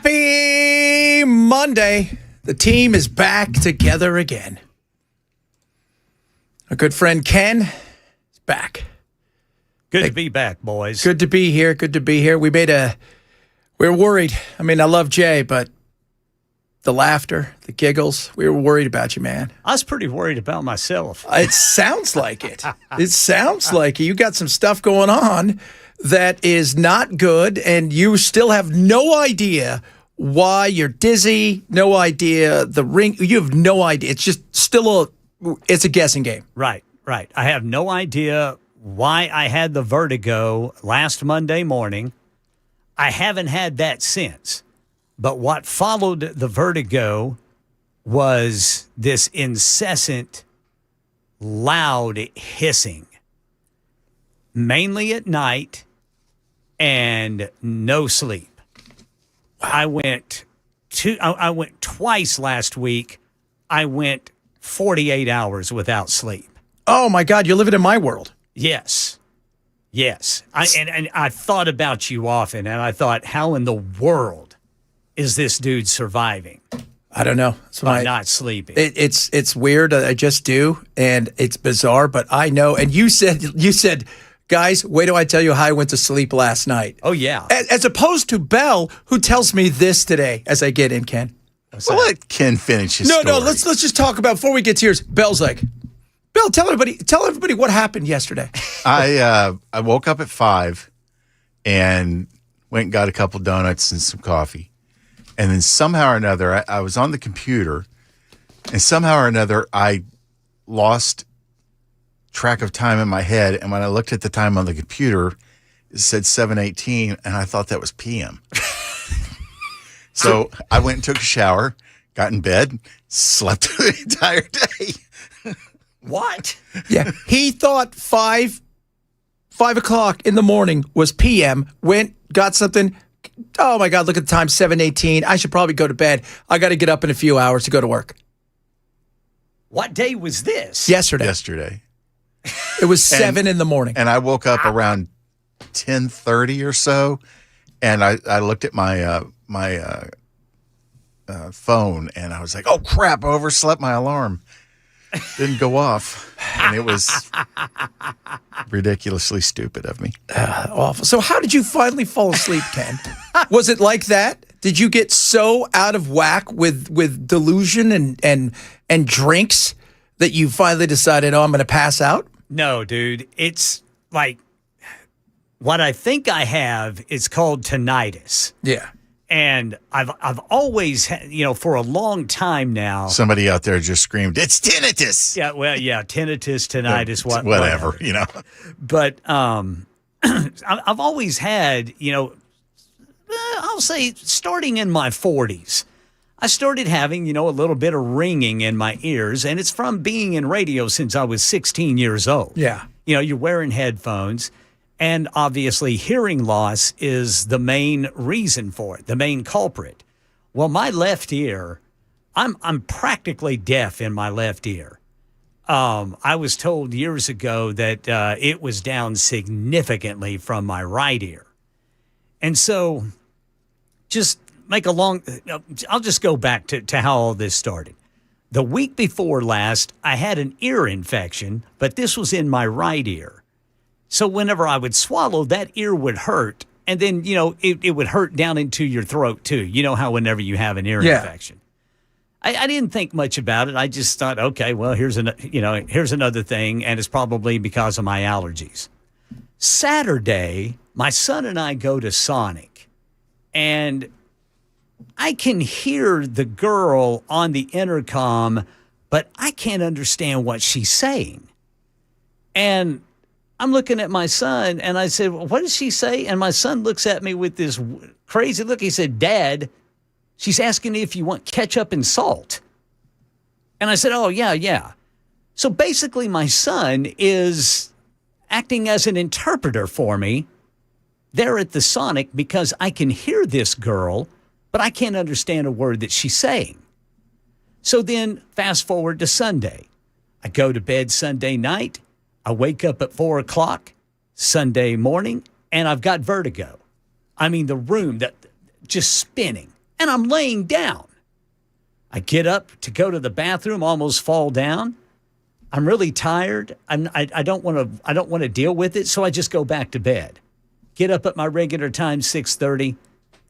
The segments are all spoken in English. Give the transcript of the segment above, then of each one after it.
Happy Monday. The team is back together again. Our good friend Ken is back. Good to be back, boys. Good to be here. Good to be here. We were worried. I mean, I love Jay, but the laughter, the giggles, we were worried about you, man. I was pretty worried about myself. It sounds like it. It sounds like it. You got some stuff going on that is not good, and you still have no idea why you're dizzy, no idea the ring. You have no idea. It's just still it's a guessing game. Right. I have no idea why I had the vertigo last Monday morning. I haven't had that since. But what followed the vertigo was this incessant, loud hissing, mainly at night, and no sleep. I went twice last week. I went 48 hours without sleep. Oh my God, you're living in my world. Yes. And I thought about you often, and I thought, how in the world is this dude surviving? I don't know. By not sleeping. It's weird. I just do, and it's bizarre. But I know. And you said, guys, wait till I tell you how I went to sleep last night. Oh yeah. As opposed to Bell, who tells me this today as I get in. Ken, well, let Ken finish his story. No. Let's just talk about before we get to yours. Bell's like, Bell, tell everybody what happened yesterday. I woke up at 5 and went and got a couple donuts and some coffee. And then somehow or another, I was on the computer, and somehow or another, I lost track of time in my head. And when I looked at the time on the computer, it said 7:18, and I thought that was PM. So I went and took a shower, got in bed, slept the entire day. What? Yeah, he thought 5 o'clock in the morning was PM. Went, got something. Oh my God, look at the time, 7:18. I should probably go to bed. I got to get up in a few hours to go to work. What day was this? Yesterday. It was 7 in the morning. And I woke up around 10:30 or so, and I looked at my phone, and I was like, oh crap, I overslept my alarm. Didn't go off, and it was ridiculously stupid of me. Awful. So how did you finally fall asleep, Ken? Was it like that? Did you get so out of whack with delusion and drinks that you finally decided, oh, I'm going to pass out? No, dude. It's like what I think I have is called tinnitus. Yeah. And I've always had, for a long time now. Somebody out there just screamed, "It's tinnitus!" Yeah, well, yeah, tinnitus, whatever. But I've always had, I'll say starting in my 40s, I started having, a little bit of ringing in my ears, and it's from being in radio since I was 16 years old. Yeah. You're wearing headphones. And obviously, hearing loss is the main reason for it, the main culprit. Well, my left ear, I'm practically deaf in my left ear. I was told years ago that it was down significantly from my right ear. And so just I'll just go back to how all this started. The week before last, I had an ear infection, but this was in my right ear. So whenever I would swallow, that ear would hurt. And then, it would hurt down into your throat, too. You know how whenever you have an ear infection. I didn't think much about it. I just thought, okay, well, here's another thing, and it's probably because of my allergies. Saturday, my son and I go to Sonic, and I can hear the girl on the intercom, but I can't understand what she's saying. And I'm looking at my son, and I said, well, what did she say? And my son looks at me with this crazy look. He said, Dad, she's asking me if you want ketchup and salt. And I said, oh, yeah. So basically, my son is acting as an interpreter for me there at the Sonic because I can hear this girl, but I can't understand a word that she's saying. So then fast forward to Sunday. I go to bed Sunday night. I wake up at 4 o'clock Sunday morning, and I've got vertigo. I mean, the room that just spinning. and I'm laying down. I get up to go to the bathroom, almost fall down. I'm really tired. I don't want to deal with it, so I just go back to bed. Get up at my regular time, 6:30,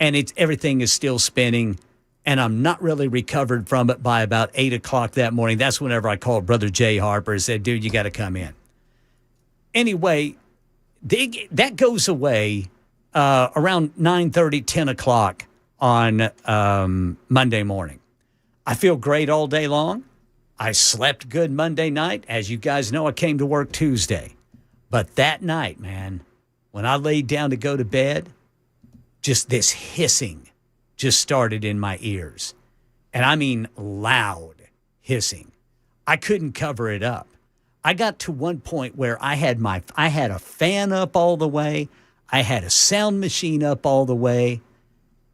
and everything is still spinning, and I'm not really recovered from it by about 8 o'clock that morning. That's whenever I called Brother Jay Harper and said, dude, you got to come in. Anyway, that goes away around 9:30, 10 o'clock on Monday morning. I feel great all day long. I slept good Monday night. As you guys know, I came to work Tuesday. But that night, man, when I laid down to go to bed, just this hissing just started in my ears. And I mean loud hissing. I couldn't cover it up. I got to one point where I had a fan up all the way. I had a sound machine up all the way,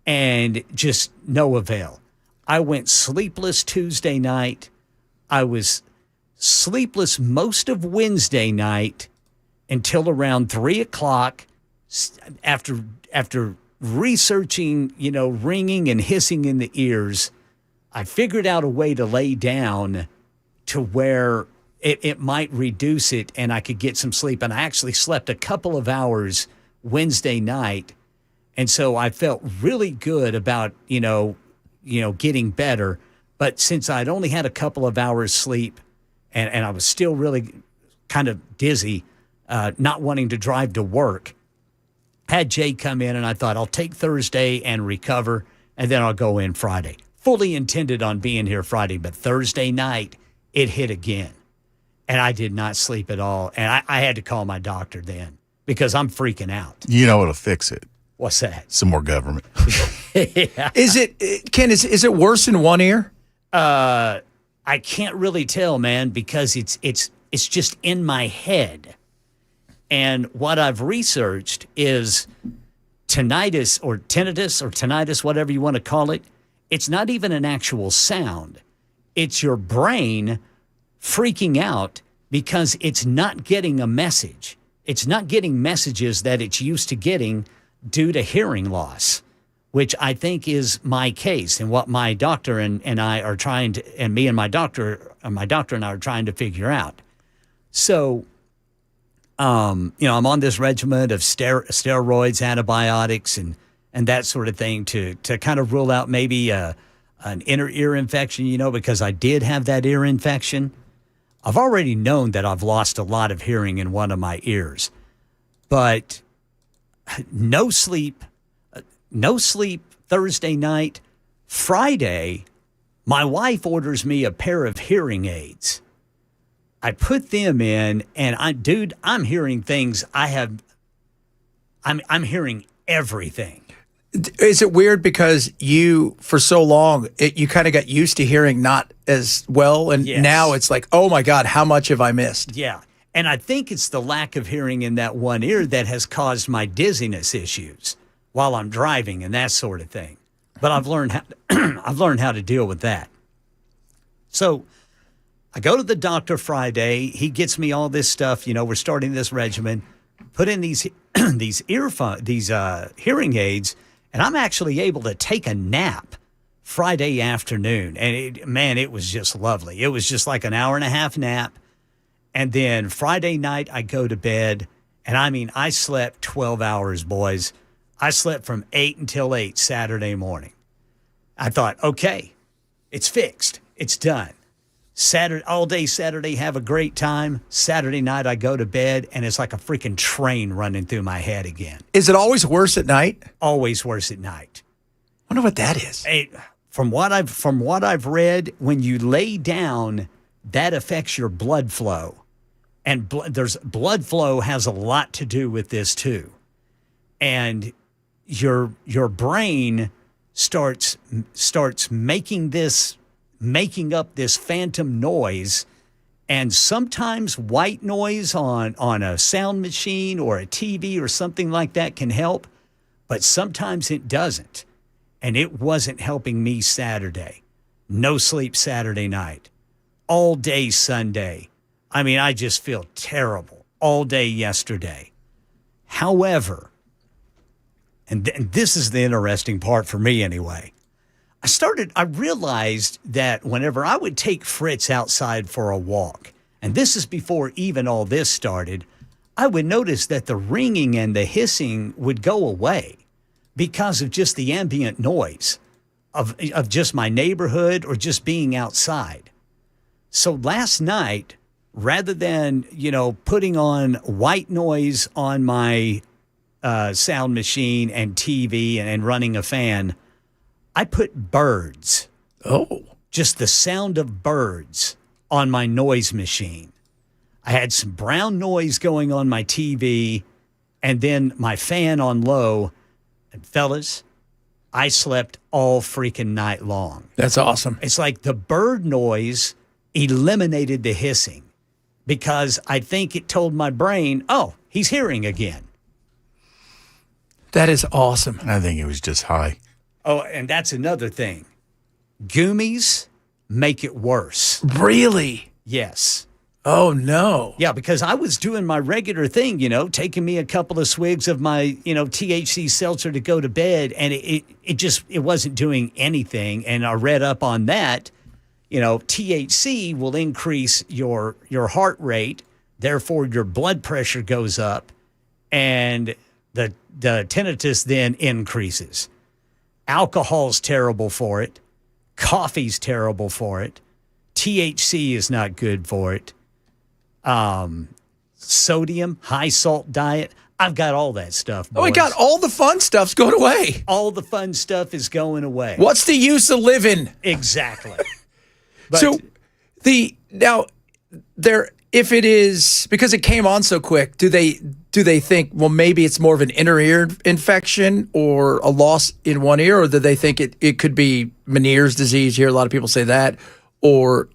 and just no avail. I went sleepless Tuesday night. I was sleepless most of Wednesday night until around 3 o'clock after researching, ringing and hissing in the ears. I figured out a way to lay down to where it might reduce it and I could get some sleep. And I actually slept a couple of hours Wednesday night. And so I felt really good about, getting better. But since I'd only had a couple of hours sleep and I was still really kind of dizzy, not wanting to drive to work, had Jay come in and I thought I'll take Thursday and recover and then I'll go in Friday. Fully intended on being here Friday, but Thursday night it hit again. And I did not sleep at all. And I had to call my doctor then because I'm freaking out. You know what'll fix it? What's that? Some more government. Yeah. Is it, Ken, is it worse in one ear? I can't really tell, man, because it's just in my head. And what I've researched is tinnitus, whatever you want to call it. It's not even an actual sound. It's your brain freaking out because it's not getting a message. It's not getting messages that it's used to getting due to hearing loss, which I think is my case and what my doctor and I are trying to, and me and my doctor and I are trying to figure out. So, I'm on this regimen of steroids, antibiotics, and that sort of thing to kind of rule out maybe an inner ear infection, because I did have that ear infection. I've already known that I've lost a lot of hearing in one of my ears, but no sleep Thursday night. Friday, my wife orders me a pair of hearing aids. I put them in and I'm hearing things I'm hearing everything. Is it weird because you, for so long, you kind of got used to hearing not as well, and Yes. now it's like, oh my God, how much have I missed? Yeah. And I think it's the lack of hearing in that one ear that has caused my dizziness issues while I'm driving and that sort of thing. But I've learned how to deal with that. So I go to the doctor Friday. He gets me all this stuff. We're starting this regimen. Put in these hearing aids, and I'm actually able to take a nap Friday afternoon. And it was just lovely. It was just like an hour and a half nap. And then Friday night, I go to bed, and I slept 12 hours, boys. I slept from 8 until 8 Saturday morning. I thought, okay, it's fixed. It's done. All day Saturday, have a great time. Saturday night, I go to bed, and it's like a freaking train running through my head again. Is it always worse at night? Always worse at night. I wonder what that is. From what I've read, when you lay down, that affects your blood flow. And blood flow has a lot to do with this too. And your brain starts making up this phantom noise, and sometimes white noise on a sound machine or a TV or something like that can help, but sometimes it doesn't. And it wasn't helping me Saturday. No sleep Saturday night. All day Sunday. I just feel terrible all day yesterday. However, and this is the interesting part for me anyway, I realized that whenever I would take Fritz outside for a walk, and this is before even all this started, I would notice that the ringing and the hissing would go away because of just the ambient noise of just my neighborhood or just being outside. So last night, rather than, putting on white noise on my sound machine and TV and running a fan, I put birds, Oh, just the sound of birds on my noise machine. I had some brown noise going on my TV and then my fan on low. And fellas, I slept all freaking night long. that's awesome. It's like the bird noise eliminated the hissing because I think it told my brain, oh, he's hearing again. That is awesome. I think it was just high. Oh, and that's another thing. Goomies make it worse. Really? Yes. Oh, no. Yeah, because I was doing my regular thing, taking me a couple of swigs of my, THC seltzer to go to bed, and it wasn't doing anything. And I read up on that. THC will increase your heart rate, therefore your blood pressure goes up, and the tinnitus then increases. Alcohol's terrible for it. Coffee's terrible for it. THC is not good for it. Sodium, high salt diet. I've got all that stuff. Oh, we boys. got all the fun stuff's going away. All the fun stuff is going away. What's the use of living? Exactly. But So if it is because it came on so quick, do they think, well, maybe it's more of an inner ear infection or a loss in one ear, or do they think it could be Meniere's disease? You hear a lot of people say that, or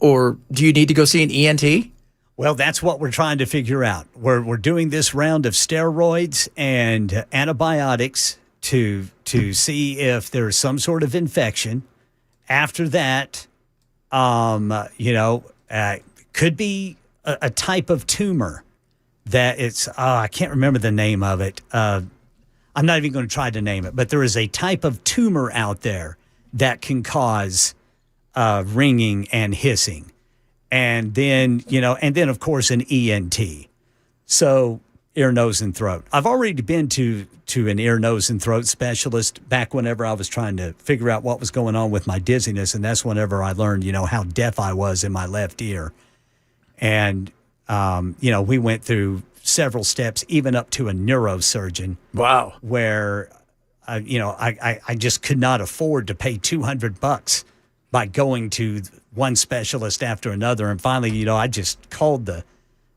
do you need to go see an ENT? well, that's what we're trying to figure out. We're doing this round of steroids and antibiotics to see if there's some sort of infection. After that, could be a type of tumor that it's, I can't remember the name of it. I'm not even going to try to name it, but there is a type of tumor out there that can cause ringing and hissing. And then, of course, an ENT. So ear, nose, and throat. I've already been to an ear, nose, and throat specialist back whenever I was trying to figure out what was going on with my dizziness. And that's whenever I learned, how deaf I was in my left ear. And, we went through several steps, even up to a neurosurgeon. Wow. Where, I just could not afford to pay $200 by going to one specialist after another. And finally, I just called the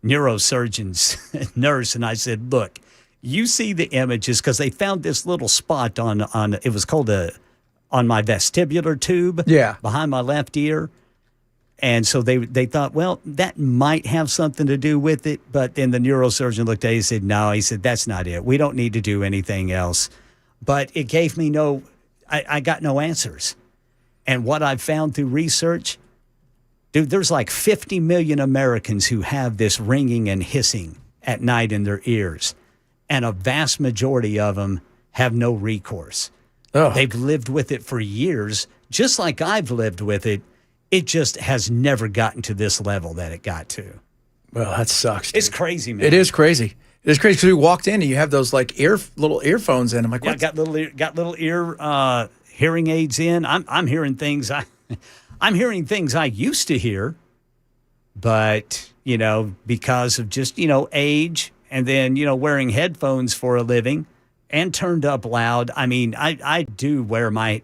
neurosurgeon's nurse and I said, look, you see the images, because they found this little spot on it was called on my vestibular tube behind my left ear. And so they thought, well, that might have something to do with it. But then the neurosurgeon looked at it and said, no, he said, that's not it. We don't need to do anything else. But it gave me I got no answers. And what I've found through research, dude, there's like 50 million Americans who have this ringing and hissing at night in their ears. And a vast majority of them have no recourse. Oh. They've lived with it for years, just like I've lived with it. It just has never gotten to this level that it got to. Well, that sucks. It's dude. crazy, man. It is crazy. It is crazy because we walked in and you have those like little earphones in. I'm like, Yeah, what? got little ear hearing aids in. I'm hearing things I'm hearing things I used to hear, but because of just age and then wearing headphones for a living and turned up loud. I mean, I do wear my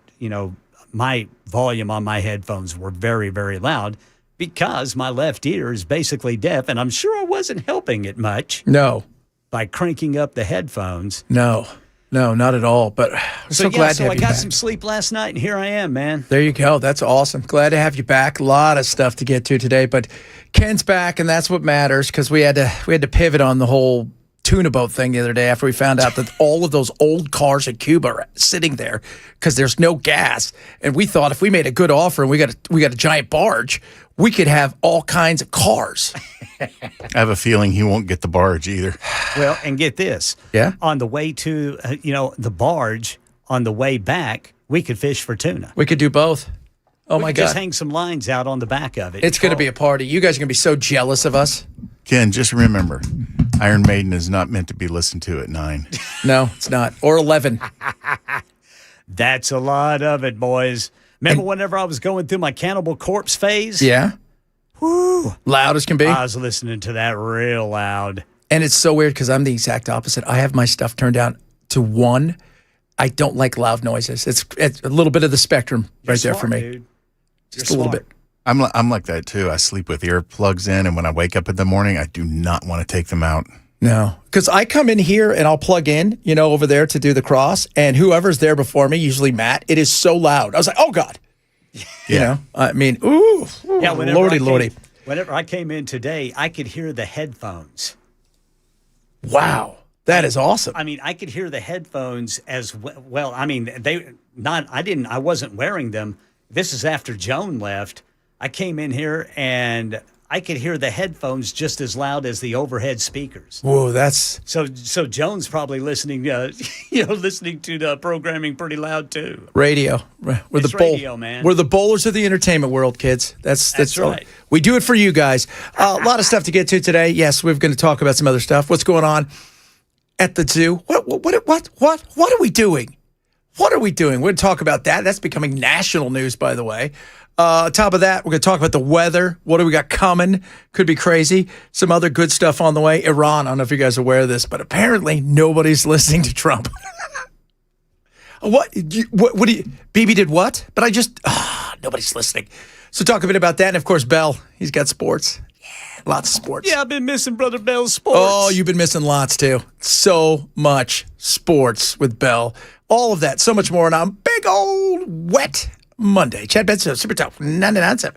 my volume on my headphones were very, very loud because my left ear is basically deaf, and I'm sure I wasn't helping it much No, by cranking up the headphones. no, not at all. But I'm so glad to have I you got back. some sleep last night, and here I am, man. There you go. That's awesome. Glad to have you back. A lot of stuff to get to today, but Ken's back, and that's what matters because we had to pivot on the whole tuna boat thing the other day after we found out that all of those old cars in Cuba are sitting there because there's no gas. And we thought if we made a good offer and we got a giant barge, we could have all kinds of cars. I have a feeling he won't get the barge either. Well, and get this. Yeah? On the way to, the barge, on the way back, we could fish for tuna. We could do both. Oh, We my could just God. hang some lines out on the back of it. It's going to be a party. You guys are going to be so jealous of us. Ken, just remember, Iron Maiden is not meant to be listened to at 9. No, it's not. Or 11. That's a lot of it, boys. Remember whenever I was going through my Cannibal Corpse phase? Yeah. Woo. Loud as can be. I was listening to that real loud. And it's so weird because I'm the exact opposite. I have my stuff turned down to 1. I don't like loud noises. It's a little bit of the spectrum right there for me. Dude. Just a little bit. I'm like that too. I sleep with earplugs in, and when I wake up in the morning, I do not want to take them out. No, because I come in here and I'll plug in, over there to do the cross, and whoever's there before me, usually Matt, it is so loud. I was like, oh God. Yeah. I mean, ooh, Yeah, lordy. Whenever I came in today, I could hear the headphones. Wow, that is awesome. I mean, I could hear the headphones as well. I mean, I wasn't wearing them. This is after Joan left. I came in here and I could hear the headphones just as loud as the overhead speakers. Whoa, that's So Joan's probably listening, listening to the programming pretty loud too. radio. We're It's the bowl, radio, man. We're the bowlers of the entertainment world, kids. That's right. We do it for you guys. A lot of stuff to get to today. Yes, we're going to talk about some other stuff. What's going on at the zoo? What are we doing? What are we doing? We're going to talk about that. That's becoming national news, by the way. Top of that, we're going to talk about the weather. What do we got coming? Could be crazy. Some other good stuff on the way. Iran, I don't know if you guys are aware of this, but apparently nobody's listening to Trump. What do you, Bibi did what? But nobody's listening. So talk a bit about that. And of course, Bell, he's got sports. Yeah, lots of sports. Yeah, I've been missing Brother Bell's sports. Oh, you've been missing lots too. So much sports with Bell. All of that, so much more on a big old wet Monday. Chad Benson, Super Talk 99.7.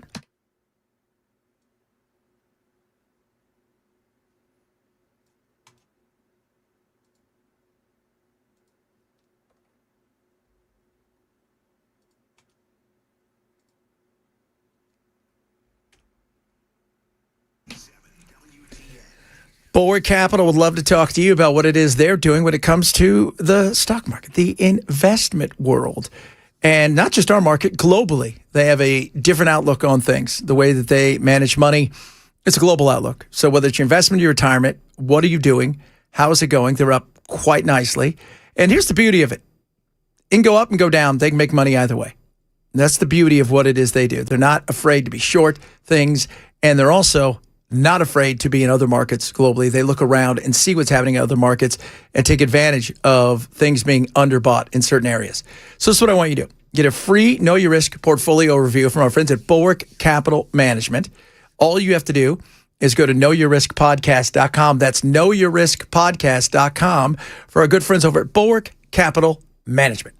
Bulwark Capital would love to talk to you about what it is they're doing when it comes to the stock market, the investment world. And not just our market, globally. They have a different outlook on things. The way that they manage money, it's a global outlook. So whether it's your investment or your retirement, what are you doing? How is it going? They're up quite nicely. And here's the beauty of it. It can go up and go down. They can make money either way. And that's the beauty of what it is they do. They're not afraid to be short things, and they're also not afraid to be in other markets globally. They look around and see what's happening in other markets and take advantage of things being underbought in certain areas. So this is what I want you to do. Get a free Know Your Risk portfolio review from our friends at Bulwark Capital Management. All you have to do is go to knowyourriskpodcast.com. That's knowyourriskpodcast.com for our good friends over at Bulwark Capital Management.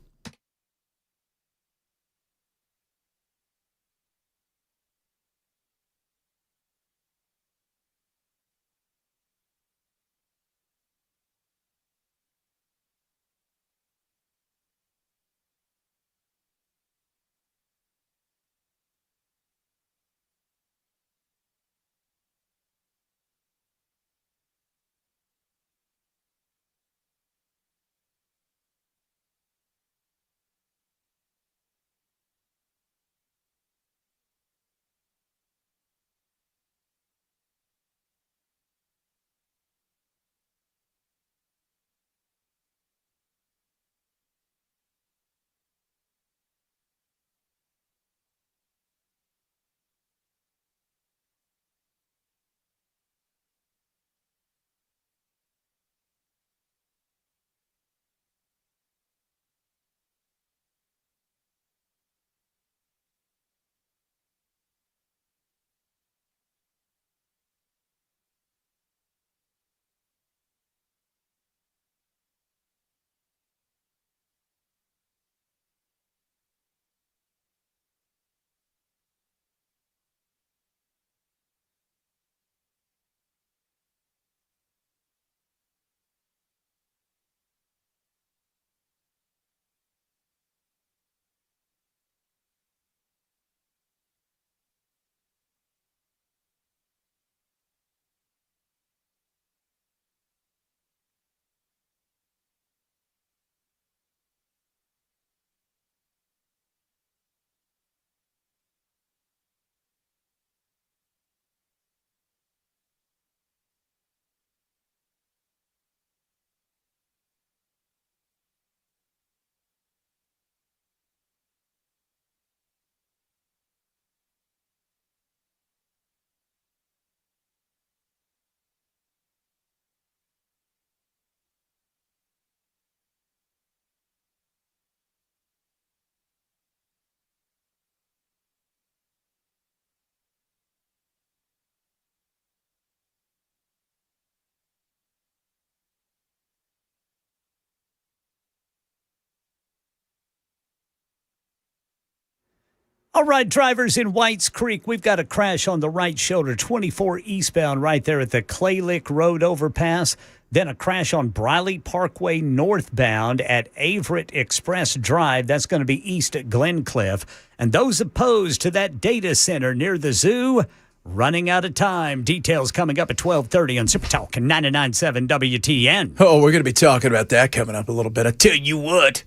All right, drivers in Whites Creek, we've got a crash on the right shoulder, 24 eastbound right there at the Clay Lick Road overpass. Then a crash on Briley Parkway northbound at Averett Express Drive. That's going to be east at Glencliff. And those opposed to that data center near the zoo, running out of time. Details coming up at 12:30 on Super Talk and 99.7 WTN. Oh, we're going to be talking about that coming up a little bit. I tell you what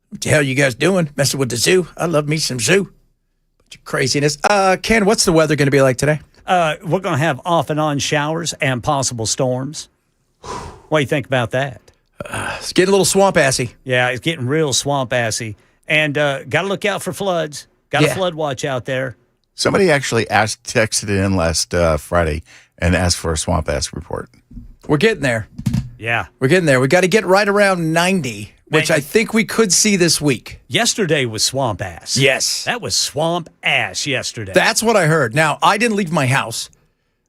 the hell you guys doing? Messing with the zoo? I love me some zoo. Bunch of craziness. Ken, what's the weather going to be like today? We're going to have off and on showers and possible storms. What do you think about that? It's getting a little swamp-assy. Yeah, it's getting real swamp-assy. And got to look out for floods. Got a flood watch out there. Somebody actually texted in last Friday and asked for a swamp ass report. We're getting there. Yeah. We're getting there. We got to get right around 90, which Man. I think we could see this week. Yesterday was swamp ass. Yes. That was swamp ass yesterday. That's what I heard. Now, I didn't leave my house,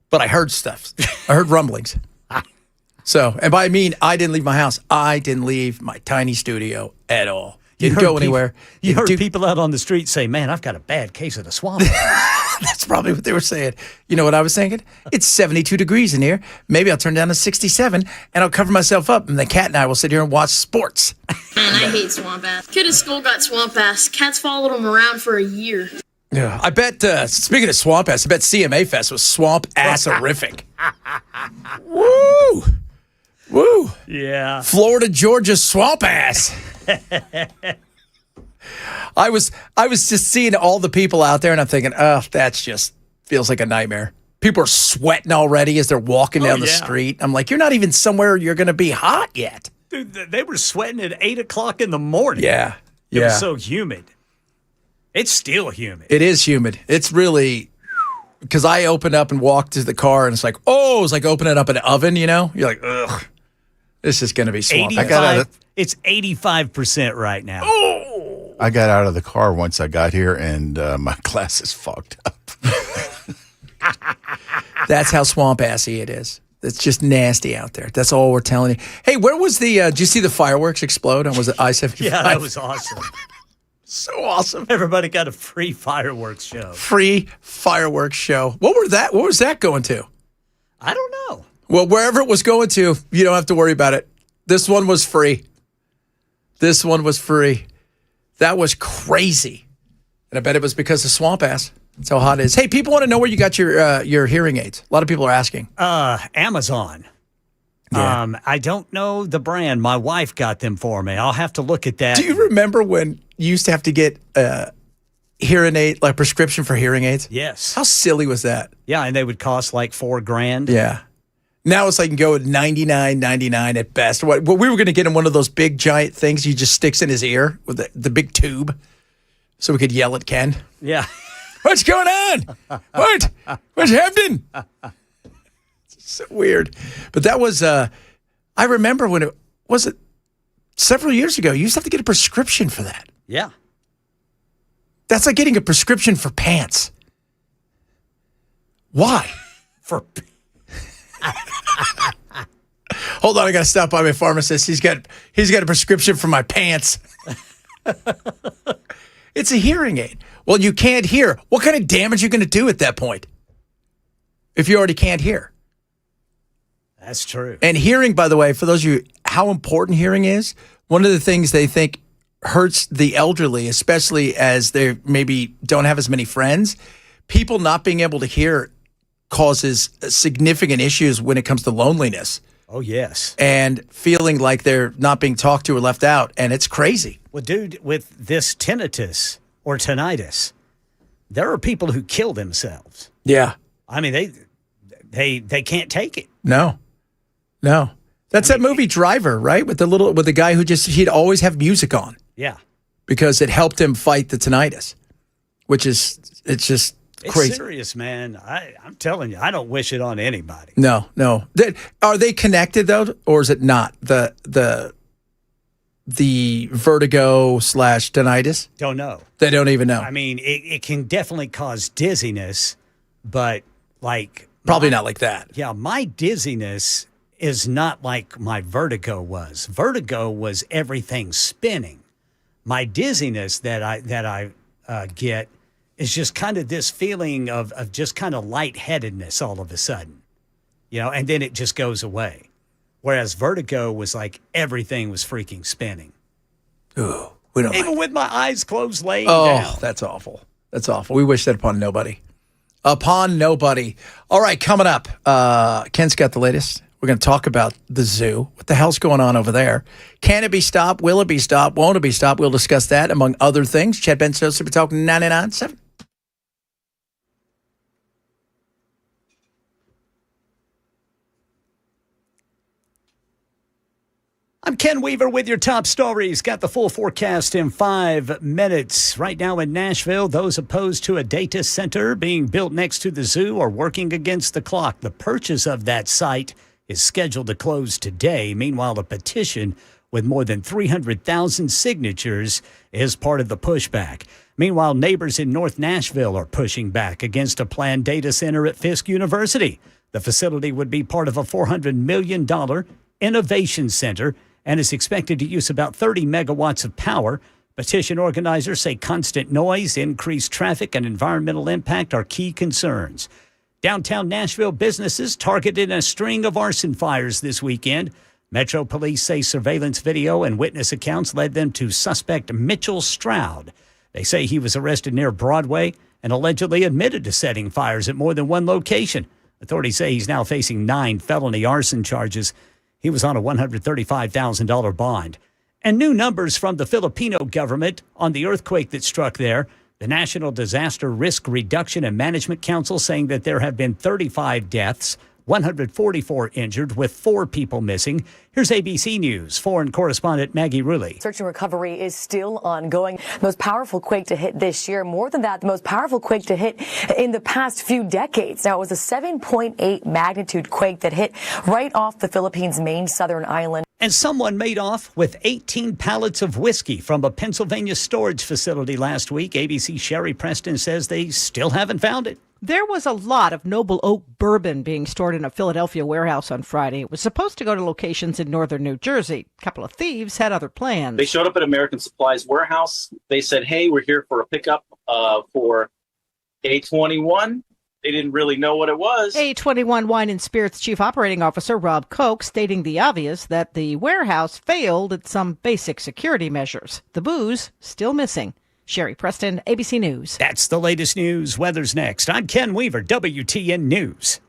but I heard stuff. I heard rumblings. So, and by I mean, I didn't leave my house. I didn't leave my tiny studio at all. Didn't go anywhere. You heard Didn't do- people out on the street say, man, I've got a bad case of the swamp ass. That's probably what they were saying. You know what I was thinking? It's 72 degrees in here. Maybe I'll turn down to 67 and I'll cover myself up and the cat and I will sit here and watch sports. Man, I hate swamp ass. Kid at school got swamp ass. Cats followed him around for a year. Yeah, I bet, speaking of swamp ass, I bet CMA Fest was swamp ass-horrific. Woo! Woo! Yeah. Florida, Georgia swamp ass. I was just seeing all the people out there and I'm thinking, oh, that's just feels like a nightmare. People are sweating already as they're walking down the yeah. street. I'm like, you're not even somewhere you're going to be hot yet. Dude, they were sweating at 8 o'clock in the morning. Yeah. It was so humid. It's still humid. It is humid. It's really, because I opened up and walked to the car and it's like, oh, it's like opening up an oven, you know? You're like, ugh, this is going to be swamp. 85, it's 85% right now. I got out of the car once I got here and my glasses fogged up. That's how swamp assy it is. It's just nasty out there. That's all we're telling you. Hey, where was the, did you see the fireworks explode? And was it I-75? Yeah, that was awesome. so awesome. Everybody got a free fireworks show. Free fireworks show. What was that going to? I don't know. Well, wherever it was going to, you don't have to worry about it. This one was free. This one was free. That was crazy. And I bet it was because of swamp ass. That's how hot it is. Hey, people want to know where you got your hearing aids. A lot of people are asking. Amazon. Yeah. I don't know the brand. My wife got them for me. I'll have to look at that. Do you remember when you used to have to get hearing aid, like prescription for hearing aids? Yes. How silly was that? Yeah, and they would cost like $4,000. Yeah. Now it's like you can go at $99.99 at best. Well, we were going to get him one of those big giant things he just sticks in his ear with the big tube so we could yell at Ken. Yeah. What's going on? What's happening? It's so weird. But that was, I remember when it was it several years ago, you used to have to get a prescription for that. Yeah. That's like getting a prescription for pants. Why? For Hold on, I got to stop by my pharmacist. He's got a prescription for my pants. It's a hearing aid. Well, you can't hear. What kind of damage are you going to do at that point if you already can't hear? That's true. And hearing, by the way, for those of you, how important hearing is, one of the things they think hurts the elderly, especially as they maybe don't have as many friends, people not being able to hear causes significant issues when it comes to loneliness. Oh, yes. And feeling like they're not being talked to or left out. And it's crazy. Well, dude, with this tinnitus or tinnitus, there are people who kill themselves. Yeah. I mean, they can't take it. No. That's that movie Driver, right? With the guy who he'd always have music on Yeah. because it helped him fight the tinnitus, it's just crazy. It's serious, man. I'm telling you, I don't wish it on anybody. No. Are they connected though, or is it not the vertigo / tinnitus? Don't know. They don't even know. I mean, it can definitely cause dizziness, but like Probably not like that. Yeah, my dizziness is not like my vertigo was. Vertigo was everything spinning. My dizziness that I get is just kind of this feeling of just kind of lightheadedness all of a sudden, and then it just goes away. Whereas vertigo was like everything was freaking spinning. Ooh, we don't Even with my eyes closed laying Oh, down. that's awful. That's awful. We wish that upon nobody. Upon nobody. All right, coming up, Ken's got the latest. We're going to talk about the zoo. What the hell's going on over there? Can it be stopped? Will it be stopped? Won't it be stopped? We'll discuss that, among other things. Chad Benson, Super Talk 99.7. I'm Ken Weaver with your top stories. Got the full forecast in 5 minutes. Right now in Nashville, those opposed to a data center being built next to the zoo are working against the clock. The purchase of that site is scheduled to close today. Meanwhile, a petition with more than 300,000 signatures is part of the pushback. Meanwhile, neighbors in North Nashville are pushing back against a planned data center at Fisk University. The facility would be part of a $400 million innovation center and is expected to use about 30 megawatts of power. Petition organizers say constant noise, increased traffic, and environmental impact are key concerns. Downtown Nashville businesses targeted in a string of arson fires this weekend. Metro Police say surveillance video and witness accounts led them to suspect Mitchell Stroud. They say he was arrested near Broadway and allegedly admitted to setting fires at more than one location. Authorities say he's now facing 9 felony arson charges. He was on a $135,000 bond. And new numbers from the Filipino government on the earthquake that struck there. The National Disaster Risk Reduction and Management Council saying that there have been 35 deaths, 144 injured, with 4 people missing. Here's ABC News foreign correspondent Maggie Rulli. Search and recovery is still ongoing. The most powerful quake to hit this year. More than that, the most powerful quake to hit in the past few decades. Now, it was a 7.8 magnitude quake that hit right off the Philippines' main southern island. And someone made off with 18 pallets of whiskey from a Pennsylvania storage facility last week. ABC Sherry Preston says they still haven't found it. There was a lot of Noble Oak bourbon being stored in a Philadelphia warehouse on Friday. It was supposed to go to locations in northern New Jersey. A couple of thieves had other plans. They showed up at American Supply's warehouse. They said, hey, we're here for a pickup for A21. They didn't really know what it was. A21 Wine and Spirits Chief Operating Officer Rob Koch stating the obvious that the warehouse failed at some basic security measures. The booze still missing. Sherry Preston, ABC News. That's the latest news. Weather's next. I'm Ken Weaver, WTN News.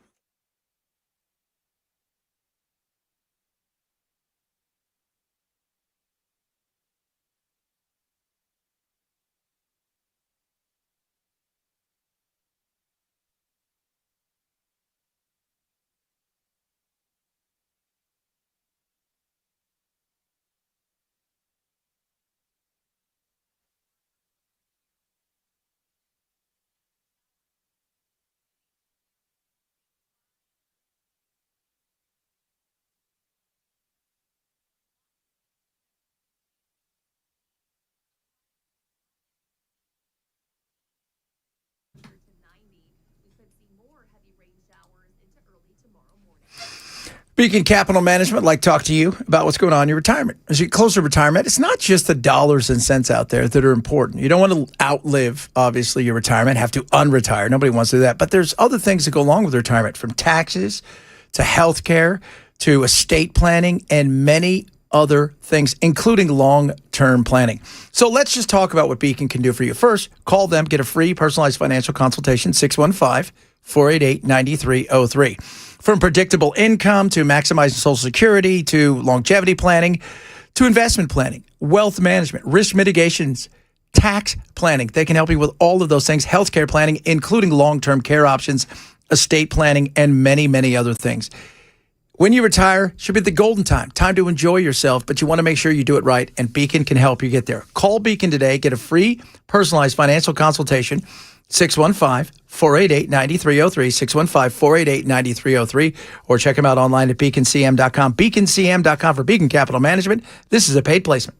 Beacon Capital Management, like talk to you about what's going on in your retirement. As you get closer to retirement, it's not just the dollars and cents out there that are important. You don't want to outlive, obviously, your retirement, have to unretire. Nobody wants to do that. But there's other things that go along with retirement, from taxes to health care to estate planning and many other things, including long-term planning. So let's just talk about what Beacon can do for you. First, call them, get a free personalized financial consultation, 615-488-9303. From predictable income to maximizing Social Security to longevity planning to investment planning, wealth management, risk mitigations, tax planning. They can help you with all of those things, healthcare planning, including long-term care options, estate planning, and many, many other things. When you retire, should be the golden time to enjoy yourself, but you want to make sure you do it right, and Beacon can help you get there. Call Beacon today, get a free personalized financial consultation, 615-488-9303, 615-488-9303, or check them out online at beaconcm.com, beaconcm.com for Beacon Capital Management. This is a paid placement.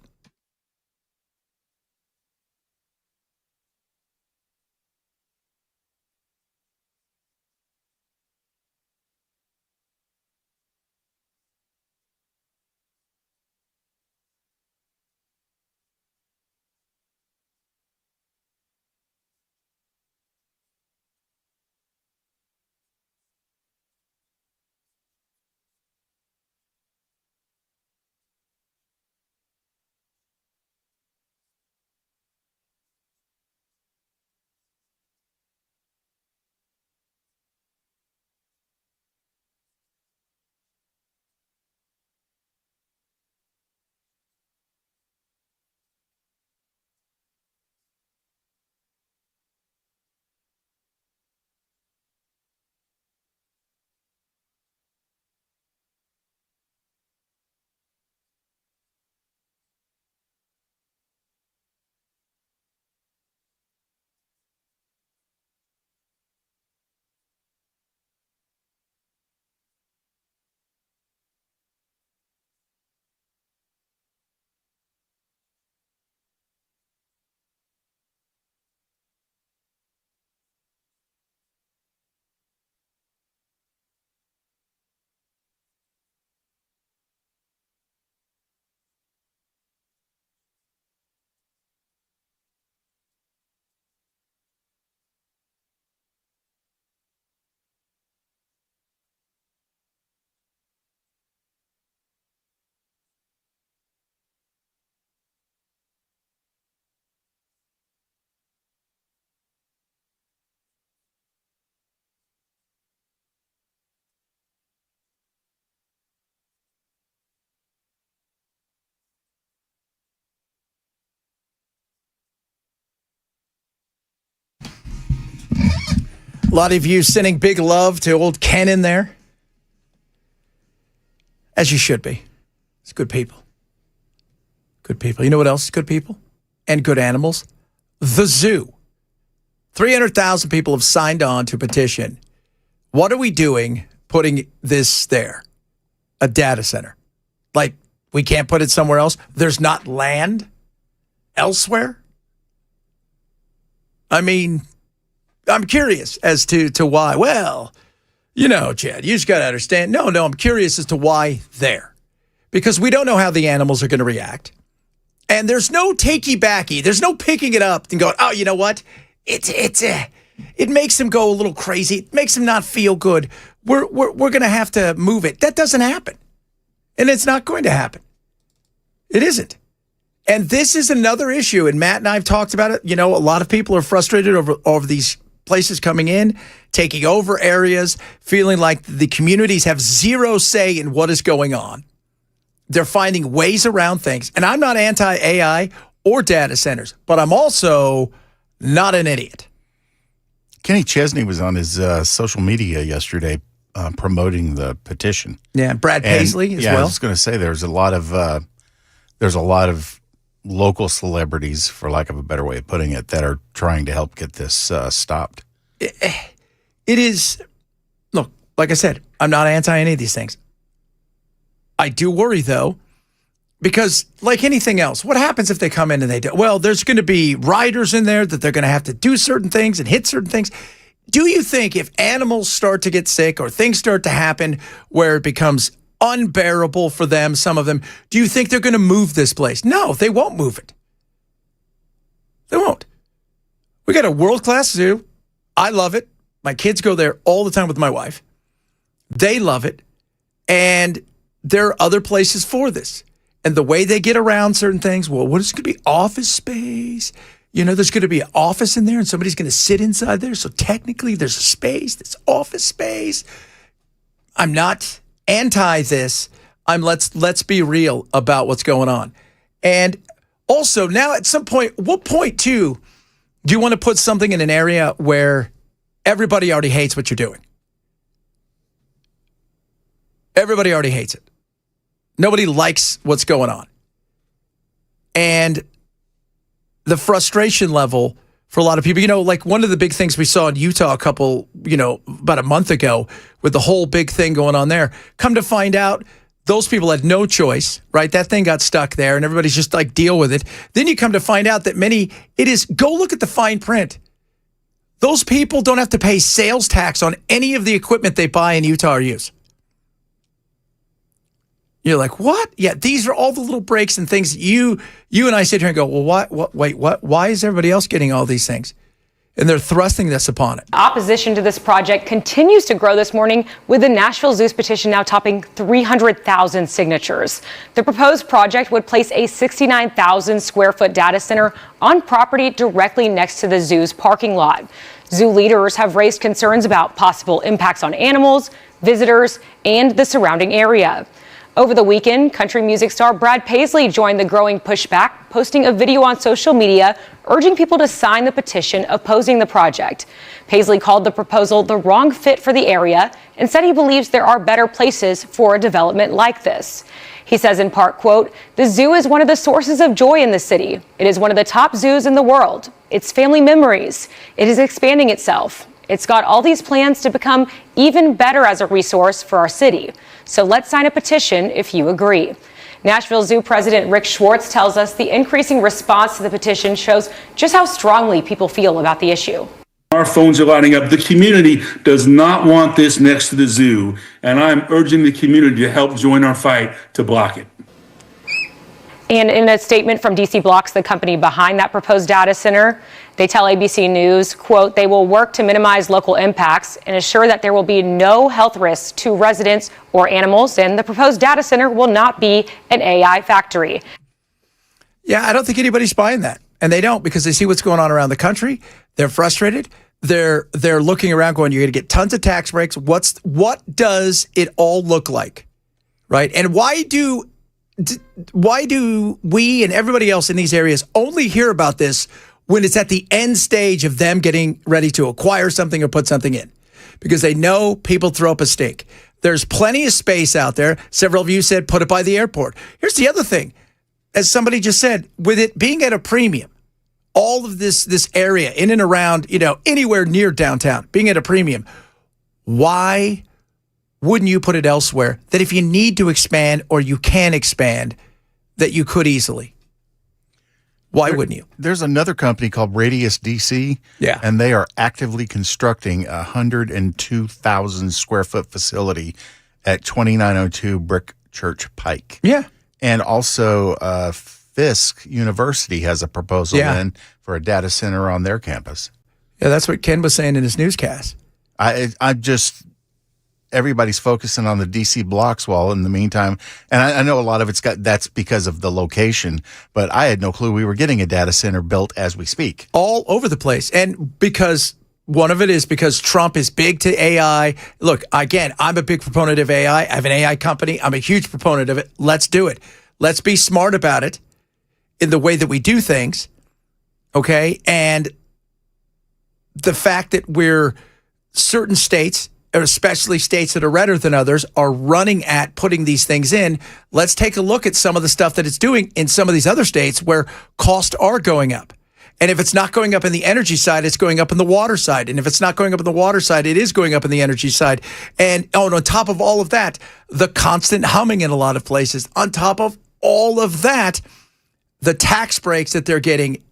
A lot of you sending big love to old Ken in there. As you should be. It's good people. Good people. You know what else is good people? And good animals? The zoo. 300,000 people have signed on to a petition. What are we doing putting this there? A data center. Like, we can't put it somewhere else? There's not land elsewhere? I mean, I'm curious as to why. Well, you know, Chad, you just got to understand. No, I'm curious as to why there. Because we don't know how the animals are going to react. And there's no takey-backy. There's no picking it up and going, oh, you know what? It makes them go a little crazy. It makes them not feel good. We're going to have to move it. That doesn't happen. And it's not going to happen. It isn't. And this is another issue. And Matt and I have talked about it. You know, a lot of people are frustrated over these places coming in, taking over areas, feeling like the communities have zero say in what is going on. They're finding ways around things. And I'm not anti-AI or data centers, but I'm also not an idiot. Kenny Chesney was on his social media yesterday promoting the petition. Yeah, Brad Paisley as well. I was going to say there's a lot of local celebrities, for lack of a better way of putting it, that are trying to help get this stopped. It is, look, like I said, I'm not anti any of these things. I do worry, though, because like anything else, what happens if they come in and they do? Well, there's going to be riders in there that they're going to have to do certain things and hit certain things. Do you think if animals start to get sick or things start to happen where it becomes unbearable for them, some of them, do you think they're going to move this place? No, they won't move it. They won't. We got a world-class zoo. I love it. My kids go there all the time with my wife. They love it. And there are other places for this. And the way they get around certain things, well, what is going to be office space? You know, there's going to be an office in there and somebody's going to sit inside there. So technically there's a space, there's office space. I'm not anti this. Let's be real about what's going on. And also now at some point, what point too, do you want to put something in an area where everybody already hates what you're doing? Everybody already hates it. Nobody likes what's going on. And the frustration level for a lot of people, you know, like one of the big things we saw in Utah about a month ago with the whole big thing going on there, come to find out those people had no choice, right? That thing got stuck there and everybody's just like, deal with it. Then you come to find out that go look at the fine print. Those people don't have to pay sales tax on any of the equipment they buy in Utah or use. You're like, what? Yeah, these are all the little breaks and things that you and I sit here and go, well, what? Why is everybody else getting all these things? And they're thrusting this upon it. Opposition to this project continues to grow this morning, with the Nashville Zoo's petition now topping 300,000 signatures. The proposed project would place a 69,000 square foot data center on property directly next to the zoo's parking lot. Zoo leaders have raised concerns about possible impacts on animals, visitors, and the surrounding area. Over the weekend, country music star Brad Paisley joined the growing pushback, posting a video on social media urging people to sign the petition opposing the project. Paisley called the proposal the wrong fit for the area and said he believes there are better places for a development like this. He says in part, quote, "The zoo is one of the sources of joy in the city. It is one of the top zoos in the world. It's family memories. It is expanding itself. It's got all these plans to become even better as a resource for our city. So let's sign a petition if you agree." Nashville Zoo President Rick Schwartz tells us the increasing response to the petition shows just how strongly people feel about the issue. Our phones are lighting up. The community does not want this next to the zoo, and I'm urging the community to help join our fight to block it. And in a statement from DC Blocks, the company behind that proposed data center, they tell ABC News, quote, "They will work to minimize local impacts and assure that there will be no health risks to residents or animals, and the proposed data center will not be an AI factory." Yeah, I don't think anybody's buying that. And they don't, because they see what's going on around the country. They're frustrated. They're looking around going, you're going to get tons of tax breaks. What does it all look like? Right? And why do we and everybody else in these areas only hear about this when it's at the end stage of them getting ready to acquire something or put something in, because they know people throw up a stink. There's plenty of space out there. Several of you said put it by the airport. Here's the other thing. As somebody just said, with it being at a premium, all of this area in and around, anywhere near downtown, being at a premium, why wouldn't you put it elsewhere that if you need to expand or you can expand, that you could easily? Why wouldn't you? There's another company called Radius DC. Yeah. And they are actively constructing a 102,000 square foot facility at 2902 Brick Church Pike. Yeah. And also Fisk University has a proposal in for a data center on their campus. Yeah, that's what Ken was saying in his newscast. Everybody's focusing on the DC blocks wall in the meantime. And I know a lot of that's because of the location, but I had no clue we were getting a data center built as we speak. All over the place. And because one of it is because Trump is big to AI. Look, again, I'm a big proponent of AI. I have an AI company. I'm a huge proponent of it. Let's do it. Let's be smart about it in the way that we do things. Okay. And the fact that certain states, especially states that are redder than others, are running at putting these things in. Let's take a look at some of the stuff that it's doing in some of these other states where costs are going up. And if it's not going up in the energy side, it's going up in the water side. And if it's not going up in the water side, it is going up in the energy side. And on top of all of that, the constant humming in a lot of places. On top of all of that, the tax breaks that they're getting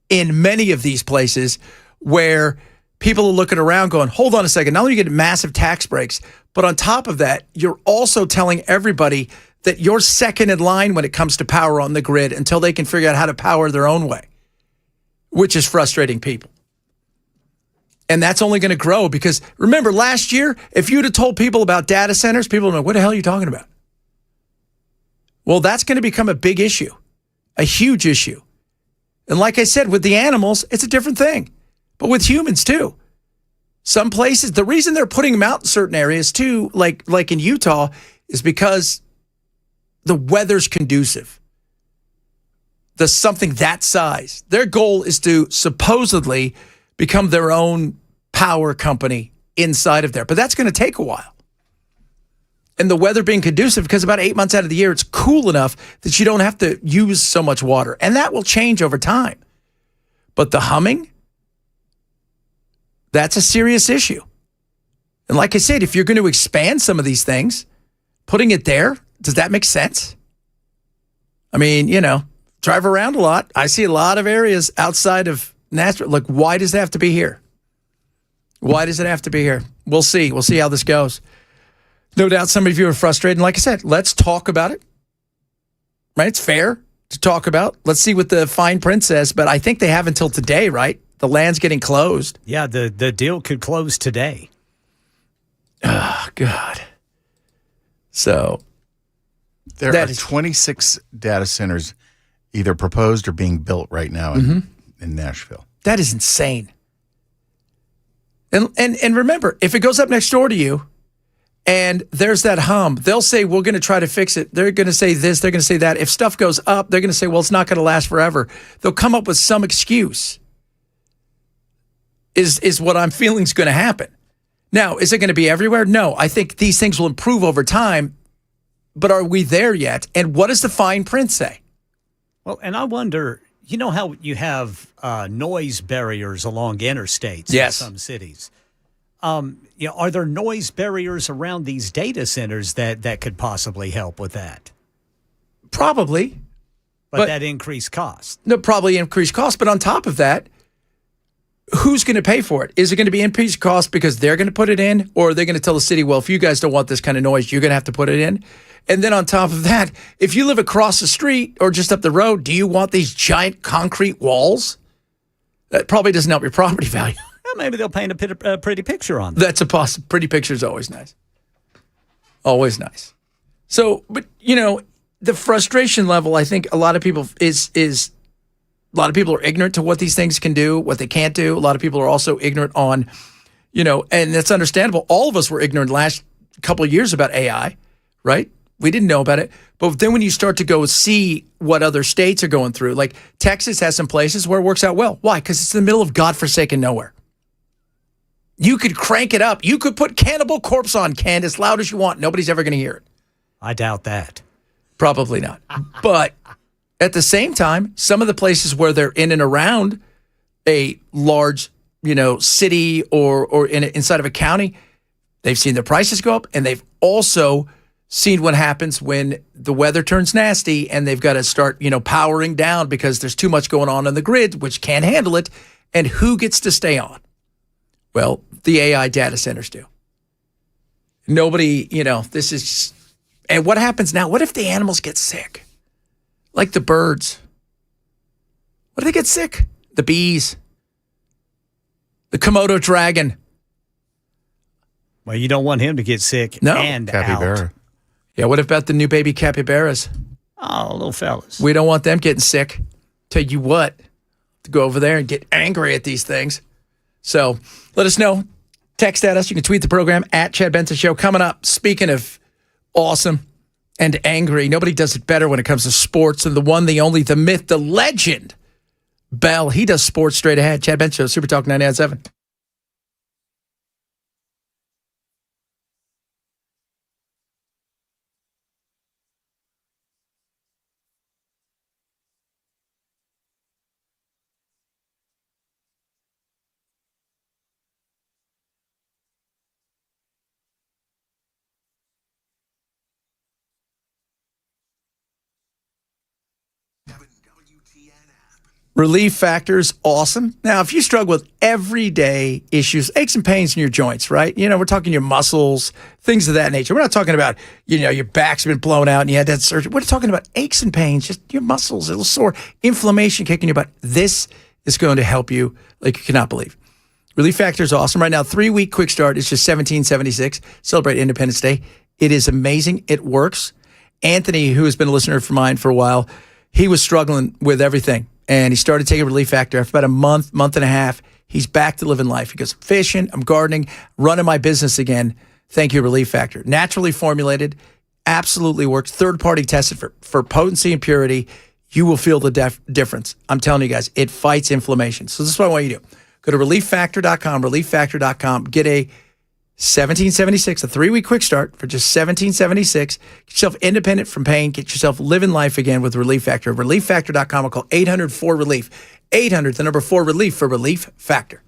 in many of these places where people are looking around going, hold on a second, not only are you getting massive tax breaks, but on top of that, you're also telling everybody that you're second in line when it comes to power on the grid until they can figure out how to power their own way, which is frustrating people. And that's only going to grow because remember last year, if you'd have told people about data centers, people would know, what the hell are you talking about? Well, that's going to become a big issue, a huge issue. And like I said, with the animals, it's a different thing. But with humans too. Some places, the reason they're putting them out in certain areas too, like in Utah, is because the weather's conducive. There's something that size. Their goal is to supposedly become their own power company inside of there. But that's going to take a while. And the weather being conducive, because about 8 months out of the year, it's cool enough that you don't have to use so much water. And that will change over time. But the humming, that's a serious issue. And like I said, if you're going to expand some of these things, putting it there, does that make sense? I mean, drive around a lot. I see a lot of areas outside of Nashville. Like, why does it have to be here? Why does it have to be here? We'll see. We'll see how this goes. No doubt some of you are frustrated. And like I said, let's talk about it. Right? It's fair to talk about. Let's see what the fine print says. But I think they have until today, right? The land's getting closed. Yeah, the deal could close today. Oh, God. So there are 26 data centers either proposed or being built right now in Nashville. That is insane. And remember, if it goes up next door to you and there's that hum, they'll say, we're going to try to fix it. They're going to say this, they're going to say that. If stuff goes up, they're going to say, well, it's not going to last forever. They'll come up with some excuse. Is what I'm feeling is going to happen. Now, is it going to be everywhere? No, I think these things will improve over time, but are we there yet? And what does the fine print say? Well, and I wonder, how you have noise barriers along interstates yes. in some cities. Are there noise barriers around these data centers that could possibly help with that? Probably. But that increased cost. No, probably increased cost. But on top of that, who's going to pay for it? Is it going to be increased cost because they're going to put it in? Or are they going to tell the city, well, if you guys don't want this kind of noise, you're going to have to put it in? And then on top of that, if you live across the street or just up the road, do you want these giant concrete walls? That probably doesn't help your property value. Well, maybe they'll paint a pretty picture on them. That's a possible. Pretty picture is always nice. Always nice. So, but, the frustration level, I think a lot of people is a lot of people are ignorant to what these things can do, what they can't do. A lot of people are also ignorant on, and that's understandable. All of us were ignorant last couple of years about AI, right? We didn't know about it. But then when you start to go see what other states are going through, like Texas has some places where it works out well. Why? Because it's in the middle of godforsaken nowhere. You could crank it up. You could put Cannibal Corpse on, Ken, as loud as you want. Nobody's ever going to hear it. I doubt that. Probably not. But at the same time, some of the places where they're in and around a large, city or inside of a county, they've seen their prices go up, and they've also seen what happens when the weather turns nasty and they've got to start, powering down because there's too much going on the grid, which can't handle it. And who gets to stay on? Well, the AI data centers do. Nobody, this is, and what happens now? What if the animals get sick? Like the birds. What if they get sick? The bees. The Komodo dragon. Well, you don't want him to get sick and Capybara. out. Yeah, what about the new baby capybaras? Oh, little fellas. We don't want them getting sick. Tell you what, to go over there and get angry at these things. So let us know. Text at us. You can tweet the program at Chad Benson Show. Coming up, speaking of awesome and angry, nobody does it better when it comes to sports than the one, the only, the myth, the legend, Bell. He does sports straight ahead. Chad Benson Show, Super Talk 99.7. Relief Factor is awesome. Now, if you struggle with everyday issues, aches and pains in your joints, right? We're talking your muscles, things of that nature. We're not talking about, your back's been blown out and you had that surgery. We're talking about aches and pains, just your muscles, a little sore, inflammation kicking your butt. This is going to help you like you cannot believe. Relief Factor is awesome. Right now, 3-week quick start is just $17.76. Celebrate Independence Day. It is amazing. It works. Anthony, who has been a listener of mine for a while, he was struggling with everything. And he started taking Relief Factor after about a month and a half. He's back to living life. He goes, I'm fishing, I'm gardening, running my business again. Thank you, Relief Factor. Naturally formulated, absolutely works. Third-party tested for potency and purity. You will feel the difference. I'm telling you guys, it fights inflammation. So this is what I want you to do. Go to relieffactor.com, relieffactor.com. Get a $17.76, a 3-week quick start for just $17.76. Get yourself independent from pain. Get yourself living life again with Relief Factor. Relieffactor.com. Or call 800-4RELIEF. 800, the number 4 relief for Relief Factor.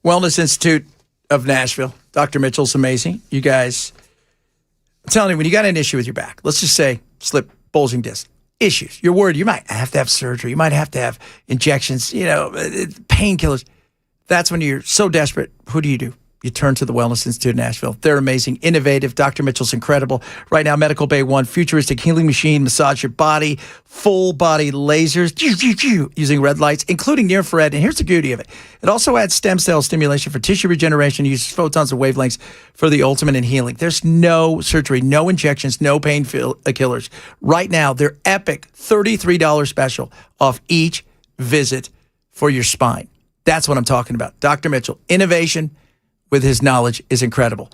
Wellness Institute of Nashville. Dr. Mitchell's amazing. You guys, I'm telling you, when you got an issue with your back, let's just say slip, bulging disc, issues, you're worried you might have to have surgery, you might have to have injections, painkillers. That's when you're so desperate. Who do? You turn to the Wellness Institute of Nashville. They're amazing, innovative. Dr. Mitchell's incredible. Right now, Medical Bay One, futuristic healing machine, massage your body, full body lasers, using red lights, including near infrared. And here's the beauty of it. It also adds stem cell stimulation for tissue regeneration, uses photons and wavelengths for the ultimate in healing. There's no surgery, no injections, no pain killers. Right now, their epic $33 special off each visit for your spine. That's what I'm talking about. Dr. Mitchell, innovation with his knowledge is incredible.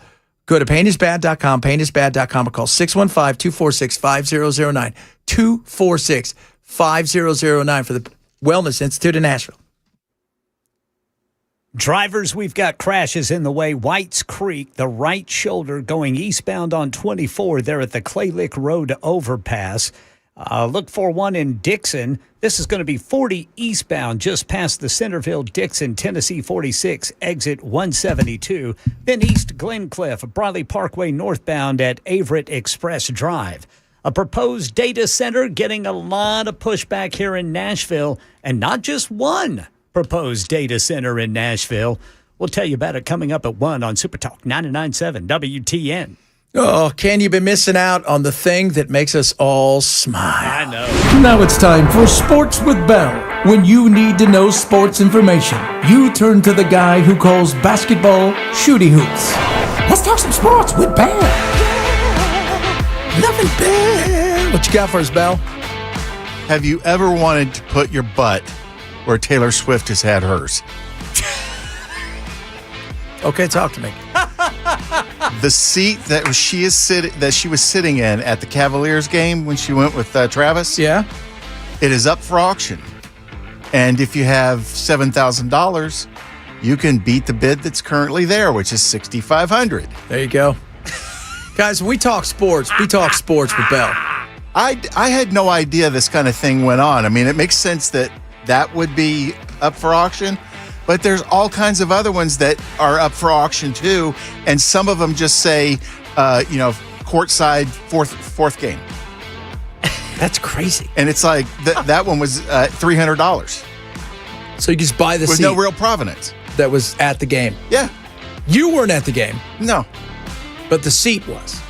Go to painisbad.com, painisbad.com, or call 615-246-5009, 246-5009 for the Wellness Institute of Nashville. Drivers, we've got crashes in the way. Whites Creek, the right shoulder going eastbound on 24 there at the Clay Lick Road overpass. Look for one in Dixon. This is going to be 40 eastbound just past the Centerville-Dixon, Tennessee 46, exit 172. Then East Glencliff, Bradley Parkway northbound at Averett Express Drive. A proposed data center getting a lot of pushback here in Nashville, and not just one proposed data center in Nashville. We'll tell you about it coming up at 1 on Super Talk 99.7 WTN. Oh, can you be missing out on the thing that makes us all smile? I know. Now it's time for Sports with Bell. When you need to know sports information, you turn to the guy who calls basketball shooty hoops. Let's talk some sports with Bell. Loving Bell. What you got for us, Bell? Have you ever wanted to put your butt where Taylor Swift has had hers? Okay, talk to me. The seat that she was sitting in at the Cavaliers game when she went with Travis. Yeah. It is up for auction, and if you have $7,000, you can beat the bid that's currently there, which is $6,500. There you go, guys. When we talk sports with Bell. I had no idea this kind of thing went on. I mean, it makes sense that would be up for auction. But there's all kinds of other ones that are up for auction too, and some of them just say, courtside fourth game. That's crazy. And it's like that one was $300. So you just buy the with seat no real provenance. That was at the game. Yeah, you weren't at the game. No, but the seat was.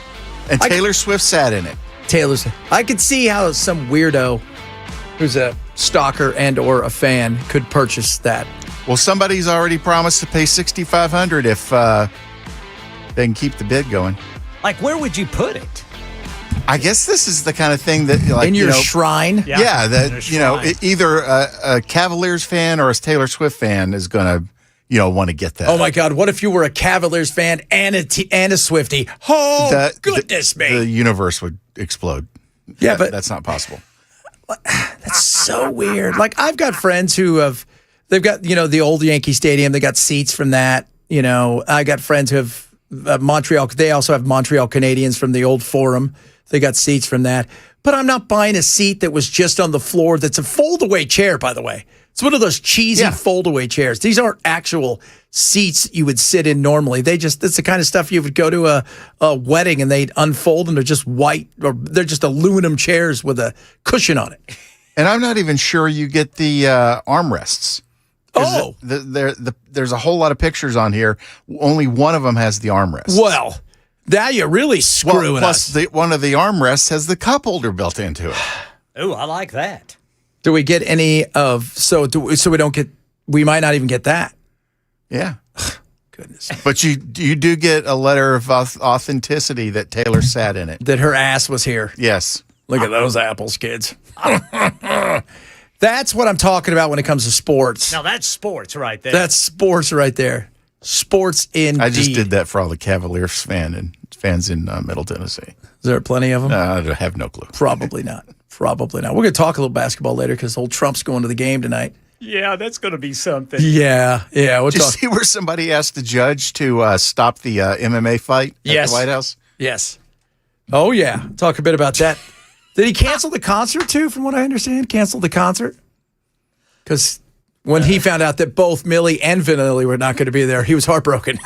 And Taylor Swift sat in it. I could see how some weirdo who's a stalker and or a fan could purchase that. Well, somebody's already promised to pay $6,500 if they can keep the bid going. Like, where would you put it? I guess this is the kind of thing that, like, in your shrine. Yeah, that either a Cavaliers fan or a Taylor Swift fan is going to, want to get that. Oh my God! What if you were a Cavaliers fan and a Swiftie? Oh, goodness me! The universe would explode. Yeah, but that's not possible. That's so weird. Like, I've got friends who have. They've got, the old Yankee Stadium. They got seats from that. I got friends who have Montreal. They also have Montreal Canadiens from the old Forum. They got seats from that. But I'm not buying a seat that was just on the floor. That's a fold-away chair, by the way. It's one of those cheesy fold-away chairs. These aren't actual seats you would sit in normally. That's the kind of stuff you would go to a wedding and they'd unfold and they're just white, or they're just aluminum chairs with a cushion on it. And I'm not even sure you get the armrests. Oh, there's a whole lot of pictures on here. Only one of them has the armrest. Well, now you're really screwing us. Plus, one of the armrests has the cup holder built into it. Oh, I like that. Do we get any of so we don't get? We might not even get that. Yeah. Goodness. But you do get a letter of authenticity that Taylor sat in it. That her ass was here. Yes. Look at those apples, kids. That's what I'm talking about when it comes to sports. Now that's sports right there. That's sports right there. Sports indeed. I just did that for all the Cavaliers fans in Middle Tennessee. Is there plenty of them? I have no clue. Probably not. Probably not. We're going to talk a little basketball later because old Trump's going to the game tonight. Yeah, that's going to be something. Yeah. We'll Did you see where somebody asked the judge to stop the MMA fight at the White House? Yes. Oh, yeah. Talk a bit about that. Did he cancel the concert, too, from what I understand? Cancel the concert? Because when he found out that both Millie and Vanilli were not going to be there. He was heartbroken.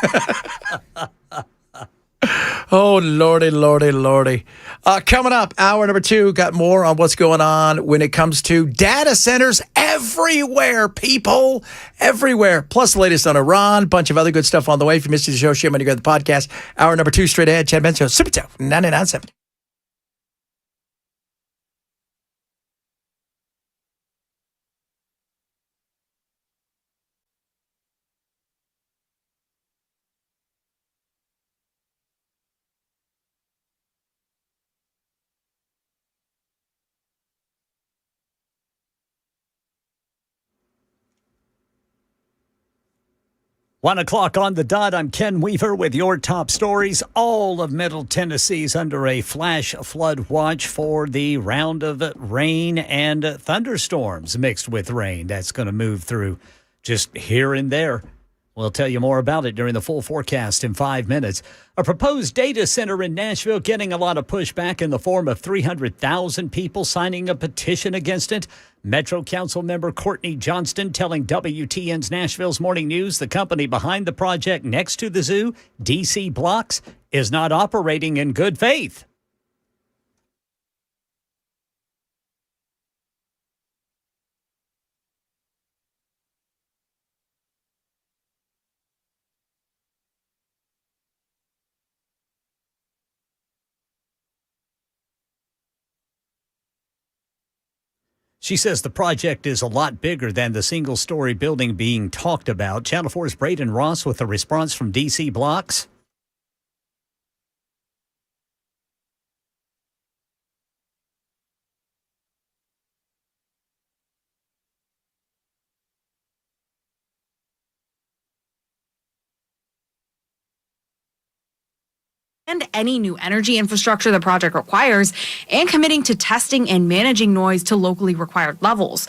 Oh, Lordy, Lordy, Lordy. Coming up, hour number 2, got more on what's going on when it comes to data centers everywhere, people. Everywhere. Plus the latest on Iran, bunch of other good stuff on the way. If you missed the show, share when you go to the podcast. Hour number 2, straight ahead. Chad Benson, Super Show, 99.7. One o'clock on the dot. I'm Ken Weaver with your top stories. All of Middle Tennessee's under a flash flood watch for the round of rain and thunderstorms mixed with rain that's going to move through just here and there. We'll tell you more about it during the full forecast in 5 minutes. A proposed data center in Nashville getting a lot of pushback in the form of 300,000 people signing a petition against it. Metro Council member Courtney Johnston telling WTN's Nashville's Morning News the company behind the project next to the zoo, DC Blocks, is not operating in good faith. She says the project is a lot bigger than the single-story building being talked about. Channel 4's Braden Ross with a response from DC Blocks. And any new energy infrastructure the project requires, and committing to testing and managing noise to locally required levels.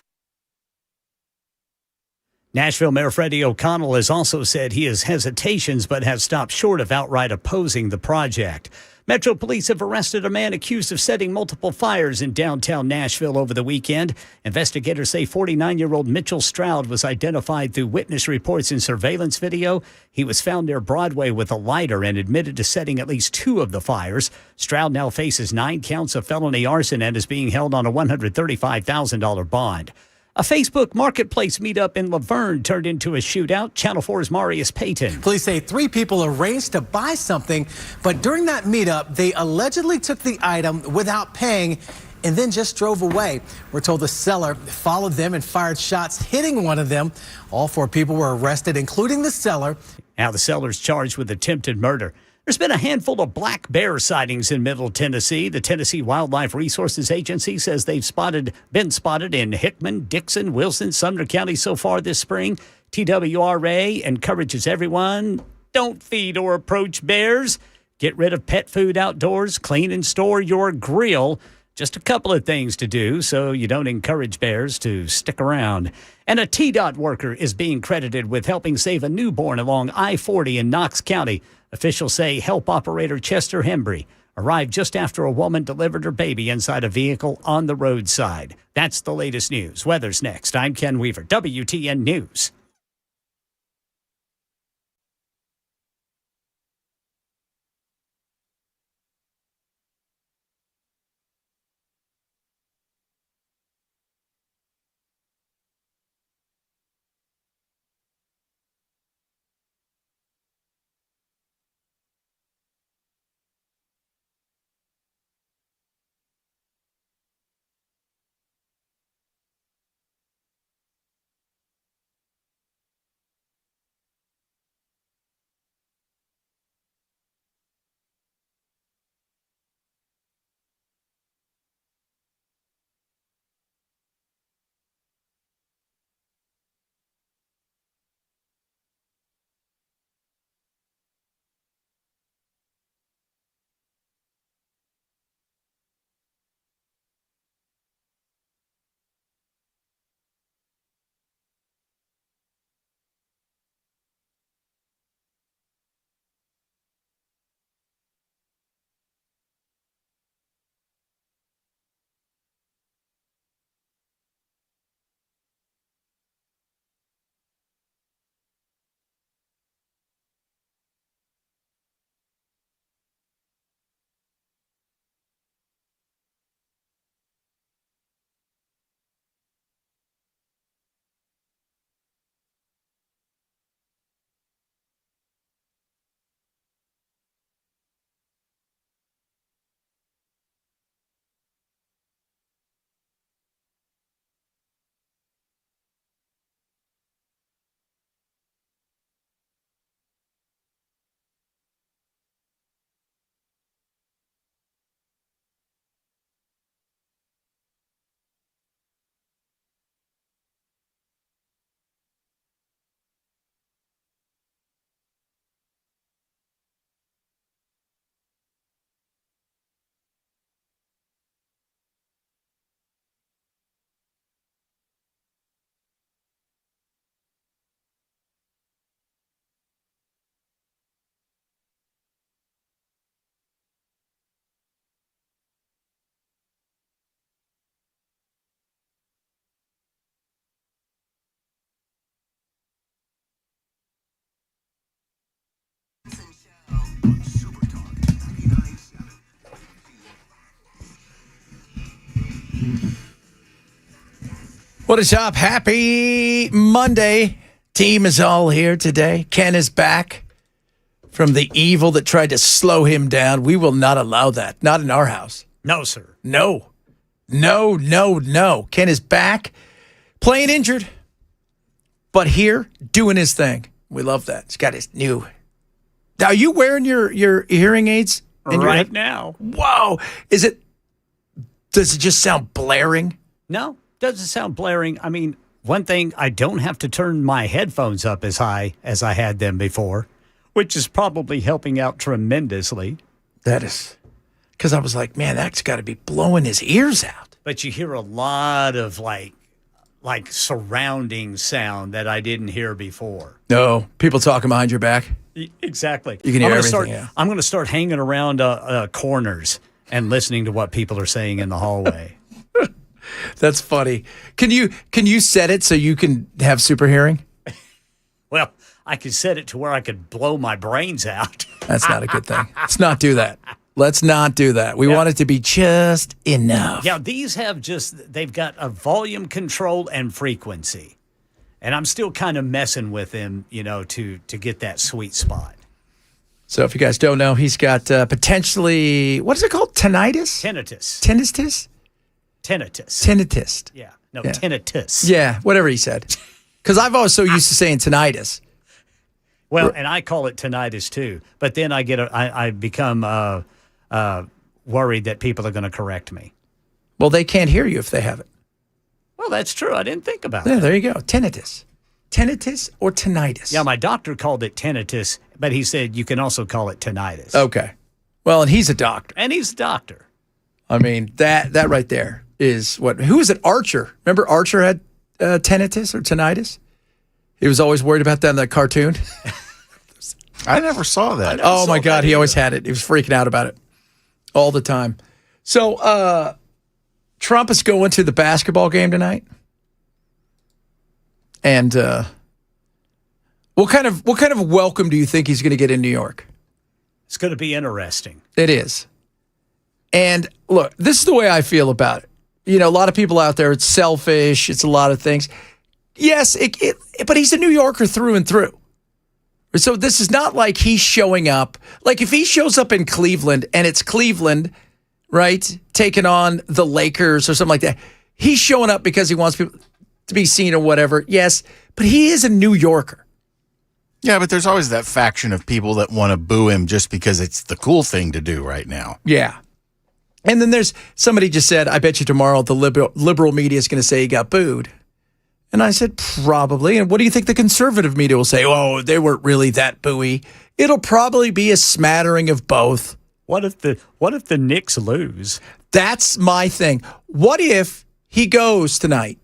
Nashville Mayor Freddie O'Connell has also said he has hesitations but has stopped short of outright opposing the project. Metro Police have arrested a man accused of setting multiple fires in downtown Nashville over the weekend. Investigators say 49-year-old Mitchell Stroud was identified through witness reports and surveillance video. He was found near Broadway with a lighter and admitted to setting at least 2 of the fires. Stroud now faces 9 counts of felony arson and is being held on a $135,000 bond. A Facebook Marketplace meetup in Laverne turned into a shootout. Channel 4's Marius Payton. Police say 3 people arranged to buy something, but during that meetup, they allegedly took the item without paying and then just drove away. We're told the seller followed them and fired shots, hitting one of them. All 4 people were arrested, including the seller. Now the seller's charged with attempted murder. There's been a handful of black bear sightings in Middle Tennessee. The Tennessee Wildlife Resources Agency says they've been spotted in Hickman, Dixon, Wilson, Sumner County so far this spring. TWRA encourages everyone, don't feed or approach bears. Get rid of pet food outdoors. Clean and store your grill. Just a couple of things to do so you don't encourage bears to stick around. And a TDOT worker is being credited with helping save a newborn along I-40 in Knox County. Officials say help operator Chester Hembry arrived just after a woman delivered her baby inside a vehicle on the roadside. That's the latest news. Weather's next. I'm Ken Weaver, WTN News. What is up? Happy Monday. Team is all here today. Ken is back from the evil that tried to slow him down. We will not allow that. Not in our house. No, sir. No. Ken is back, playing injured, but here doing his thing. We love that. He's got his new. Now, are you wearing your hearing aids Right now? Whoa. Does it just sound blaring? No, doesn't sound blaring. I mean, one thing, I don't have to turn my headphones up as high as I had them before, which is probably helping out tremendously. That is. Because I was like, man, that's got to be blowing his ears out. But you hear a lot of like surrounding sound that I didn't hear before. No, people talking behind your back. Exactly. You can hear everything. I'm going to start hanging around corners and listening to what people are saying in the hallway. That's funny. Can you set it so you can have super hearing? Well, I could set it to where I could blow my brains out. That's not a good thing. Let's not do that. Let's not do that. We want it to be just enough. Yeah, these they've got a volume control and frequency. And I'm still kind of messing with them, to get that sweet spot. So if you guys don't know, he's got potentially, what is it called? Tinnitus? Tinnitus. Tinnitus. Yeah. No, tinnitus. Yeah, whatever he said. Because I've always so used to saying tinnitus. Well, and I call it tinnitus too. But then I become worried that people are going to correct me. Well, they can't hear you if they have it. Well, that's true. I didn't think about Yeah, that. there you go. Tinnitus. Tinnitus or tinnitus? Yeah, my doctor called it tinnitus, but he said you can also call it tinnitus. Okay. Well, and he's a doctor. And he's a doctor. I mean, that right there is what. Who is it? Archer. Remember Archer had tinnitus or tinnitus? He was always worried about that in that cartoon. I never saw that. Oh, my God. He always had it. He was freaking out about it all the time. So, Trump is going to the basketball game tonight. And what kind of welcome do you think he's going to get in New York? It's going to be interesting. It is. And look, this is the way I feel about it. A lot of people out there, it's selfish. It's a lot of things. Yes, but he's a New Yorker through and through. So this is not like he's showing up. Like if he shows up in Cleveland and it's Cleveland, right, taking on the Lakers or something like that, he's showing up because he wants people to be seen or whatever. Yes, but he is a New Yorker. Yeah, but there's always that faction of people that want to boo him just because it's the cool thing to do right now. Yeah. And then there's somebody just said, I bet you tomorrow the liberal media is going to say he got booed. And I said, probably. And what do you think the conservative media will say? Oh, they weren't really that booey. It'll probably be a smattering of both. What if the Knicks lose? That's my thing. What if he goes tonight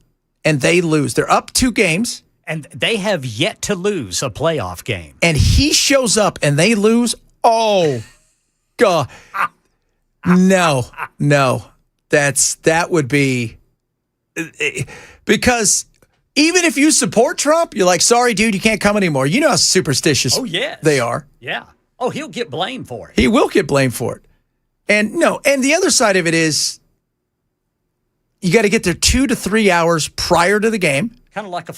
and they lose? They're up 2 games. And they have yet to lose a playoff game. And he shows up and they lose. Oh, God. No. That would be because even if you support Trump, you're like, sorry, dude, you can't come anymore. You know how superstitious they are. Yeah. Oh, he'll get blamed for it. He will get blamed for it. And the other side of it is you got to get there 2 to 3 hours prior to the game. Kind of like a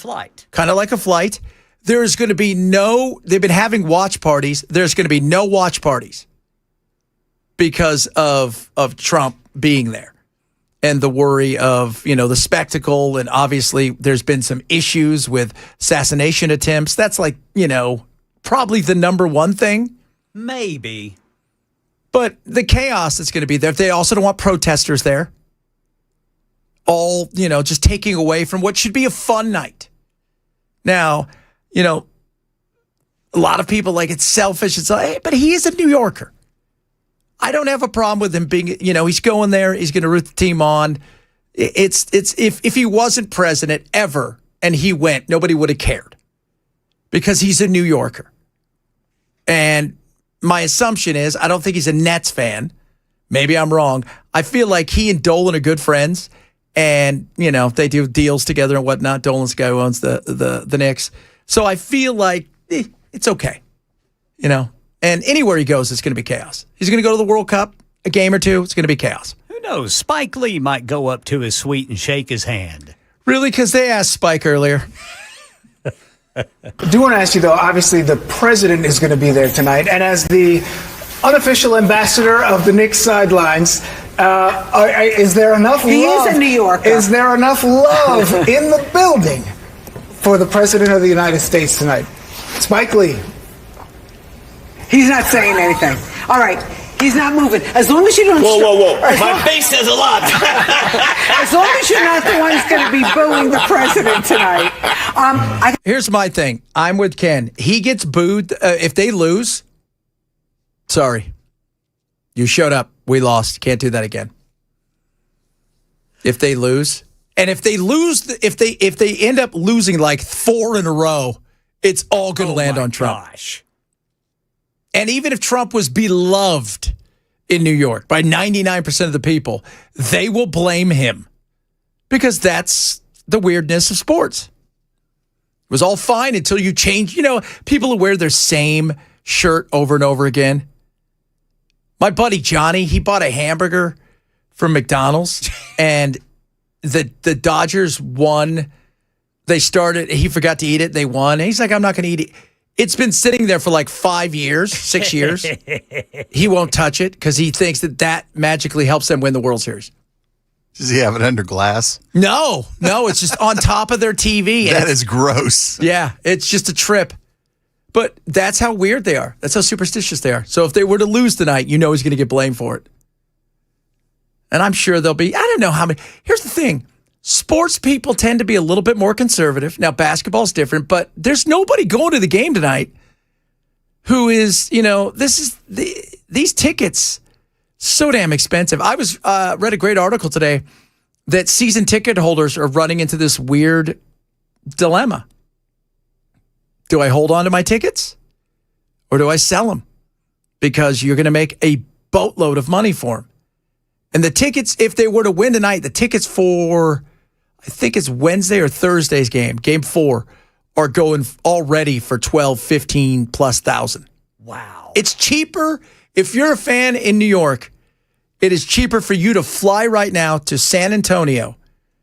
flight. There's going to be they've been having watch parties. There's going to be no watch parties because of Trump being there. And the worry of, the spectacle. And obviously there's been some issues with assassination attempts. That's like, probably the number one thing. Maybe. But the chaos that's going to be there. They also don't want protesters there. All, just taking away from what should be a fun night. Now, a lot of people like it's selfish. It's like, hey, but he is a New Yorker. I don't have a problem with him being, he's going there. He's going to root the team on. It's if he wasn't president ever and he went, nobody would have cared because he's a New Yorker. And my assumption is I don't think he's a Nets fan. Maybe I'm wrong. I feel like he and Dolan are good friends and, they do deals together and whatnot. Dolan's the guy who owns the Knicks. So I feel like it's okay. And anywhere he goes, it's going to be chaos. He's going to go to the World Cup, a game or two, it's going to be chaos. Who knows? Spike Lee might go up to his suite and shake his hand. Really? Because they asked Spike earlier. I do want to ask you, though, obviously the president is going to be there tonight. And as the unofficial ambassador of the Knicks sidelines, is there enough love? He is a New Yorker. Is there enough love in the building for the president of the United States tonight? Spike Lee. He's not saying anything. All right. He's not moving. As long as you don't... Whoa. My face says a lot. As long as you're not the one who's going to be booing the president tonight. Here's my thing. I'm with Ken. He gets booed. If they lose, sorry. You showed up. We lost. Can't do that again. If they lose. And if they lose, if they end up losing like 4 in a row, it's all going to land on Trump. Gosh. And even if Trump was beloved in New York by 99% of the people, they will blame him because that's the weirdness of sports. It was all fine until you change. You know, people who wear their same shirt over and over again. My buddy Johnny, he bought a hamburger from McDonald's and the Dodgers won. He forgot to eat it. They won. And he's like, I'm not going to eat it. It's been sitting there for like 5 years, 6 years. He won't touch it because he thinks that magically helps them win the World Series. Does he have it under glass? No, it's just on top of their TV. That is gross. Yeah, it's just a trip. But that's how weird they are. That's how superstitious they are. So if they were to lose tonight, you know he's going to get blamed for it. And I'm sure there'll be, I don't know how many. Here's the thing. Sports people tend to be a little bit more conservative. Now, basketball's different, but there's nobody going to the game tonight who is, these tickets, so damn expensive. I read a great article today that season ticket holders are running into this weird dilemma. Do I hold on to my tickets or do I sell them? Because you're going to make a boatload of money for them. And the tickets, if they were to win tonight, the tickets for, I think it's Wednesday or Thursday's game 4, are going already for 12, 15 plus thousand. Wow. It's cheaper. If you're a fan in New York, it is cheaper for you to fly right now to San Antonio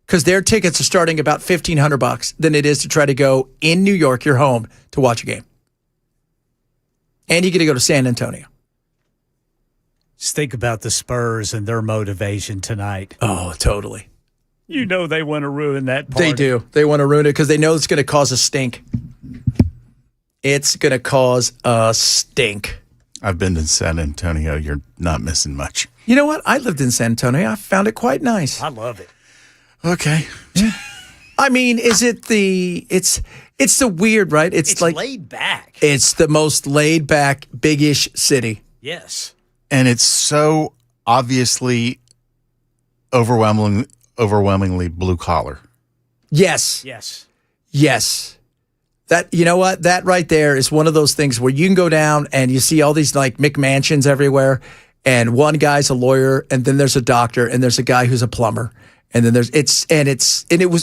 because their tickets are starting about $1,500 than it is to try to go in New York, your home, to watch a game. And you get to go to San Antonio. Just think about the Spurs and their motivation tonight. Oh, totally. You know they want to ruin that party. They do. They want to ruin it because they know it's going to cause a stink. It's going to cause a stink. I've been to San Antonio. You're not missing much. You know what? I lived in San Antonio. I found it quite nice. I love it. Okay. Yeah. I mean, is it it's the weird, right? It's like laid back. It's the most laid back, big-ish city. Yes. And it's so obviously overwhelmingly blue collar. Yes. That, you know what? That right there is one of those things where you can go down and you see all these like McMansions everywhere, and one guy's a lawyer, and then there's a doctor, and there's a guy who's a plumber, and then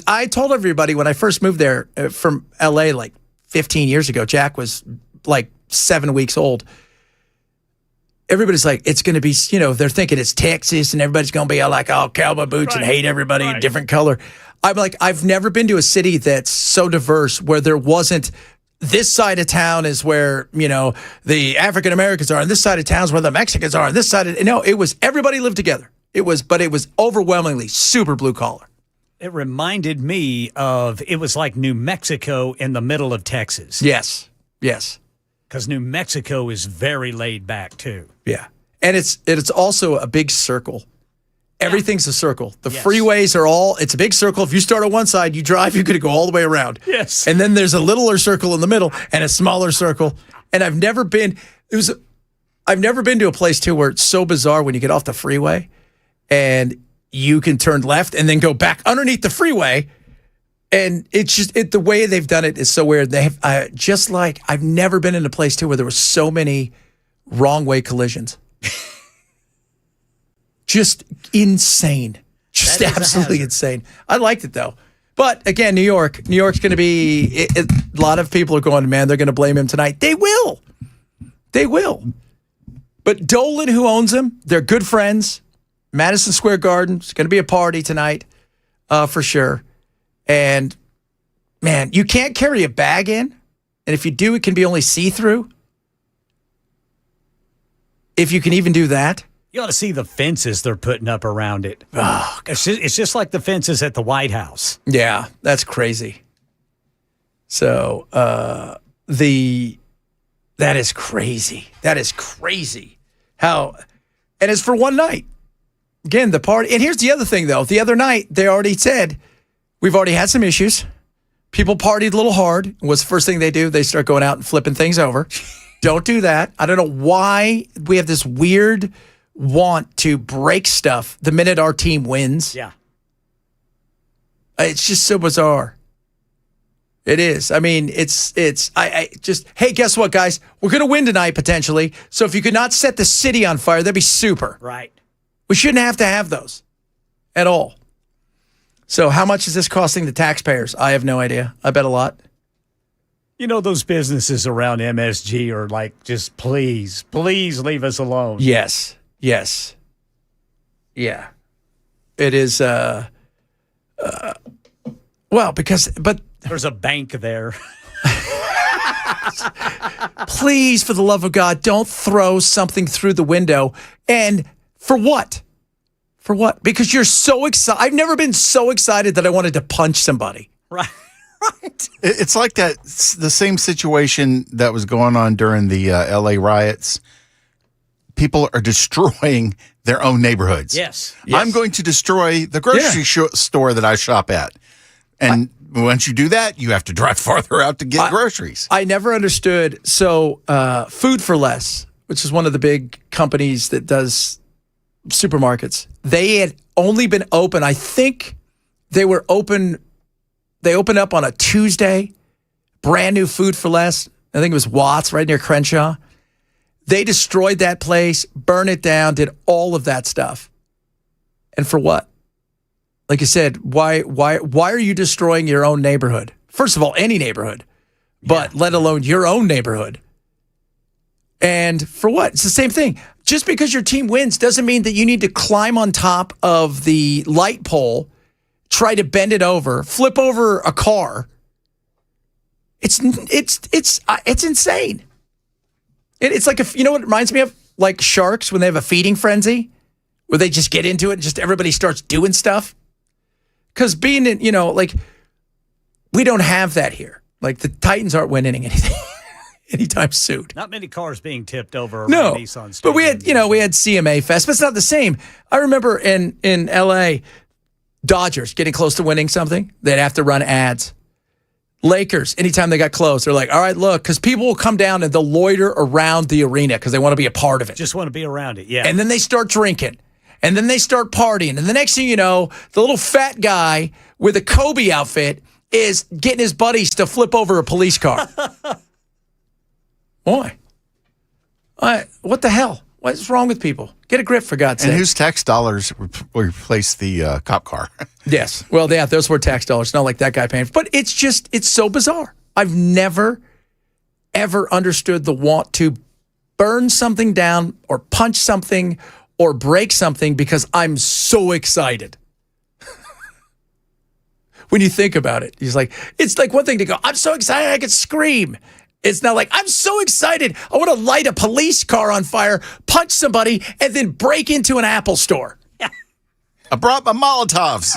I told everybody when I first moved there from LA like 15 years ago, Jack was like 7 weeks old. Everybody's like, it's going to be, they're thinking it's Texas and everybody's going to be like, oh, cowboy boots and hate everybody a different color. I'm like, I've never been to a city that's so diverse where there wasn't this side of town is where, the African Americans are, and this side of town is where the Mexicans are, and this side it was everybody lived together. But it was overwhelmingly super blue collar. It reminded me of, it was like New Mexico in the middle of Texas. Yes. Because New Mexico is very laid back, too. Yeah. And it's also a big circle. Everything's a circle. The freeways are it's a big circle. If you start on one side, you drive, you're going to go all the way around. Yes. And then there's a littler circle in the middle and a smaller circle. And I've never been to a place, too, where it's so bizarre when you get off the freeway and you can turn left and then go back underneath the freeway. And it's just the way they've done it is so weird. They have I've never been in a place too where there were so many wrong way collisions. Just insane. Just absolutely insane. I liked it though. But again, New York's going to be a lot of people are going, man, they're going to blame him tonight. They will. They will. But Dolan, who owns them, they're good friends. Madison Square Garden, it's going to be a party tonight for sure. And, man, you can't carry a bag in. And if you do, it can be only see-through. If you can even do that. You ought to see the fences they're putting up around it. Oh, it's just like the fences at the White House. Yeah, that's crazy. So that is crazy. That is crazy. How, and it's for one night. Again, the party. And here's the other thing, though. The other night, they already said, we've already had some issues. People partied a little hard. What's the first thing they do? They start going out and flipping things over. Don't do that. I don't know why we have this weird want to break stuff the minute our team wins. Yeah. It's just so bizarre. It is. I mean, I just, hey, guess what, guys? We're going to win tonight, potentially. So if you could not set the city on fire, that'd be super. Right. We shouldn't have to have those at all. So how much is this costing the taxpayers? I have no idea. I bet a lot. You know, those businesses around MSG are like, just please leave us alone. Yes. Yes. Yeah. It is, well, but there's a bank there. Please, for the love of God, don't throw something through the window. And for what? For what? Because you're so excited. I've never been so excited that I wanted to punch somebody. Right. It's like that, the same situation that was going on during the LA riots. People are destroying their own neighborhoods. Yes. I'm going to destroy the grocery store that I shop at. And once you do that, you have to drive farther out to get groceries. I never understood. So Food for Less, which is one of the big companies that does supermarkets, they had only been open, I think they opened up on a Tuesday, brand new Food for Less. I think it was Watts right near Crenshaw. They destroyed that place, burned it down, did all of that stuff. And for what? Like I said, why are you destroying your own neighborhood? First of all, any neighborhood, but let alone your own neighborhood. And for what? It's the same thing. Just because your team wins doesn't mean that you need to climb on top of the light pole, try to bend it over, flip over a car. It's insane. It's like, you know what it reminds me of? Like sharks when they have a feeding frenzy, where they just get into it and just everybody starts doing stuff. Because being in, like, we don't have that here. Like, the Titans aren't winning anything anytime soon. Not many cars being tipped over around Nissan Stadium. But we had CMA Fest, but it's not the same. I remember in LA, Dodgers getting close to winning something, they'd have to run ads. Lakers, anytime they got close, they're like, all right, look, because people will come down and they'll loiter around the arena because they want to be a part of it. Just want to be around it, yeah. And then they start drinking. And then they start partying. And the next thing you know, the little fat guy with a Kobe outfit is getting his buddies to flip over a police car. Why? What the hell? What's wrong with people? Get a grip, for God's sake. And whose tax dollars replace the cop car? Yes. Well, yeah, those were tax dollars. Not like that guy paying. But it's so bizarre. I've never, ever understood the want to burn something down or punch something or break something because I'm so excited. When you think about it, it's like one thing to go, I'm so excited I could scream. It's not like, I'm so excited I want to light a police car on fire, punch somebody, and then break into an Apple store. I brought my Molotovs.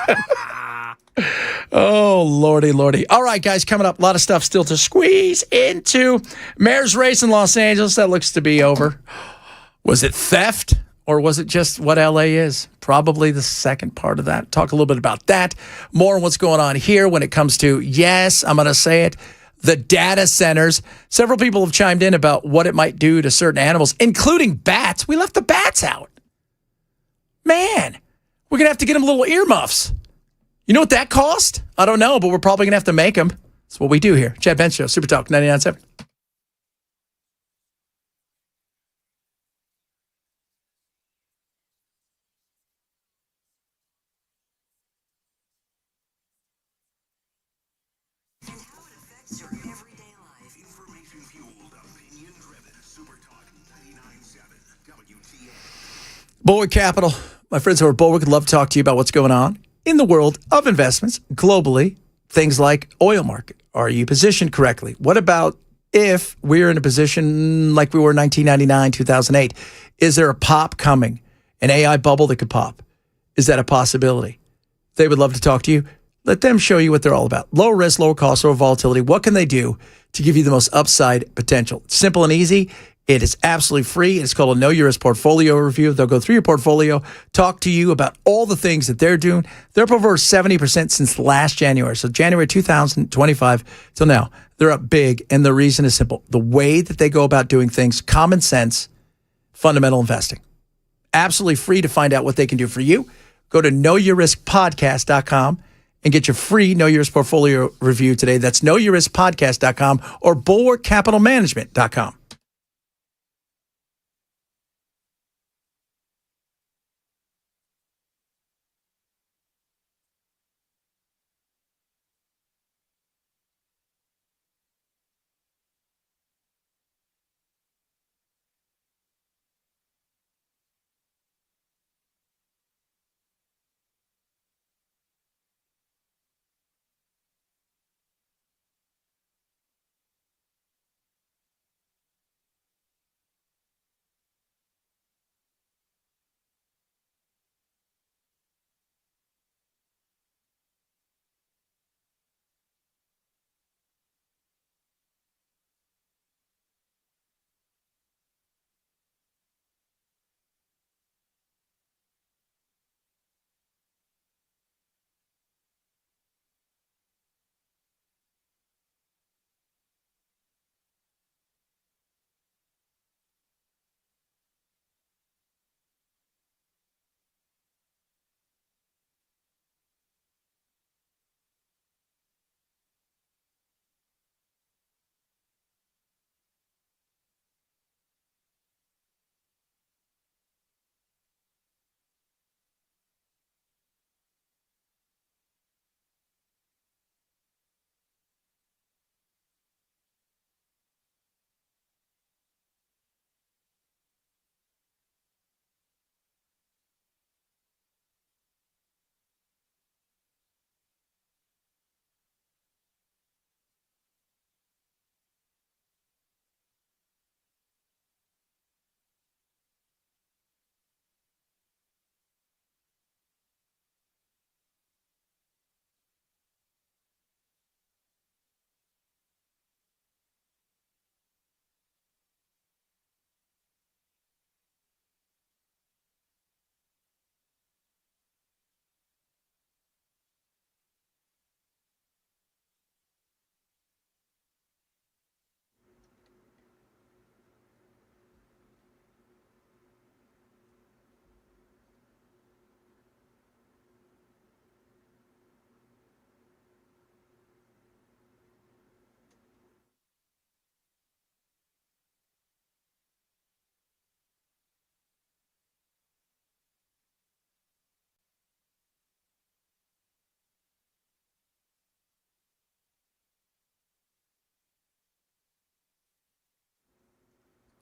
Oh, lordy, lordy. All right, guys, coming up, a lot of stuff still to squeeze into. Mayor's race in Los Angeles, that looks to be over. Was it theft? Or was it just what LA is? Probably the second part of that. Talk a little bit about that. More on what's going on here when it comes to, yes, I'm going to say it, the data centers. Several people have chimed in about what it might do to certain animals, including bats. We left the bats out. Man, we're going to have to get them little earmuffs. You know what that cost? I don't know, but we're probably going to have to make them. That's what we do here. Chad Bench Show, Super Talk 99.7. Your everyday life, information fueled, opinion driven. Super Talk Bulwark Capital. My friends over at Bulwark would love to talk to you about what's going on in the world of investments globally. Things like oil market. Are you positioned correctly? What about if we're in a position like we were in 1999, 2008? Is there a pop coming? An AI bubble that could pop? Is that a possibility? They would love to talk to you. Let them show you what they're all about. Lower risk, lower cost, lower volatility. What can they do to give you the most upside potential? Simple and easy. It is absolutely free. It's called a Know Your Risk Portfolio Review. They'll go through your portfolio, talk to you about all the things that they're doing. They're up over 70% since last January. So January 2025 till now, they're up big. And the reason is simple. The way that they go about doing things, common sense, fundamental investing. Absolutely free to find out what they can do for you. Go to knowyourriskpodcast.com and get your free Know Your Risk Portfolio Review today. That's knowyourriskpodcast.com or bulwarkcapitalmanagement.com.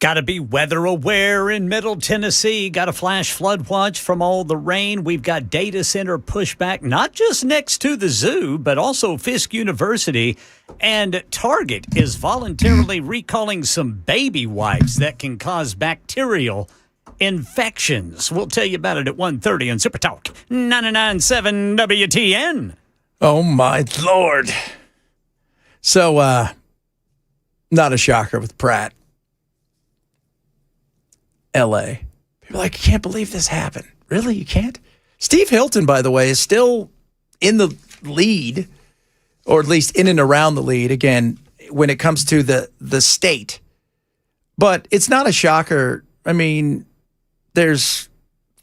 Got to be weather aware in Middle Tennessee. Got a flash flood watch from all the rain. We've got data center pushback, not just next to the zoo, but also Fisk University. And Target is voluntarily recalling some baby wipes that can cause bacterial infections. We'll tell you about it at 1:30 on Super Talk 99.7 WTN. Oh, my Lord. So, not a shocker with Pratt. L.A. People are like, I can't believe this happened. Really? You can't? Steve Hilton, by the way, is still in the lead, or at least in and around the lead, again, when it comes to the state. But it's not a shocker. I mean, there's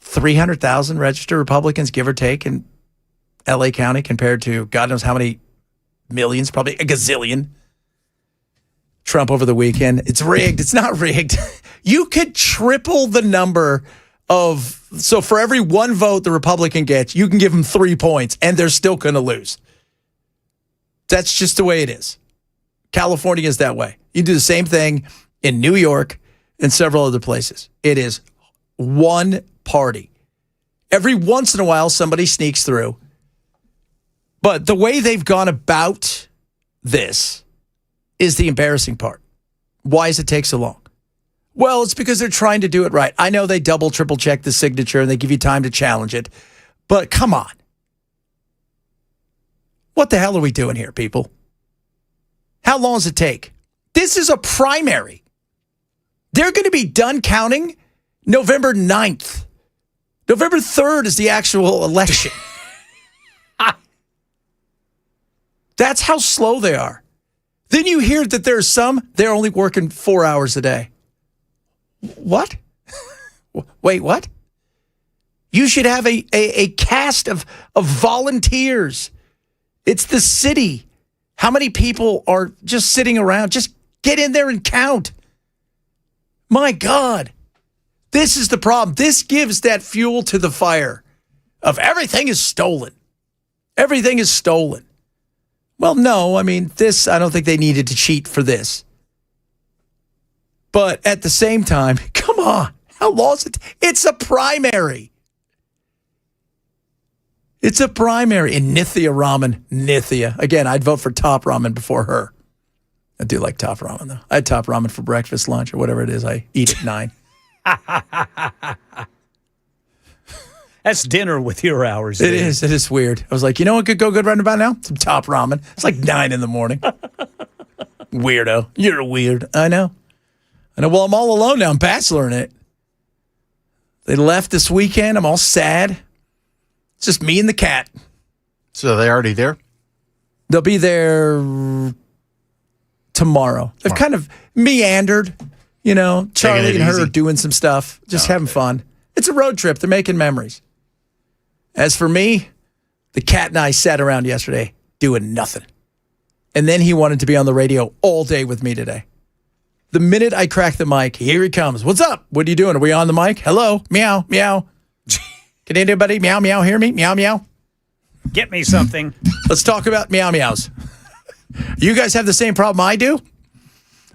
300,000 registered Republicans, give or take, in L.A. County compared to God knows how many millions, probably a gazillion. Trump over the weekend. It's rigged. It's not rigged. You could triple the number of, so for every one vote the Republican gets, you can give them 3 points and they're still going to lose. That's just the way it is. California is that way. You do the same thing in New York and several other places. It is one party. Every once in a while, somebody sneaks through. But the way they've gone about this is the embarrassing part. Why does it take so long? Well, it's because they're trying to do it right. I know they double, triple check the signature and they give you time to challenge it. But come on. What the hell are we doing here, people? How long does it take? This is a primary. They're going to be done counting November 9th. November 3rd is the actual election. That's how slow they are. Then you hear that there's some, they're only working 4 hours a day. What? Wait, what? You should have a cast of volunteers. It's the city. How many people are just sitting around? Just get in there and count. My God. This is the problem. This gives that fuel to the fire of everything is stolen. Everything is stolen. Well, no, I mean, this, I don't think they needed to cheat for this. But at the same time, come on. How long is it? It's a primary. It's a primary. And Nithya Raman, Nithya. Again, I'd vote for Top Ramen before her. I do like Top Ramen, though. I had Top Ramen for breakfast, lunch, or whatever it is I eat at 9. That's dinner with your hours. It is. It is weird. I was like, you know what could go good right about now? Some Top Ramen. It's like 9 in the morning. Weirdo. You're weird. I know. Well, I'm all alone now. I'm bacheloring it. They left this weekend. I'm all sad. It's just me and the cat. So are they already there? They'll be there tomorrow. They've kind of meandered, you know, Charlie and her are doing some stuff, just having fun. It's a road trip. They're making memories. As for me, the cat and I sat around yesterday doing nothing. And then he wanted to be on the radio all day with me today. The minute I crack the mic, here he comes. What's up? What are you doing? Are we on the mic? Hello? Meow, meow. Can anybody meow, meow hear me? Meow, meow. Get me something. Let's talk about meow, meows. You guys have the same problem I do?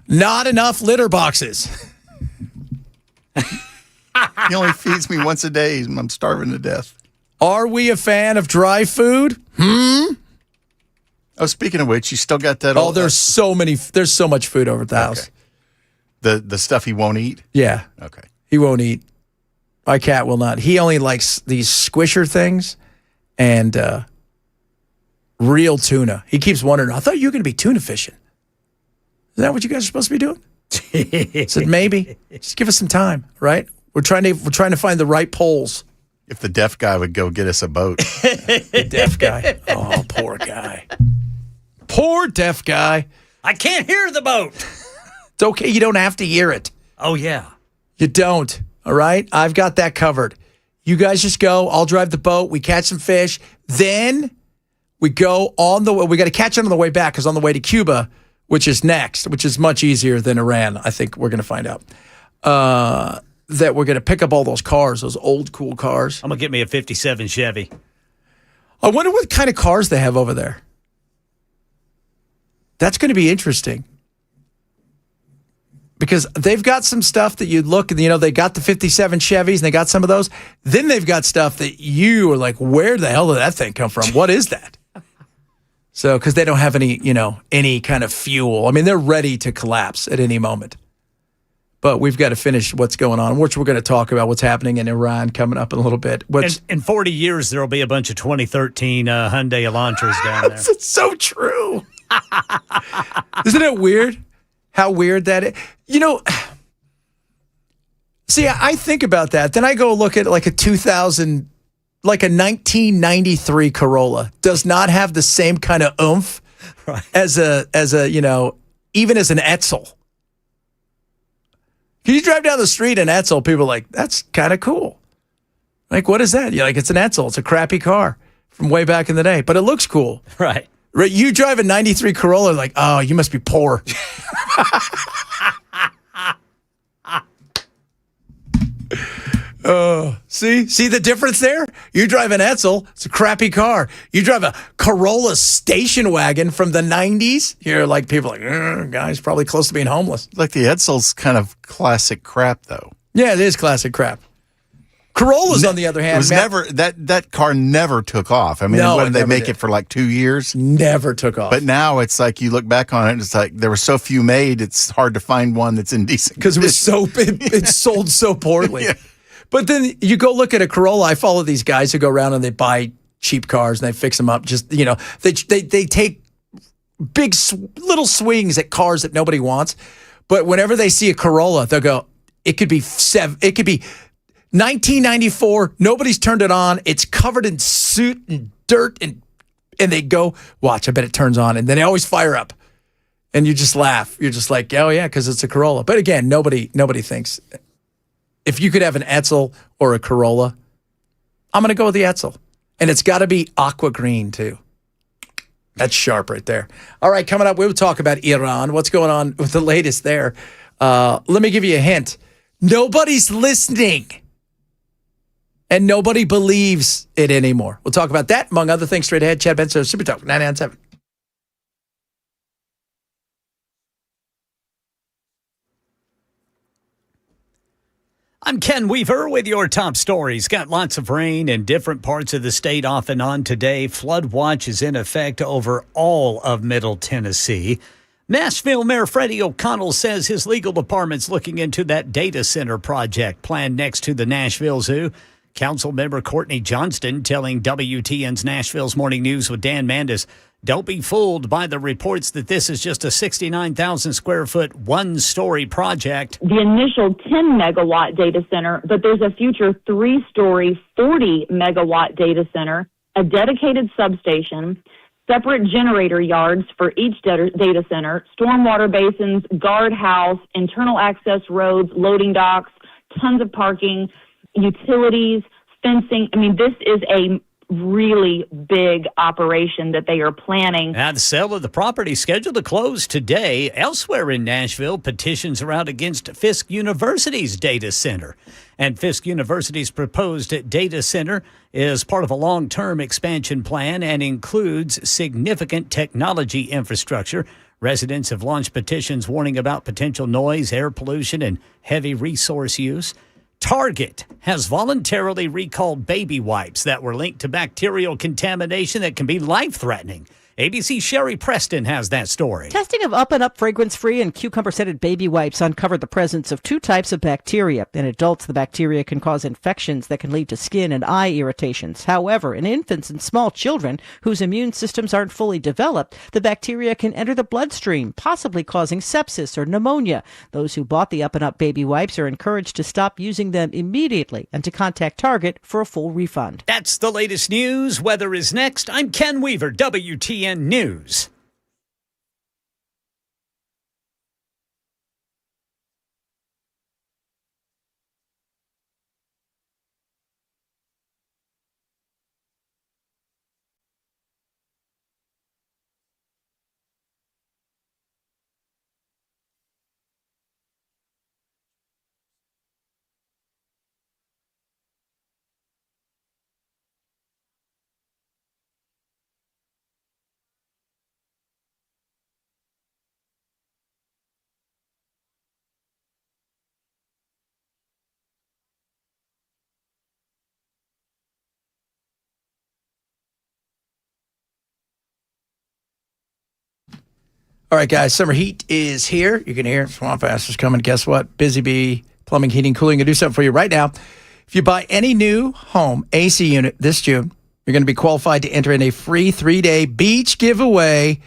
Not enough litter boxes. He only feeds me once a day. I'm starving to death. Are we a fan of dry food? Oh, speaking of which, you still got that? Oh, there's so much food over at the house. The stuff he won't eat? Yeah. Okay. He won't eat. My cat will not. He only likes these squisher things and real tuna. He keeps wondering, I thought you were going to be tuna fishing. Is that what you guys are supposed to be doing? I said, maybe. Just give us some time, right? We're trying to find the right poles. If the deaf guy would go get us a boat. The deaf guy. Oh, poor guy. Poor deaf guy. I can't hear the boat. It's okay. You don't have to hear it. Oh, yeah. You don't. All right? I've got that covered. You guys just go. I'll drive the boat. We catch some fish. Then we go on the way. We got to catch it on the way back because on the way to Cuba, which is next, which is much easier than Iran, I think we're going to find out. That we're going to pick up all those cars, those old cool cars. I'm going to get me a 57 Chevy. I wonder what kind of cars they have over there. That's going to be interesting. Because they've got some stuff that you look and, you know, they got the 57 Chevys and they got some of those. Then they've got stuff that you are like, where the hell did that thing come from? What is that? So, because they don't have any kind of fuel. I mean, they're ready to collapse at any moment. But we've got to finish what's going on, which we're going to talk about what's happening in Iran coming up in a little bit. In 40 years, there will be a bunch of 2013 Hyundai Elantras down there. It's so true. Isn't it weird? How weird that is. You know, see, I think about that. Then I go look at like a 1993 Corolla. Does not have the same kind of oomph as a even as an Edsel. Can you drive down the street in Edsel? People are like, that's kind of cool. Like, what is that? You're like, it's an Edsel. It's a crappy car from way back in the day, but it looks cool. Right. You drive a 93 Corolla, like, oh, you must be poor. See the difference there? You drive an Edsel, it's a crappy car. You drive a Corolla station wagon from the 90s, you're like, people are like, guy's probably close to being homeless. Like the Edsel's kind of classic crap, though. Yeah, it is classic crap. Corollas, on the other hand, it was never that car never took off. I mean, No, what it did they never make did. it for like 2 years? Never took off. But now it's like you look back on it, it's like there were so few made. It's hard to find one that's in decent because it was it sold so poorly. Yeah. But then you go look at a Corolla. I follow these guys who go around and they buy cheap cars and they fix them up. Just they take big little swings at cars that nobody wants. But whenever they see a Corolla, they'll go, it could be 1994. Nobody's turned it on. It's covered in soot and dirt, and they go, watch. I bet it turns on, and then they always fire up, and you just laugh. You're just like, oh yeah, because it's a Corolla. But again, nobody thinks. If you could have an Edsel or a Corolla, I'm going to go with the Edsel, and it's got to be aqua green too. That's sharp right there. All right, coming up, we'll talk about Iran. What's going on with the latest there? Let me give you a hint. Nobody's listening. And nobody believes it anymore. We'll talk about that, among other things, straight ahead. Chad Benson, Super Talk, 99.7. I'm Ken Weaver with your top stories. Got lots of rain in different parts of the state off and on today. Flood watch is in effect over all of Middle Tennessee. Nashville Mayor Freddie O'Connell says his legal department's looking into that data center project planned next to the Nashville Zoo. Council member Courtney Johnston telling WTN's Nashville's Morning News with Dan Mandis, don't be fooled by the reports that this is just a 69,000 square foot, one-story project. The initial 10 megawatt data center, but there's a future 3-story, 40 megawatt data center, a dedicated substation, separate generator yards for each data center, stormwater basins, guardhouse, internal access roads, loading docks, tons of parking, utilities, fencing. I mean, this is a really big operation that they are planning. And the sale of the property scheduled to close today. Elsewhere in Nashville, petitions are out against Fisk University's data center. And Fisk University's proposed data center is part of a long-term expansion plan and includes significant technology infrastructure. Residents have launched petitions warning about potential noise, air pollution, and heavy resource use. Target has voluntarily recalled baby wipes that were linked to bacterial contamination that can be life-threatening. ABC's Sherry Preston has that story. Testing of Up and Up fragrance-free and cucumber-scented baby wipes uncovered the presence of 2 types of bacteria. In adults, the bacteria can cause infections that can lead to skin and eye irritations. However, in infants and small children whose immune systems aren't fully developed, the bacteria can enter the bloodstream, possibly causing sepsis or pneumonia. Those who bought the Up and Up baby wipes are encouraged to stop using them immediately and to contact Target for a full refund. That's the latest news. Weather is next. I'm Ken Weaver, WTN News. All right, guys, summer heat is here. You can hear Swamp Ass is coming. Guess what? Busy Bee Plumbing, Heating, Cooling can do something for you right now. If you buy any new home AC unit this June, you're going to be qualified to enter in a free 3-day beach giveaway.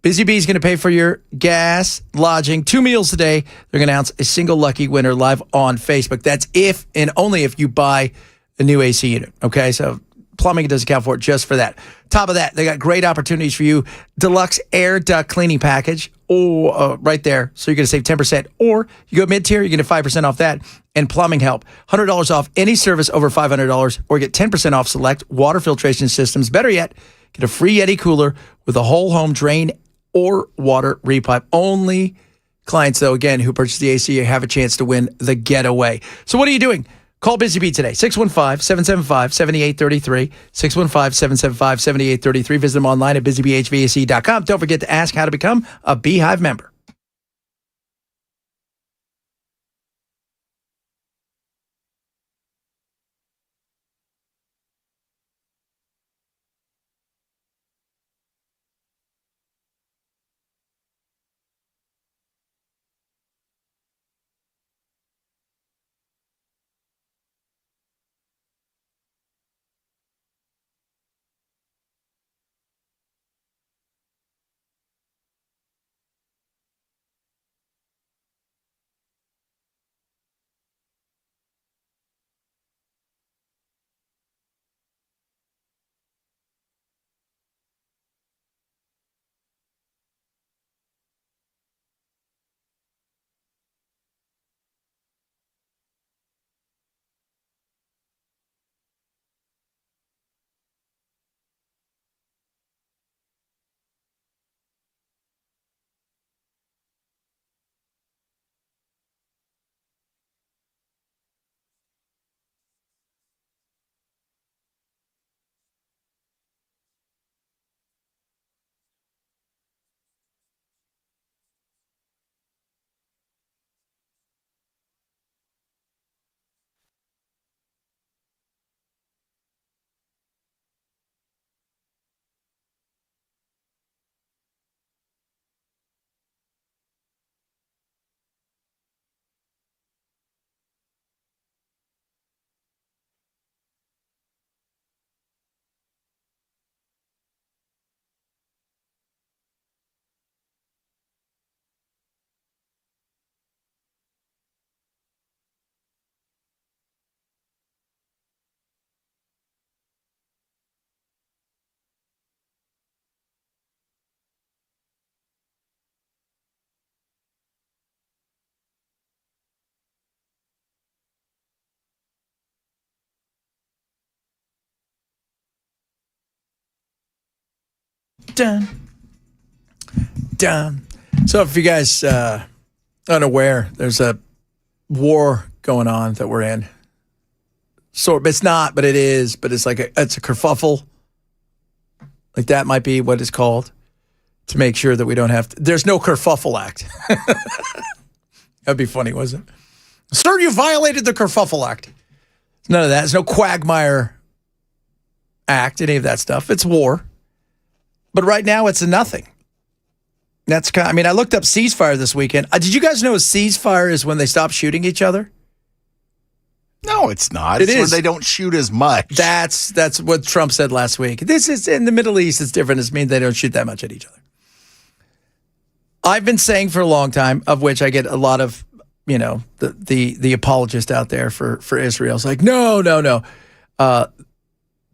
Busy Bee is going to pay for your gas, lodging, 2 meals a day. They're going to announce a single lucky winner live on Facebook. That's if and only if you buy a new AC unit. Okay, so plumbing does account for it just for that. Top of that, they got great opportunities for you. Deluxe air duct cleaning package, right there. So you're going to save 10%. Or you go mid-tier, you're going to 5% off that. And plumbing help, $100 off any service over $500, or get 10% off select water filtration systems. Better yet, get a free Yeti cooler with a whole home drain or water repipe. Only clients, though, again, who purchase the AC have a chance to win the getaway. So what are you doing? Call Busy Bee today, 615-775-7833, 615-775-7833. Visit them online at busybhvac.com. Don't forget to ask how to become a Beehive member. dun, dun. So if you guys unaware, there's a war going on that we're in. It's not, but it is. But it's like it's a kerfuffle. Like that might be what it's called, to make sure that we don't have to. There's no kerfuffle act. That'd be funny, wasn't it? Sir, you violated the kerfuffle act. None of that. There's no Quagmire act, any of that stuff. It's war. But right now, it's a nothing. That's kind of, I mean, I looked up ceasefire this weekend. Did you guys know a ceasefire is when they stop shooting each other? No, it's not. It It's is. when they don't shoot as much. That's what Trump said last week. This is in the Middle East. It's different. It means they don't shoot that much at each other. I've been saying for a long time, of which I get a lot of, the apologist out there for Israel. It's like, no.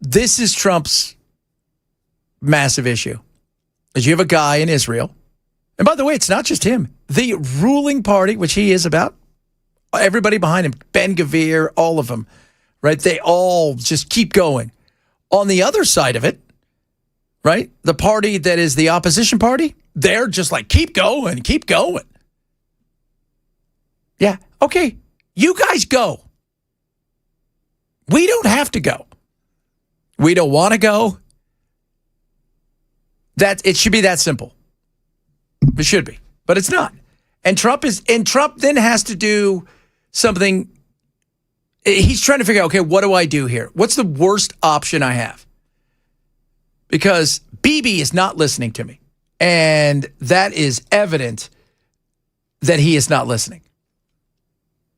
This is Trump's massive issue. Is you have a guy in Israel, and by the way, it's not just him. The ruling party, which he is about, everybody behind him, Ben-Gvir, all of them, right? They all just keep going. On the other side of it, right? The party that is the opposition party, they're just like, keep going. Yeah, okay. You guys go. We don't have to go. We don't want to go. It should be that simple. It should be, but it's not. And Trump then has to do something. He's trying to figure out, okay, what do I do here? What's the worst option I have? Because Bibi is not listening to me. And that is evident that he is not listening.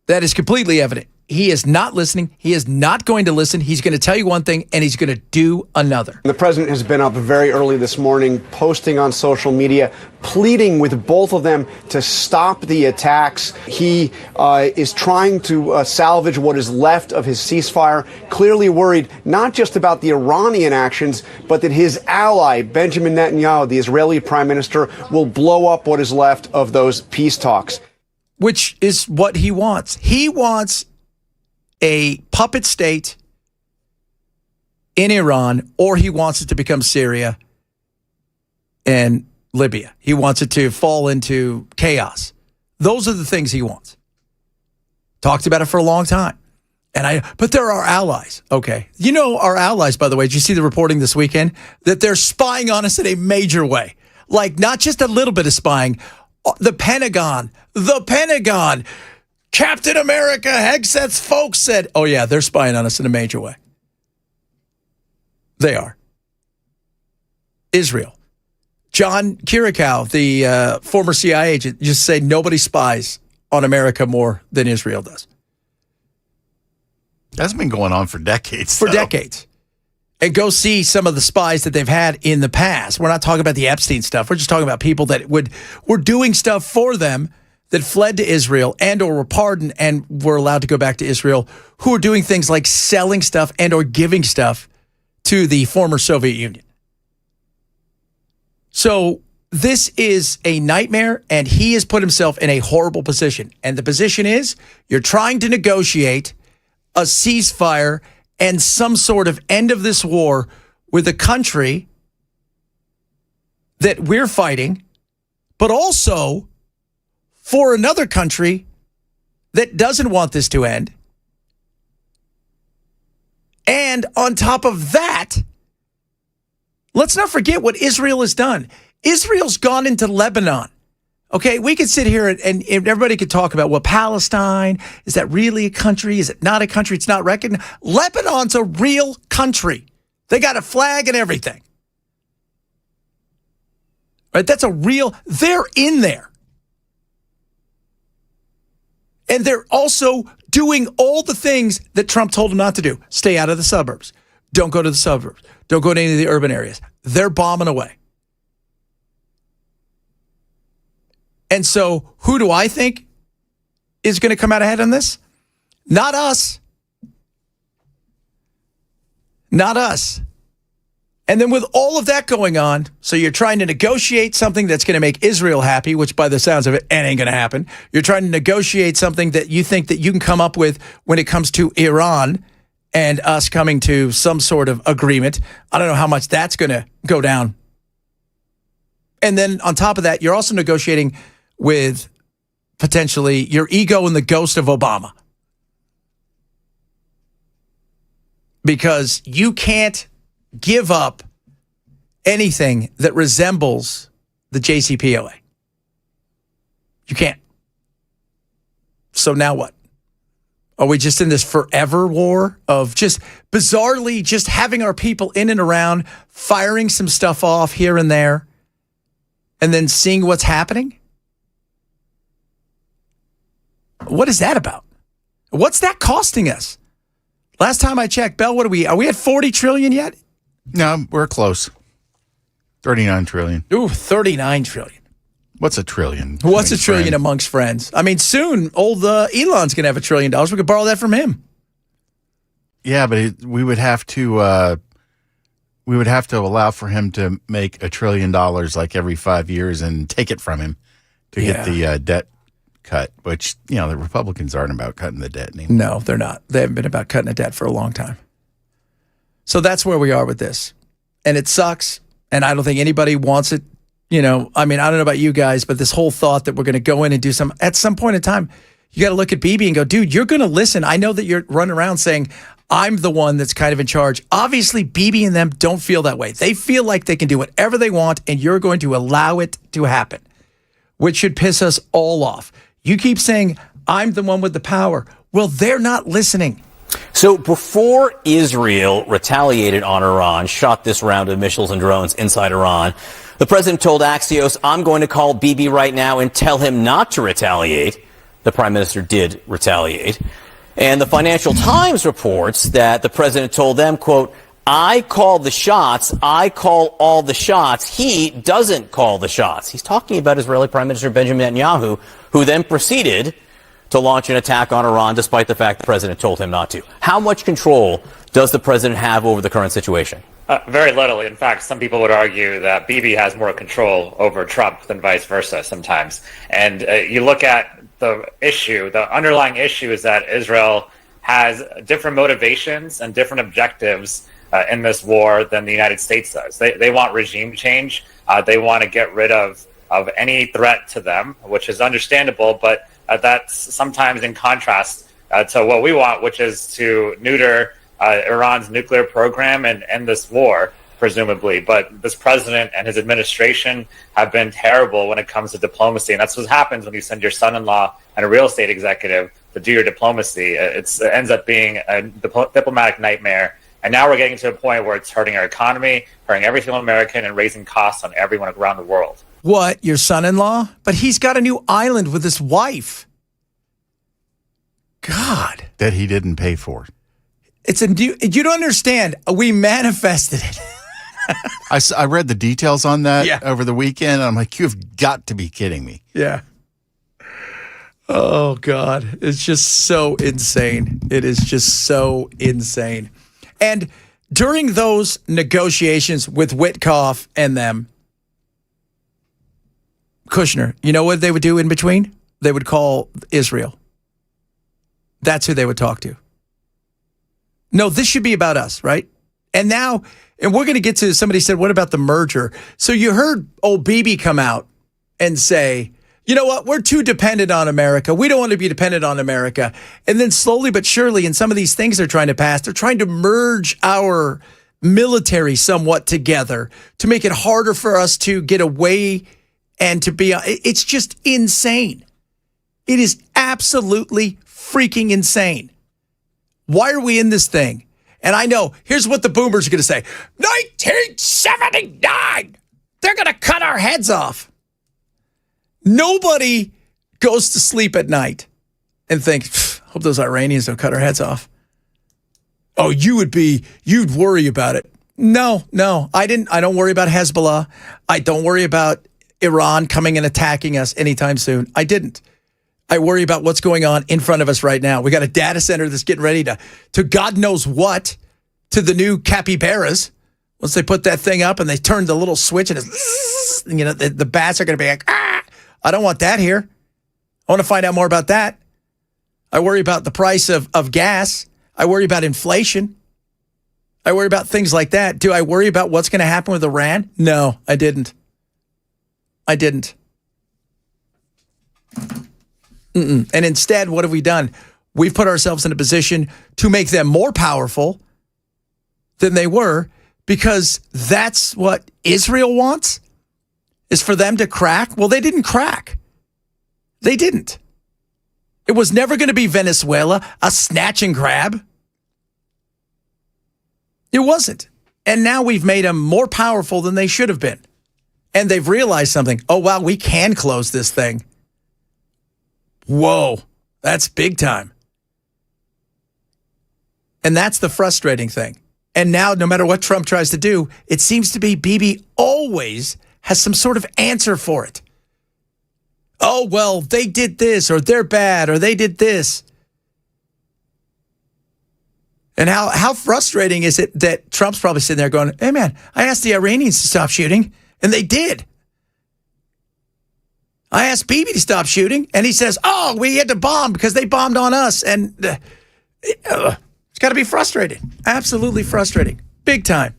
That is completely evident. He is not listening. He is not going to listen. He's going to tell you one thing, and he's going to do another. The president has been up very early this morning, posting on social media, pleading with both of them to stop the attacks. He is trying to salvage what is left of his ceasefire, clearly worried not just about the Iranian actions, but that his ally, Benjamin Netanyahu, the Israeli prime minister, will blow up what is left of those peace talks. Which is what he wants. He wants a puppet state in Iran, or he wants it to become Syria and Libya. He wants it to fall into chaos. Those are the things he wants. Talked about it for a long time. But they're our allies. Okay. Our allies, by the way, did you see the reporting this weekend? That they're spying on us in a major way. Like, not just a little bit of spying. The Pentagon. Captain America, Hegseth's folks said, oh yeah, they're spying on us in a major way. They are. Israel. John Kiriakou, the former CIA agent, just said nobody spies on America more than Israel does. That's been going on for decades. Decades. And go see some of the spies that they've had in the past. We're not talking about the Epstein stuff. We're just talking about people that were doing stuff for them, that fled to Israel and or were pardoned and were allowed to go back to Israel, who are doing things like selling stuff and or giving stuff to the former Soviet Union. So this is a nightmare, and he has put himself in a horrible position. And the position is, you're trying to negotiate a ceasefire and some sort of end of this war with a country that we're fighting, but also for another country that doesn't want this to end. And on top of that, let's not forget what Israel has done. Israel's gone into Lebanon. Okay, we could sit here and everybody could talk about, well, Palestine, is that really a country? Is it not a country? It's not recognized. Lebanon's a real country. They got a flag and everything. Right? They're in there. And they're also doing all the things that Trump told them not to do. Stay out of the suburbs. Don't go to the suburbs. Don't go to any of the urban areas. They're bombing away. And so who do I think is going to come out ahead on this? Not us. Not us. And then with all of that going on, so you're trying to negotiate something that's going to make Israel happy, which by the sounds of it ain't going to happen. You're trying to negotiate something that you think that you can come up with when it comes to Iran and us coming to some sort of agreement. I don't know how much that's going to go down And then on top of that, you're also negotiating with potentially your ego and the ghost of Obama. Because you can't give up anything that resembles the JCPOA. You can't. So now what? Are we just in this forever war of just bizarrely just having our people in and around, firing some stuff off here and there, and then seeing what's happening? What is that about? What's that costing us? Last time I checked, Bell, what are we at 40 trillion yet? No, we're close. 39 trillion. Ooh, 39 trillion. What's a trillion? What's a trillion amongst friends? I mean, soon old Elon's going to have $1 trillion. We could borrow that from him. Yeah, but we would have to allow for him to make $1 trillion like every 5 years and take it from him to get the debt cut, which, the Republicans aren't about cutting the debt anymore. No, they're not. They haven't been about cutting the debt for a long time. So that's where we are with this. And it sucks. And I don't think anybody wants it. I don't know about you guys, but this whole thought that we're going to go in and do at some point in time, you got to look at Bibi and go, dude, you're going to listen. I know that you're running around saying, I'm the one that's kind of in charge. Obviously, Bibi and them don't feel that way. They feel like they can do whatever they want, and you're going to allow it to happen, which should piss us all off. You keep saying, I'm the one with the power. Well, they're not listening. So before Israel retaliated on Iran, shot this round of missiles and drones inside Iran, the president told Axios, I'm going to call Bibi right now and tell him not to retaliate. The prime minister did retaliate. And the Financial Times reports that the president told them, quote, I call the shots. I call all the shots. He doesn't call the shots. He's talking about Israeli Prime Minister Benjamin Netanyahu, who then proceeded to launch an attack on Iran, despite the fact the president told him not to. How much control does the president have over the current situation? Very little. In fact, some people would argue that Bibi has more control over Trump than vice versa sometimes. And you look at the issue, the underlying issue is that Israel has different motivations and different objectives in this war than the United States does. They want regime change. They want to get rid of any threat to them, which is understandable, but that's sometimes in contrast to what we want, which is to neuter Iran's nuclear program and end this war, presumably. But this president and his administration have been terrible when it comes to diplomacy. And that's what happens when you send your son-in-law and a real estate executive to do your diplomacy. It ends up being a diplomatic nightmare. And now we're getting to a point where it's hurting our economy, hurting every single American, and raising costs on everyone around the world. What, your son-in-law? But he's got a new island with his wife. God. That he didn't pay for. It's a new, you don't understand. We manifested it. I read the details on that over the weekend. And I'm like, you've got to be kidding me. Yeah. Oh, God. It's just so insane. It is just so insane. And during those negotiations with Witkoff and them, Kushner, you know what they would do in between? They would call Israel. That's who they would talk to. No, this should be about us, right? And now, and we're going to get to, somebody said, what about the merger? So you heard old Bibi come out and say, you know what, we're too dependent on America. We don't want to be dependent on America. And then slowly but surely, in some of these things they're trying to pass, they're trying to merge our military somewhat together to make it harder for us to get away and to be, it's just insane. It is absolutely freaking insane. Why are we in this thing? And I know, here's what the boomers are going to say. 1979! They're going to cut our heads off. Nobody goes to sleep at night and thinks, hope those Iranians don't cut our heads off. Oh, you'd worry about it. No, I don't worry about Hezbollah. I don't worry about Iran coming and attacking us anytime soon. I didn't. I worry about what's going on in front of us right now. We got a data center that's getting ready to God knows what, to the new capybaras. Once they put that thing up and they turn the little switch and it's, the bats are going to be like, ah, I don't want that here. I want to find out more about that. I worry about the price of gas. I worry about inflation. I worry about things like that. Do I worry about what's going to happen with Iran? No, I didn't. I didn't. And instead, what have we done? We've put ourselves in a position to make them more powerful than they were, because that's what Israel wants, is for them to crack. Well, they didn't crack. They didn't. It was never going to be Venezuela, a snatch and grab. It wasn't. And now we've made them more powerful than they should have been. And they've realized something. Oh, wow, we can close this thing. Whoa, that's big time. And that's the frustrating thing. And now, no matter what Trump tries to do, it seems to be Bibi always has some sort of answer for it. Oh, well, they did this, or they're bad, or they did this. And how frustrating is it that Trump's probably sitting there going, hey, man, I asked the Iranians to stop shooting, and they did. I asked Bibi to stop shooting, and he says, oh, we had to bomb because they bombed on us. And it's got to be frustrating. Absolutely frustrating. Big time.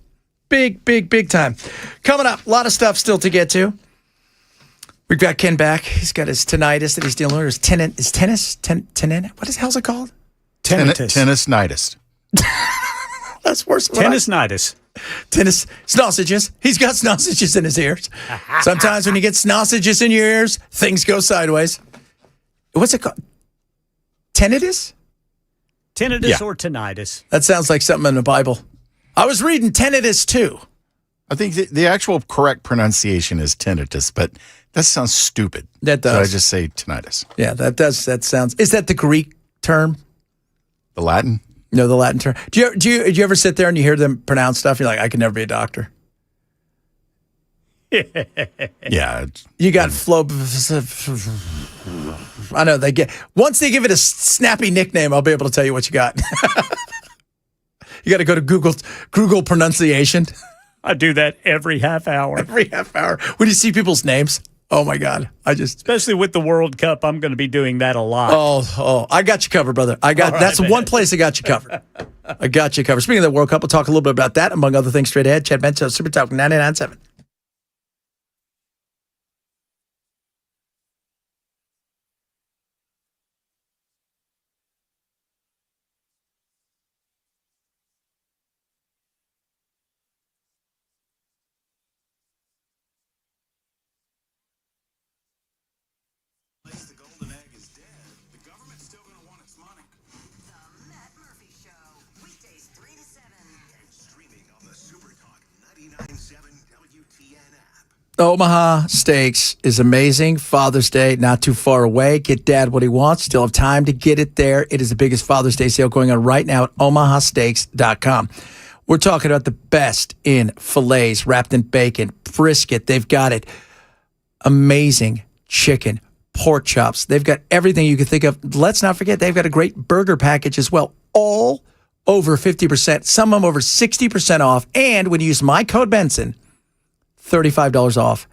Big time. Coming up, a lot of stuff still to get to. We've got Ken back. He's got his tinnitus that he's dealing with. His tinnitus? What the hell's it called? Tinnitus. That's worse than Tennis-nitis. Tennis sausages. He's got sausages in his ears. Sometimes when you get sausages in your ears, things go sideways. What's it called? Tinnitus? Tinnitus or tinnitus. That sounds like something in the Bible. I was reading tinnitus too. I think the actual correct pronunciation is tinnitus, but that sounds stupid. That does. So I just say tinnitus. Yeah, that does. That sounds. Is that the Greek term? The Latin? No, the Latin term. Do you ever sit there and you hear them pronounce stuff? You're like, I could never be a doctor. Yeah. You got flow. I know once they give it a snappy nickname, I'll be able to tell you what you got. You got to go to Google pronunciation. I do that every half hour. When you see people's names. Oh my God. Especially with the World Cup, I'm going to be doing that a lot. Oh, I got you covered, brother. That's one place I got you covered. I got you covered. Speaking of the World Cup, we'll talk a little bit about that, among other things, straight ahead. Chad Benson, Super Talk 99.7. Omaha Steaks is amazing. Father's Day, not too far away. Get dad what he wants. Still have time to get it there. It is the biggest Father's Day sale going on right now at omahasteaks.com. We're talking about the best in fillets wrapped in bacon, brisket. They've got it. Amazing chicken, pork chops. They've got everything you can think of. Let's not forget, they've got a great burger package as well. All over 50%, some of them over 60% off. And when you use my code Benson, $35 off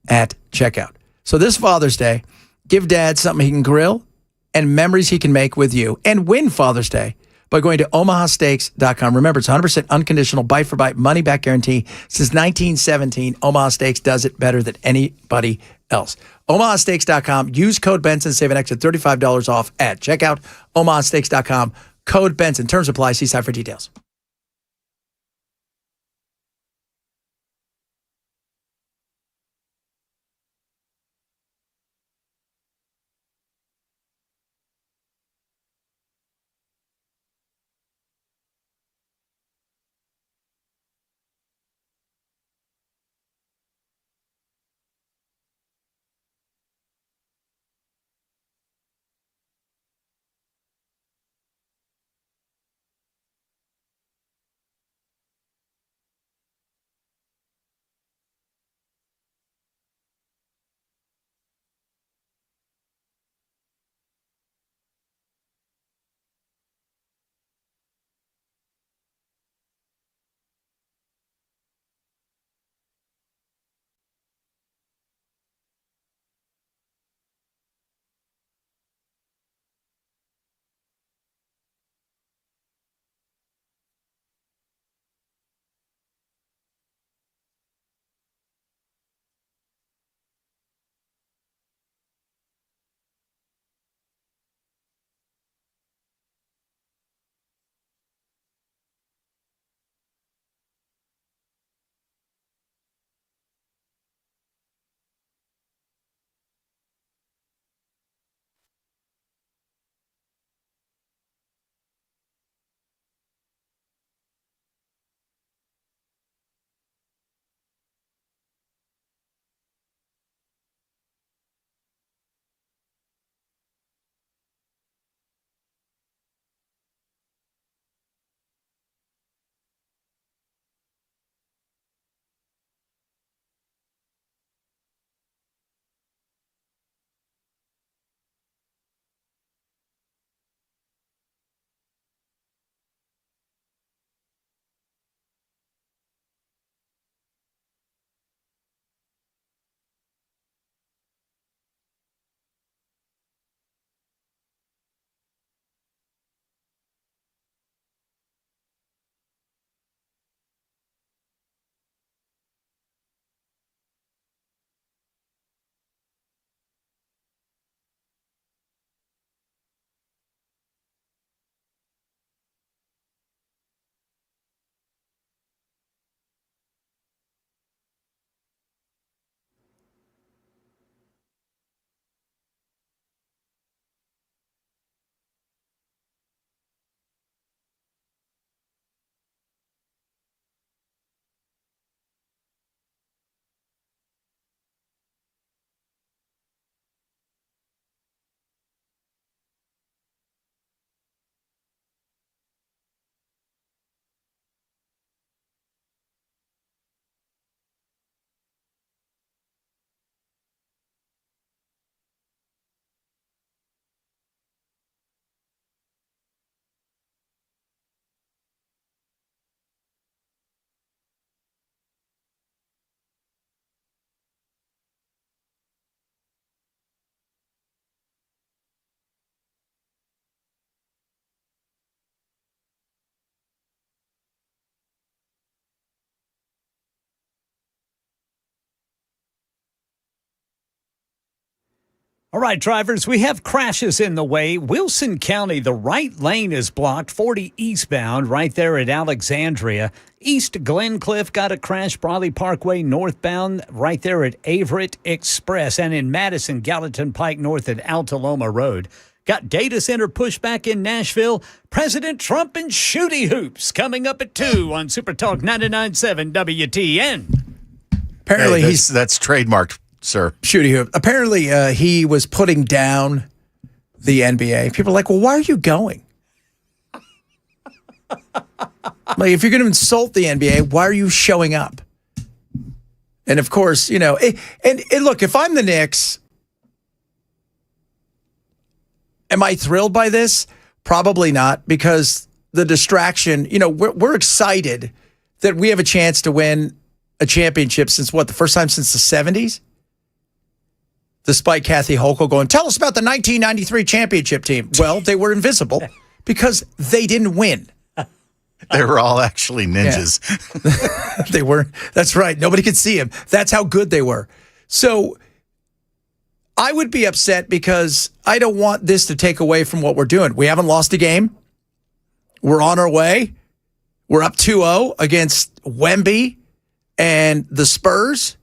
at checkout. So this Father's Day, give dad something he can grill and memories he can make with you, and win Father's Day by going to omahasteaks.com. Remember, it's 100% unconditional, bite for bite, money back guarantee. Since 1917, Omaha Steaks does it better than anybody else. omahasteaks.com. Use code Benson, save an extra $35 off at checkout. omahasteaks.com. Code Benson. Terms apply. See site for details. All right, drivers, we have crashes in the way. Wilson County, the right lane is blocked, 40 eastbound, right there at Alexandria. East Glencliff got a crash, Brawley Parkway northbound, right there at Averett Express. And in Madison, Gallatin Pike north at Altaloma Road. Got data center pushback in Nashville. President Trump and Shooty Hoops coming up at 2 on Super Talk 99.7 WTN. Apparently, that's trademarked, sir. Shooty Hoop. Apparently, he was putting down the NBA. People are like, well, why are you going? Like, if you're going to insult the NBA, why are you showing up? And of course, you know, and look, if I'm the Knicks, am I thrilled by this? Probably not, because the distraction, you know, we're excited that we have a chance to win a championship since the first time since the 70s? Despite Kathy Hochul going, tell us about the 1993 championship team. Well, they were invisible because they didn't win. They were all actually ninjas. Yeah. They were. That's right. Nobody could see them. That's how good they were. So I would be upset because I don't want this to take away from what we're doing. We haven't lost a game. We're on our way. We're up 2-0 against Wemby and the Spurs.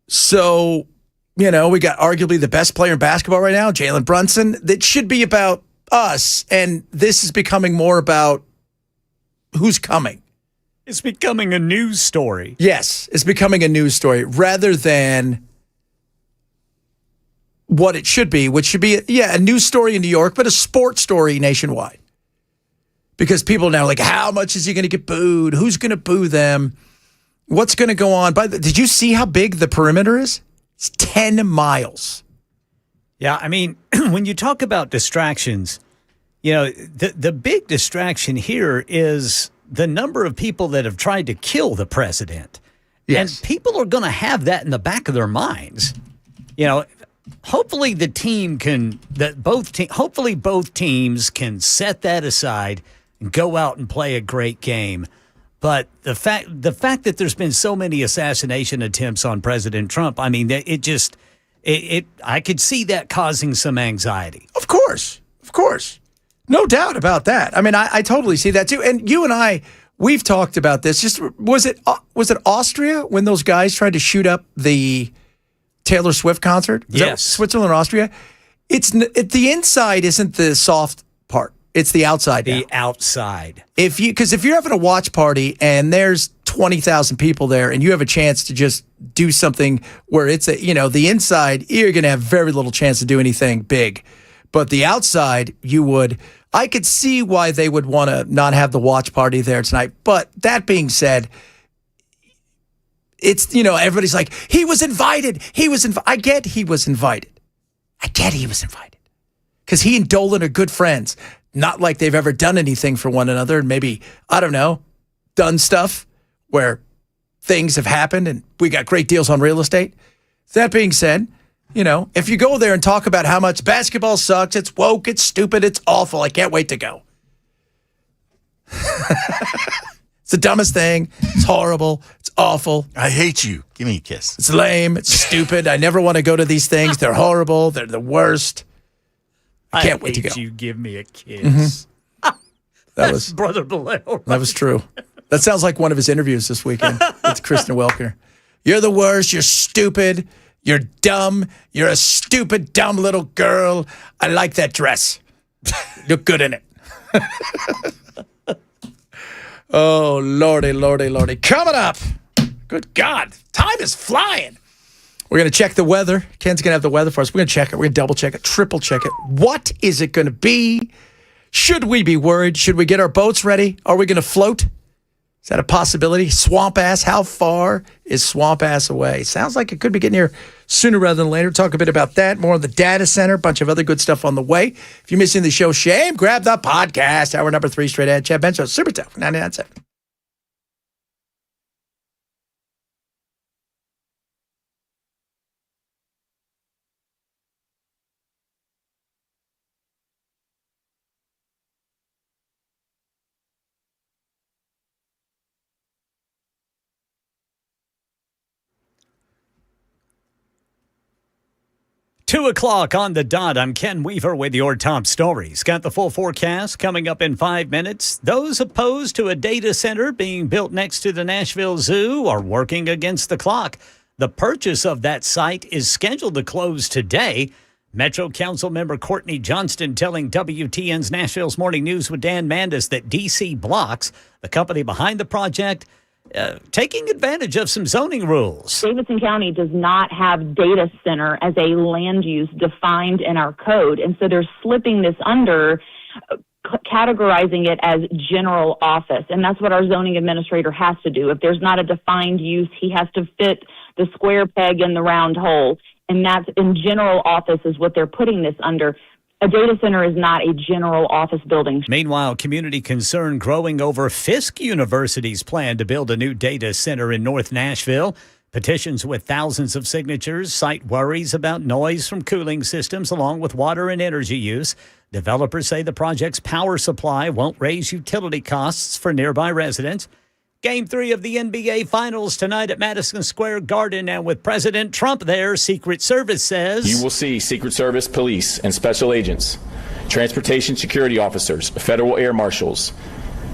So, you know, we got arguably the best player in basketball right now, Jalen Brunson. That should be about us. And this is becoming more about who's coming. It's becoming a news story. Yes, it's becoming a news story rather than what it should be, which should be, a news story in New York, but a sports story nationwide. Because people are now like, how much is he going to get booed? Who's going to boo them? What's going to go on? Did you see how big the perimeter is? It's 10 miles. Yeah, I mean, when you talk about distractions, you know, the big distraction here is the number of people that have tried to kill the president. Yes. And people are going to have that in the back of their minds. You know, hopefully hopefully both teams can set that aside and go out and play a great game. But the fact that there's been so many assassination attempts on President Trump, I mean, I could see that causing some anxiety. Of course. No doubt about that. I mean, I totally see that too. And you and I, we've talked about this. Just was it Austria when those guys tried to shoot up the Taylor Swift concert? Yes, Switzerland, Austria. The inside isn't the soft part. It's the outside. The outside. Because if you're having a watch party and there's 20,000 people there and you have a chance to just do something where it's the inside, you're going to have very little chance to do anything big. But the outside, you would. I could see why they would want to not have the watch party there tonight. But that being said, it's, everybody's like, he was invited. I get he was invited. Because he and Dolan are good friends. Not like they've ever done anything for one another and maybe, I don't know, done stuff where things have happened and we got great deals on real estate. That being said, if you go there and talk about how much basketball sucks, it's woke, it's stupid, it's awful, I can't wait to go. It's the dumbest thing. It's horrible. It's awful. I hate you. Give me a kiss. It's lame. It's stupid. I never want to go to these things. They're horrible. They're the worst. I can't wait to go. You give me a kiss. Mm-hmm. That's Brother Below. Right? That was true. That sounds like one of his interviews this weekend with Kristen Welker. You're the worst. You're stupid. You're dumb. You're a stupid, dumb little girl. I like that dress. Look good in it. Oh, Lordy, Lordy, Lordy. Coming up. Good God. Time is flying. We're going to check the weather. Ken's going to have the weather for us. We're going to check it. We're going to double check it, triple check it. What is it going to be? Should we be worried? Should we get our boats ready? Are we going to float? Is that a possibility? Swamp Ass, how far is Swamp Ass away? Sounds like it could be getting here sooner rather than later. Talk a bit about that. More on the data center. A bunch of other good stuff on the way. If you're missing the show, shame. Grab the podcast. Hour number 3, straight ahead. Chad Bencho, Super Tough, 99.7. 2 o'clock on the dot. I'm Ken Weaver with your top stories. Got the full forecast coming up in 5 minutes. Those opposed to a data center being built next to the Nashville Zoo are working against the clock. The purchase of that site is scheduled to close today. Metro Council member Courtney Johnston telling WTN's Nashville's Morning News with Dan Mandis that DC Blocks, the company behind the project, taking advantage of some zoning rules. Davidson County does not have data center as a land use defined in our code. And so they're slipping this under, categorizing it as general office. And that's what our zoning administrator has to do. If there's not a defined use, he has to fit the square peg in the round hole. And that's in general office is what they're putting this under. A data center is not a general office building. Meanwhile, community concern growing over Fisk University's plan to build a new data center in North Nashville. Petitions with thousands of signatures cite worries about noise from cooling systems along with water and energy use. Developers say the project's power supply won't raise utility costs for nearby residents. Game 3 of the NBA Finals tonight at Madison Square Garden, and with President Trump there, Secret Service says you will see Secret Service, police, and special agents, transportation security officers, federal air marshals,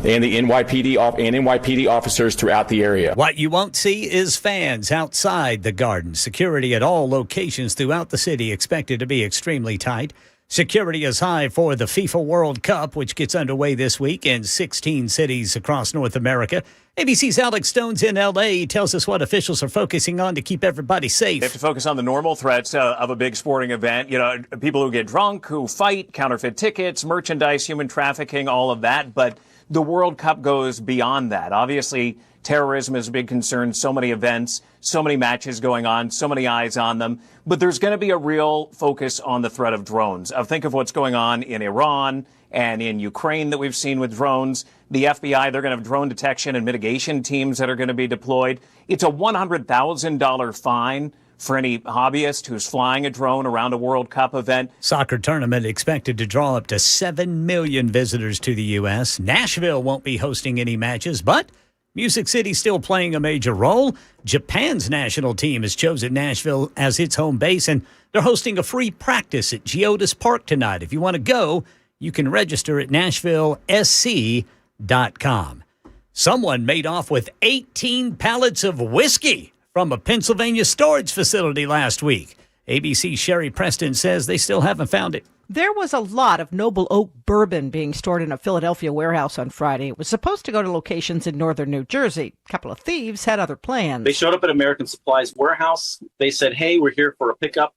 and the NYPD officers throughout the area. What you won't see is fans outside the Garden. Security at all locations throughout the city expected to be extremely tight. Security is high for the FIFA World Cup, which gets underway this week in 16 cities across North America. ABC's Alex Stones in L.A. tells us what officials are focusing on to keep everybody safe. They have to focus on the normal threats of a big sporting event. You know, people who get drunk, who fight, counterfeit tickets, merchandise, human trafficking, all of that. But the World Cup goes beyond that. Obviously, terrorism is a big concern. So many events, so many matches going on, so many eyes on them. But there's going to be a real focus on the threat of drones. Think of what's going on in Iran and in Ukraine that we've seen with drones. The FBI, they're going to have drone detection and mitigation teams that are going to be deployed. It's a $100,000 fine for any hobbyist who's flying a drone around a World Cup event. Soccer tournament expected to draw up to 7 million visitors to the U.S. Nashville won't be hosting any matches, but Music City still playing a major role. Japan's national team has chosen Nashville as its home base, and they're hosting a free practice at Geodis Park tonight. If you want to go, you can register at NashvilleSC.com. Someone made off with 18 pallets of whiskey from a Pennsylvania storage facility last week. ABC's Sherry Preston says they still haven't found it. There was a lot of Noble Oak bourbon being stored in a Philadelphia warehouse on Friday. It was supposed to go to locations in northern New Jersey. A couple of thieves had other plans. They showed up at American Supply's warehouse. They said, hey, we're here for a pickup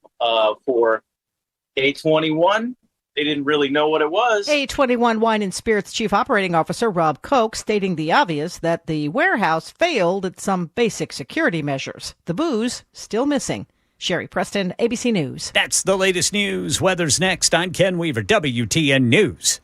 for A21. They didn't really know what it was. A21 Wine and Spirits Chief Operating Officer Rob Koch stating the obvious that the warehouse failed at some basic security measures. The booze still missing. Sherry Preston, ABC News. That's the latest news. Weather's next. I'm Ken Weaver, WTN News.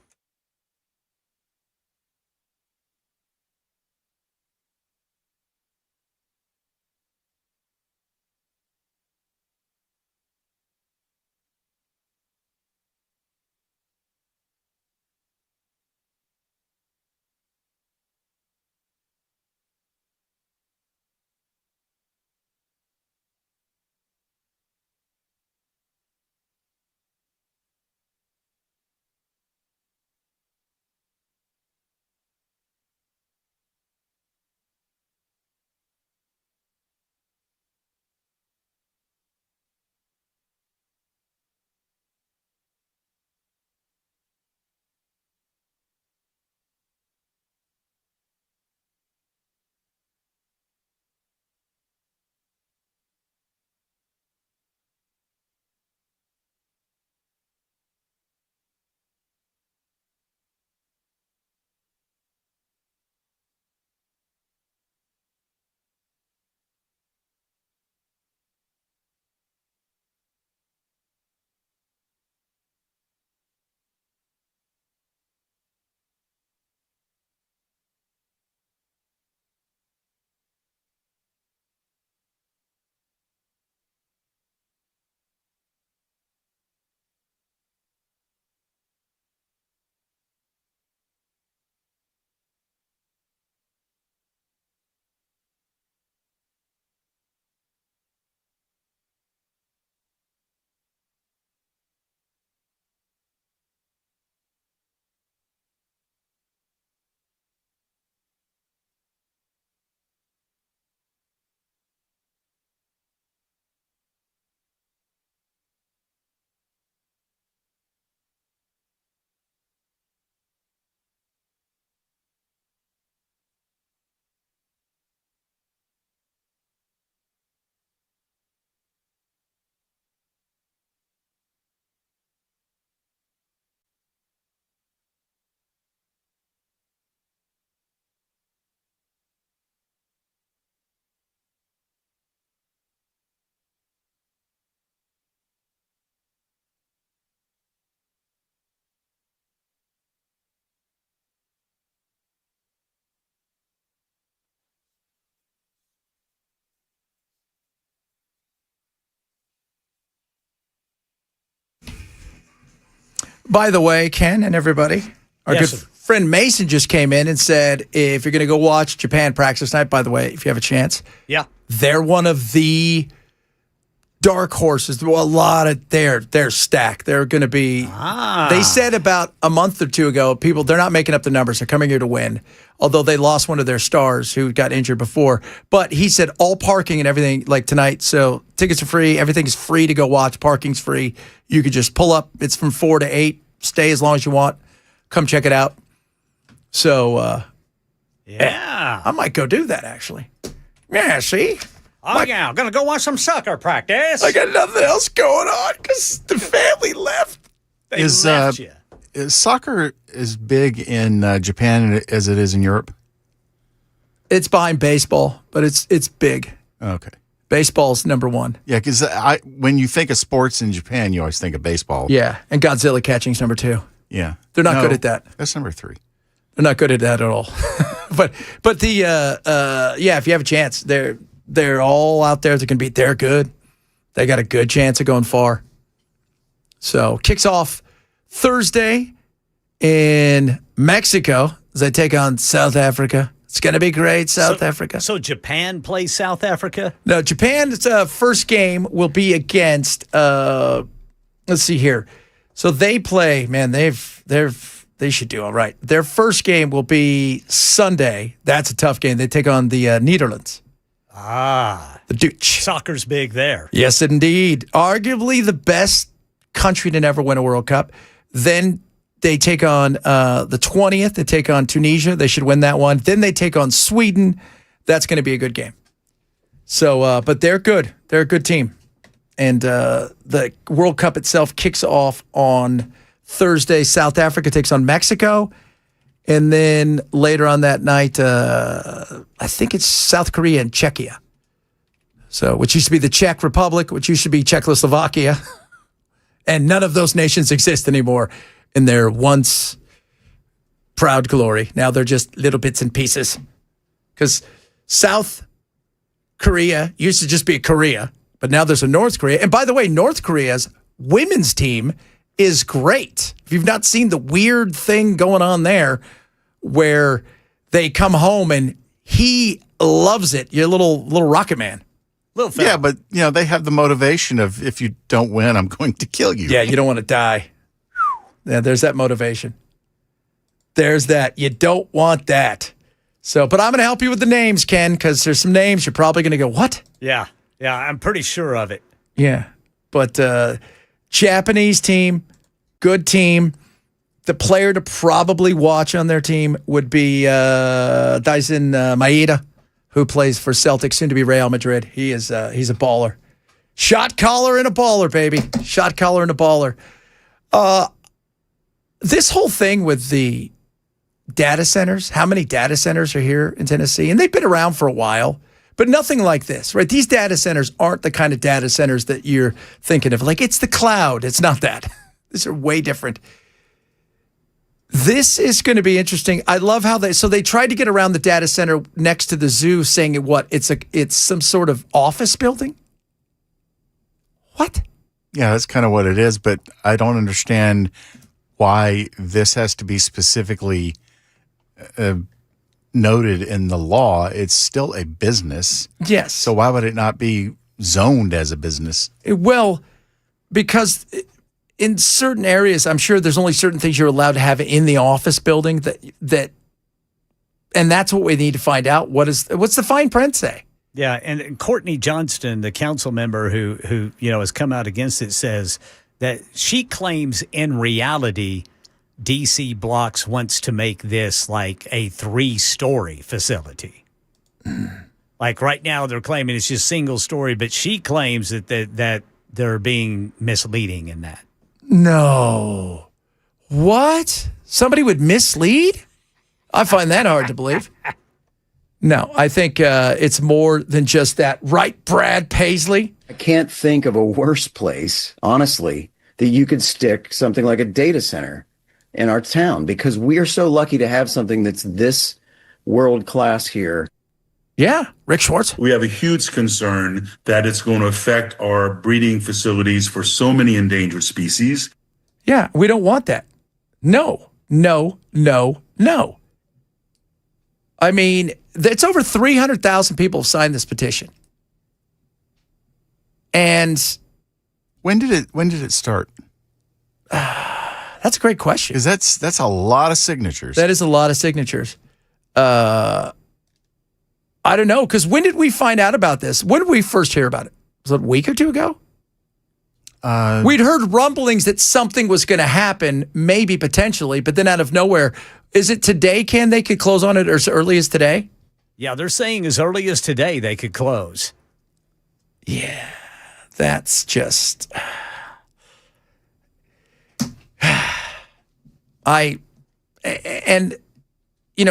By the way, Ken and everybody, our Yes, good sir. friend Mason just came in and said, if you're going to go watch Japan practice tonight, by the way, if you have a chance, Yeah. they're one of the dark horses. Well, a lot of they're stacked. They're going to be. They said about a month or two ago, they're not making up the numbers. They're coming here to win. Although they lost one of their stars who got injured before, but he said all parking and everything like tonight. So tickets are free. Everything is free to go watch. Parking's free. You could just pull up. It's from 4 to 8. Stay as long as you want. Come check it out. So Yeah. I might go do that actually. Yeah. See. Oh, yeah. I'm going to go watch some soccer practice. I got nothing else going on because the family left. They Is left you. is soccer as big in Japan as it is in Europe? It's behind baseball, but it's big. Okay. Baseball's number one. Yeah, because when you think of sports in Japan, you always think of baseball. Yeah, and Godzilla catching's number 2. Yeah. They're not No, good at that. That's number 3. They're not good at that at all. but the yeah, if you have a chance, they're all out there that can beat. They're good. They got a good chance of going far. So kicks off Thursday in Mexico as they take on South Africa. It's going to be great, South Africa. So Japan plays South Africa? No, Japan's first game will be against. Let's see here. So they play. Man, they should do all right. Their first game will be Sunday. That's a tough game. They take on the Netherlands. The Dutch. Soccer's big there. Yes, indeed. Arguably the best country to never win a World Cup. Then they take on the 20th. They take on Tunisia. They should win that one. Then they take on Sweden. That's going to be a good game. So, but they're good. They're a good team. And the World Cup itself kicks off on Thursday. South Africa takes on Mexico. And then later on that night, I think it's South Korea and Czechia. So, which used to be the Czech Republic, which used to be Czechoslovakia. And none of those nations exist anymore in their once proud glory. Now they're just little bits and pieces. Because South Korea used to just be Korea, but now there's a North Korea. And by the way, North Korea's women's team is great. If you've not seen the weird thing going on there where they come home and he loves it, your little rocket man. Yeah, but they have the motivation of if you don't win, I'm going to kill you. Yeah, you don't want to die. Yeah, there's that motivation. There's that. You don't want that. So, but I'm going to help you with the names, Ken, because there's some names you're probably going to go, what? Yeah, I'm pretty sure of it. Yeah, but Japanese team, good team. The player to probably watch on their team would be Dyson Maeda, who plays for Celtics, soon to be Real Madrid. He's a baller. Shot caller and a baller, baby. Shot caller and a baller. This whole thing with the data centers, how many data centers are here in Tennessee? And they've been around for a while, but nothing like this, right? These data centers aren't the kind of data centers that you're thinking of. Like, it's the cloud. It's not that. These are way different. This is going to be interesting. I love how they tried to get around the data center next to the zoo, saying it's some sort of office building. What? Yeah, that's kind of what it is, but I don't understand why this has to be specifically noted in the law. It's still a business. Yes. So why would it not be zoned as a business? Well, because in certain areas, I'm sure there's only certain things you're allowed to have in the office building that and that's what we need to find out. What's the fine print say? Yeah, and Courtney Johnston, the council member who has come out against it, says that she claims in reality DC Blocks wants to make this like a 3-story facility. Like right now they're claiming it's just single story, but she claims that they're being misleading in that. No. What? Somebody would mislead? I find that hard to believe. No, I think it's more than just that. Right, Brad Paisley? I can't think of a worse place, honestly, that you could stick something like a data center in our town, because we are so lucky to have something that's this world class here. Yeah, Rick Schwartz. We have a huge concern that it's going to affect our breeding facilities for so many endangered species. Yeah, we don't want that. No. I mean, it's over 300,000 people have signed this petition. And when did it start? That's a great question. Because that's a lot of signatures. That is a lot of signatures. I don't know, because when did we find out about this? When did we first hear about it? Was it a week or two ago? We'd heard rumblings that something was going to happen, maybe potentially, but then out of nowhere. Is it today, Ken, they could close on it as early as today? Yeah, they're saying as early as today they could close. Yeah, that's just...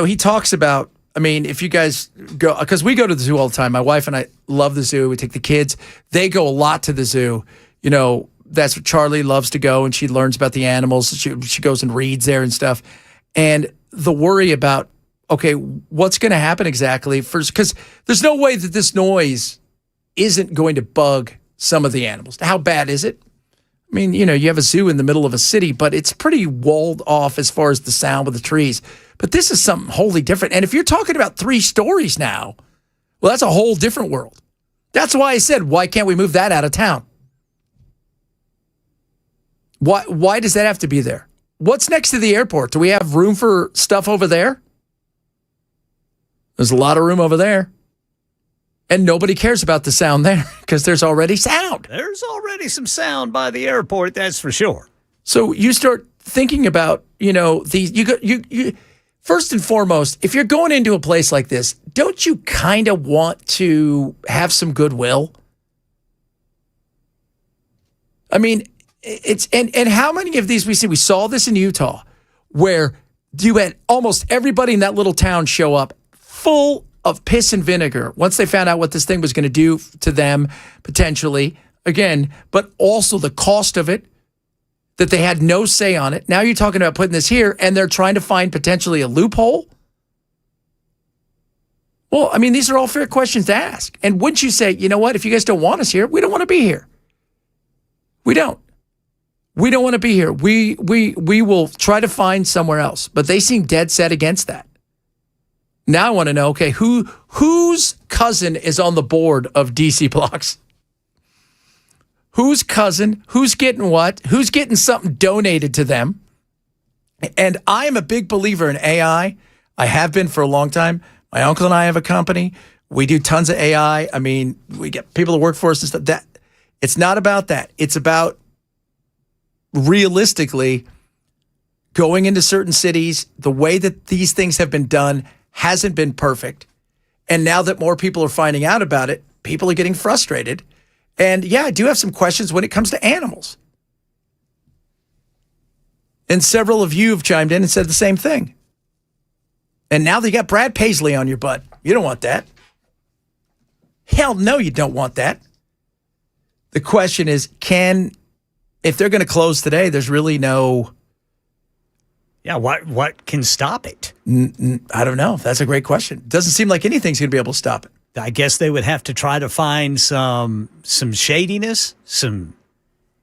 he talks about, I mean, if you guys go, because we go to the zoo all the time. My wife and I love the zoo. We take the kids. They go a lot to the zoo. That's what Charlie loves to go, and she learns about the animals. She goes and reads there and stuff. And the worry about, okay, what's going to happen exactly? Because there's no way that this noise isn't going to bug some of the animals. How bad is it? I mean, you have a zoo in the middle of a city, but it's pretty walled off as far as the sound with the trees. But this is something wholly different. And if you're talking about 3 stories now, well, that's a whole different world. That's why I said, why can't we move that out of town? Why does that have to be there? What's next to the airport? Do we have room for stuff over there? There's a lot of room over there. And nobody cares about the sound there because there's already sound. There's already some sound by the airport, that's for sure. So you start thinking about, you first and foremost, if you're going into a place like this, don't you kind of want to have some goodwill? I mean, it's and how many of these we see? We saw this in Utah, where you had almost everybody in that little town show up full of piss and vinegar once they found out what this thing was going to do to them potentially. Again, but also the cost of it, that they had no say on it. Now you're talking about putting this here, and they're trying to find potentially a loophole. Well, I mean, these are all fair questions to ask. And wouldn't you say, you know what, if you guys don't want us here, we don't want to be here. We don't. We don't want to be here. We will try to find somewhere else. But they seem dead set against that. Now I want to know, okay, whose cousin is on the board of DC Blocks? Whose cousin? Who's getting what? Who's getting something donated to them? And I am a big believer in AI. I have been for a long time. My uncle and I have a company. We do tons of AI. I mean, we get people to work for us and stuff. That it's not about that. It's about realistically going into certain cities. The way that these things have been done hasn't been perfect. And now that more people are finding out about it, people are getting frustrated. And yeah, I do have some questions when it comes to animals. And several of you have chimed in and said the same thing. And now they got Brad Paisley on your butt. You don't want that. Hell no, you don't want that. The question is, if they're going to close today, there's really no... Yeah, what can stop it? I don't know. That's a great question. Doesn't seem like anything's going to be able to stop it. I guess they would have to try to find some shadiness,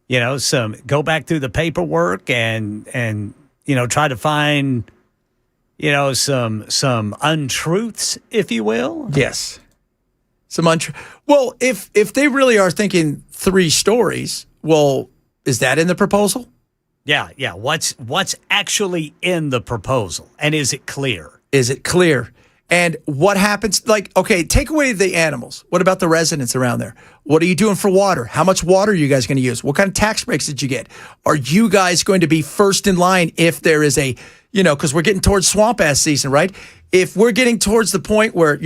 go back through the paperwork and try to find, some untruths, if you will. Yes. Some untruths. Well, if they really are thinking 3 stories, well, is that in the proposal? Yeah. What's actually in the proposal? And is it clear? Is it clear? And what happens, okay, take away the animals. What about the residents around there? What are you doing for water? How much water are you guys going to use? What kind of tax breaks did you get? Are you guys going to be first in line if there is a, because we're getting towards swamp ass season, right? If we're getting towards the point where,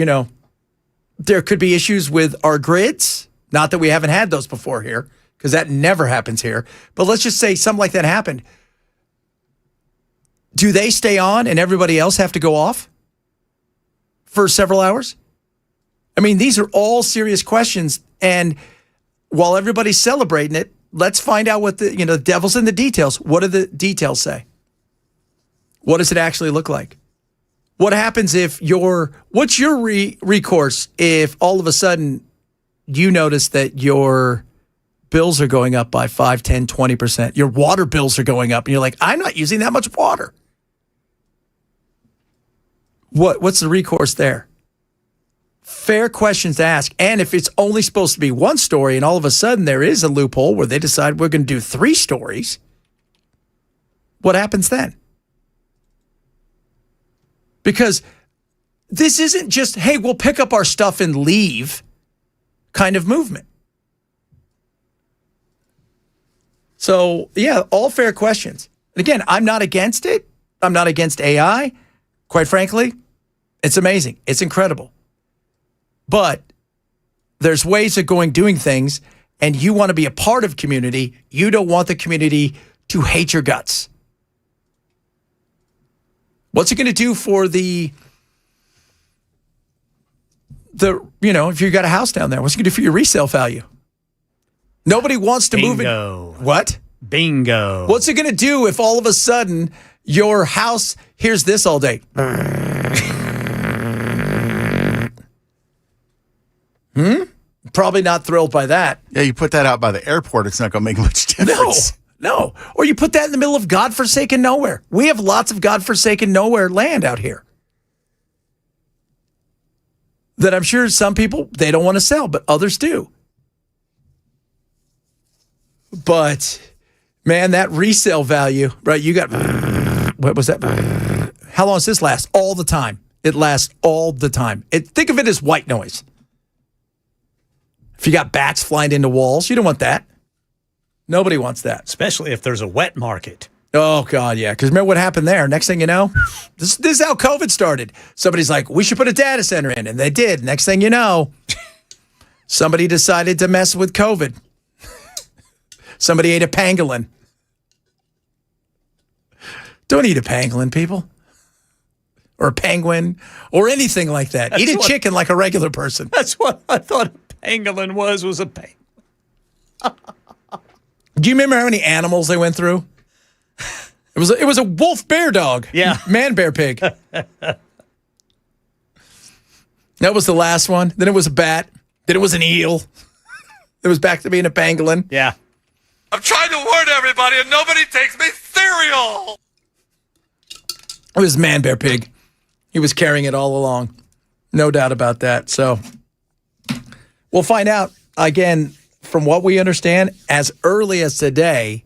there could be issues with our grids, not that we haven't had those before here, because that never happens here. But let's just say something like that happened. Do they stay on and everybody else have to go off for several hours? I mean, these are all serious questions. And while everybody's celebrating it, let's find out what the devil's in the details. What do the details say? What does it actually look like? What happens if what's your recourse if all of a sudden you notice that your bills are going up by 5, 10, 20%. Your water bills are going up. And you're like, I'm not using that much water. What's the recourse there? Fair questions to ask. And if it's only supposed to be one story and all of a sudden there is a loophole where they decide we're going to do 3 stories, what happens then? Because this isn't just, hey, we'll pick up our stuff and leave kind of movement. So, yeah, all fair questions. And again, I'm not against it. I'm not against AI. Quite frankly, it's amazing. It's incredible. But there's ways of doing things, and you want to be a part of community. You don't want the community to hate your guts. What's it going to do for the if you got a house down there, what's it going to do for your resale value? Nobody wants to move it. What? Bingo. What's it going to do if all of a sudden your house hears this all day? Probably not thrilled by that. Yeah, you put that out by the airport, it's not going to make much difference. No. Or you put that in the middle of godforsaken nowhere. We have lots of godforsaken nowhere land out here that I'm sure some people, they don't want to sell, but others do. But, man, that resale value, right? You got, what was that? How long does this last? All the time. It lasts all the time. Think of it as white noise. If you got bats flying into walls, you don't want that. Nobody wants that. Especially if there's a wet market. Oh, God, yeah. Because remember what happened there? Next thing you know, this is how COVID started. Somebody's like, we should put a data center in. And they did. Next thing you know, somebody decided to mess with COVID. Somebody ate a pangolin. Don't eat a pangolin, people. Or a penguin. Or anything like that. Eat a chicken like a regular person. That's what I thought a pangolin was a penguin. Do you remember how many animals they went through? It was a wolf bear dog. Yeah. Man bear pig. That was the last one. Then it was a bat. Then it was an eel. It was back to being a pangolin. Yeah. I'm trying to warn everybody and nobody takes me cereal. It was man bear pig. He was carrying it all along. No doubt about that. So we'll find out. Again, from what we understand, as early as today,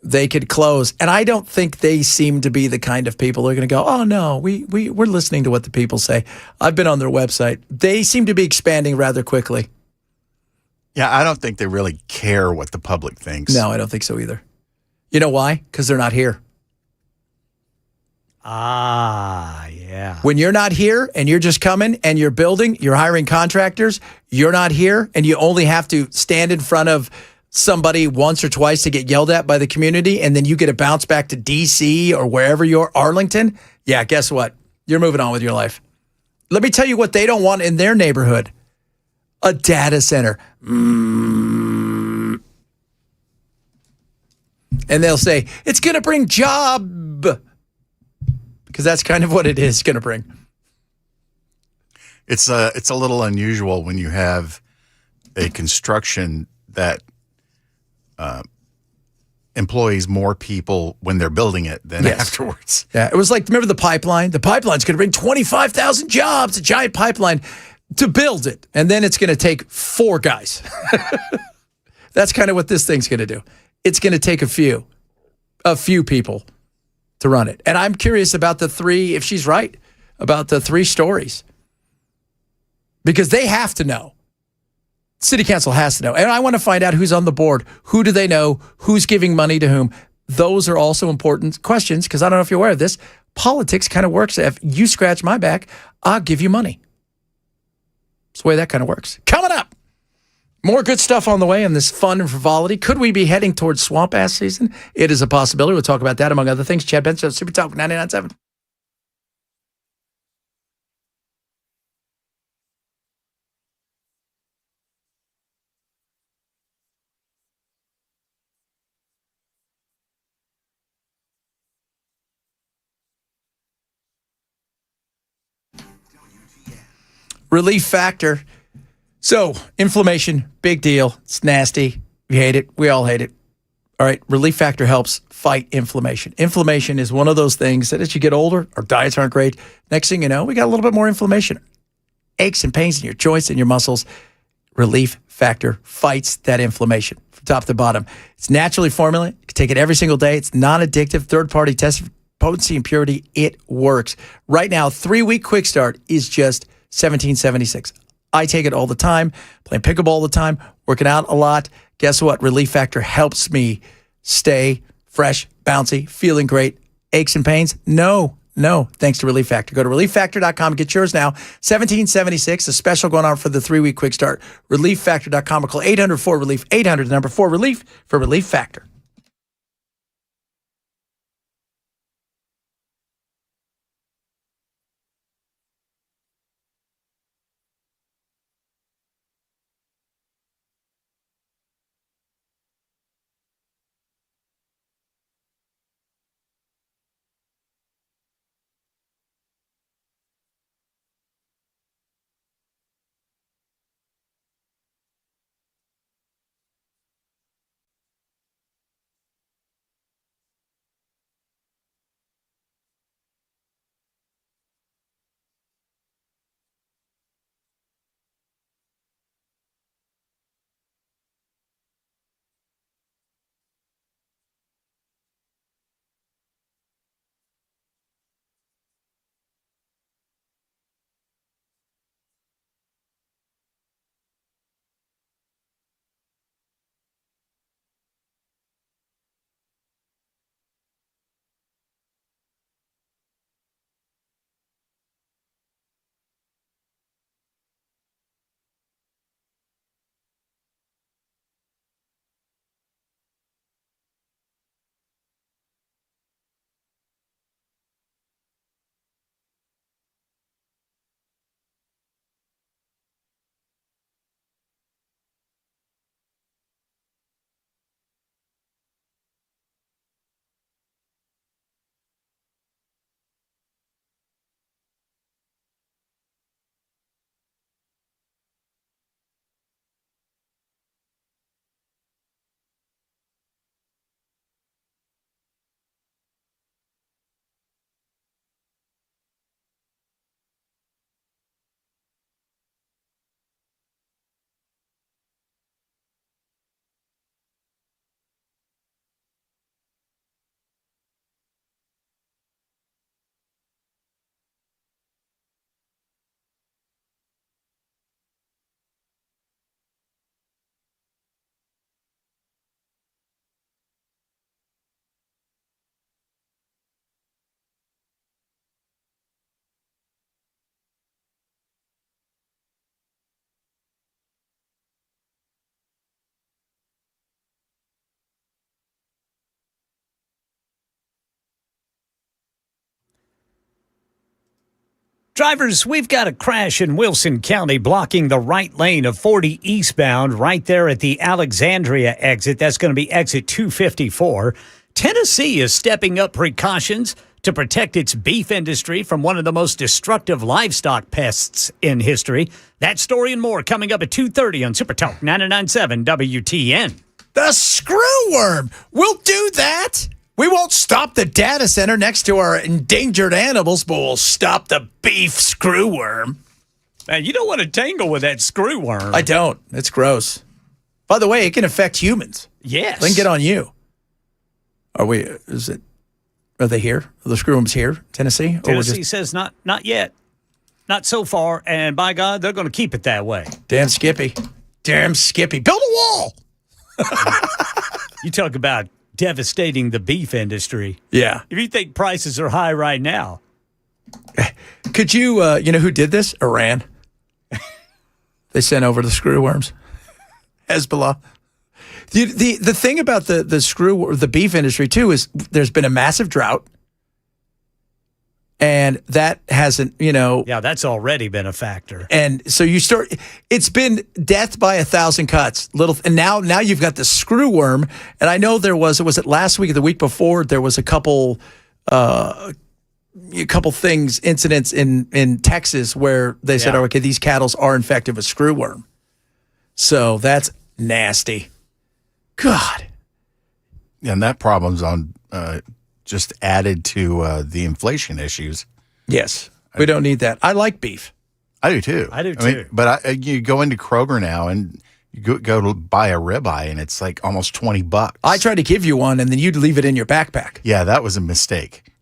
they could close. And I don't think they seem to be the kind of people who are going to go, oh, no, we're listening to what the people say. I've been on their website. They seem to be expanding rather quickly. Yeah, I don't think they really care what the public thinks. No, I don't think so either. You know why? Because they're not here. Ah, yeah. When you're not here and you're just coming and you're building, you're hiring contractors, you're not here, and you only have to stand in front of somebody once or twice to get yelled at by the community, and then you get a bounce back to D.C. or wherever you're, Arlington, yeah, guess what? You're moving on with your life. Let me tell you what they don't want in their neighborhood. A data center. And they'll say, it's going to bring job. Because that's kind of what it is going to bring. It's a little unusual when you have a construction that employs more people when they're building it than afterwards. Yeah, it was like, remember the pipeline? The pipeline's going to bring 25,000 jobs, a giant pipeline to build it. And then it's going to take 4 guys. That's kind of what this thing's going to do. It's going to take a few people to run it. And I'm curious about the 3, if she's right, about the 3 stories. Because they have to know. City Council has to know. And I want to find out who's on the board. Who do they know? Who's giving money to whom? Those are also important questions, because I don't know if you're aware of this. Politics kind of works. If you scratch my back, I'll give you money. That's the way that kind of works. Coming up, more good stuff on the way in this fun and frivolity. Could we be heading towards swamp ass season? It is a possibility. We'll talk about that, among other things. Chad Benson, Super Talk 99.7. Relief factor. So, inflammation, big deal. It's nasty. You hate it. We all hate it. All right. Relief Factor helps fight inflammation. Inflammation is one of those things that as you get older, our diets aren't great. Next thing you know, we got a little bit more inflammation. Aches and pains in your joints and your muscles. Relief Factor fights that inflammation from top to bottom. It's naturally formulated. You can take it every single day. It's non-addictive, third-party tested for potency and purity. It works. Right now, 3-week quick start is just $17.76. I take it all the time, playing pickleball all the time, working out a lot. Guess what? Relief Factor helps me stay fresh, bouncy, feeling great. Aches and pains? No, thanks to Relief Factor. Go to relieffactor.com and get yours now. $17.76, a special going on for the 3-week quick start. Relieffactor.com or call 800-4RELIEF, 800-4RELIEF for Relief Factor. Drivers, we've got a crash in Wilson County blocking the right lane of 40 eastbound right there at the Alexandria exit. That's going to be exit 254. Tennessee is stepping up precautions to protect its beef industry from one of the most destructive livestock pests in history. That story and more coming up at 2:30 on Super Talk 99.7 WTN. The screwworm. We'll do that. We won't stop the data center next to our endangered animals, but we'll stop the beef screwworm. Man, you don't want to tangle with that screwworm. I don't. It's gross. By the way, it can affect humans. Yes. They can get on you. Are they here? Are the screwworms here, Tennessee? Tennessee says not yet. Not so far, and by God, they're going to keep it that way. Damn Skippy. Build a wall. You talk about devastating the beef industry. Yeah. If you think prices are high right now. Could you, you know who did this? Iran. They sent over the screwworms. Hezbollah. The thing about the beef industry, too, is there's been a massive drought. And that hasn't, Yeah, that's already been a factor. And so it's been death by 1,000 cuts. And now you've got the screwworm. And I know was it last week or the week before, there was a couple incidents in Texas where they said, okay, these cattle are infected with screwworm. So that's nasty. God. And that problem's on just added to the inflation issues. Yes. We don't need that. I like beef. I do too. I do too. But you go into Kroger now and you go to buy a ribeye and it's like almost $20. I tried to give you one and then you'd leave it in your backpack. Yeah, that was a mistake.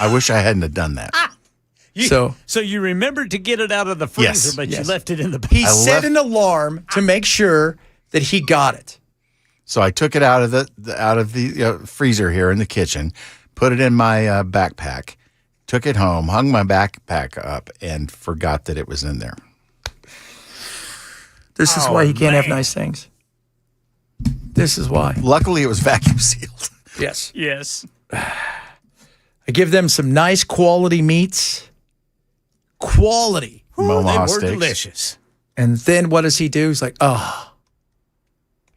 I wish I hadn't have done that. So you remembered to get it out of the freezer, Yes. but Yes. you left it in the He set an alarm to make sure that he got it. So I took it out of the freezer here in the kitchen, put it in my backpack, took it home, hung my backpack up, and forgot that it was in there. This is why he can't have nice things. This is why. Luckily, it was vacuum sealed. Yes. Yes. I give them some nice quality meats. Quality. Omaha They were steaks. delicious. And then what does he do? He's like, oh,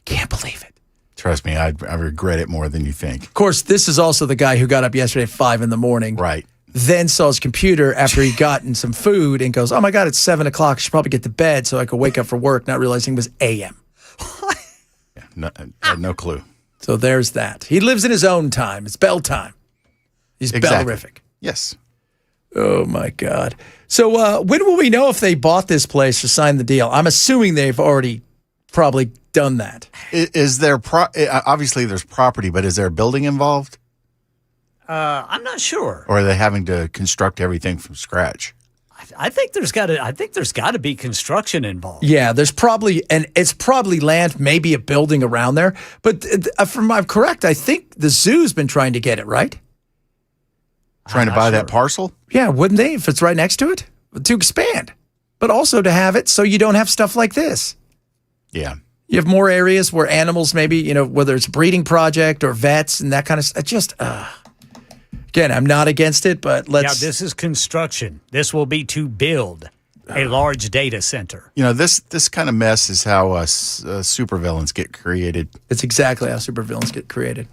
can't believe it. Trust me, I regret it more than you think. Of course, this is also the guy who got up yesterday at 5 in the morning. Right. Then saw his computer after he'd gotten some food and goes, oh my God, it's 7 o'clock. I should probably get to bed so I could wake up for work, not realizing it was a.m. I had no clue. So there's that. He lives in his own time. It's bell time. He's Exactly. bellerific. Yes. Oh my God. So when will we know if they bought this place or signed the deal? I'm assuming they've already probably done that. Is there obviously there's property, but is there a building involved? I'm not sure. Or are they having to construct everything from scratch? I think there's got to be construction involved. Yeah, there's probably, and it's probably land, maybe a building around there. But from I'm correct, I think the zoo's been trying to get it, right? Trying to buy that parcel? Yeah, wouldn't they if it's right next to it? To expand, but also to have it so you don't have stuff like this. Yeah. You have more areas where animals maybe, whether it's a breeding project or vets and that kind of stuff. Just, again, I'm not against it, but let's. Yeah, this is construction. This will be to build a large data center. This kind of mess is how supervillains get created. It's exactly how supervillains get created.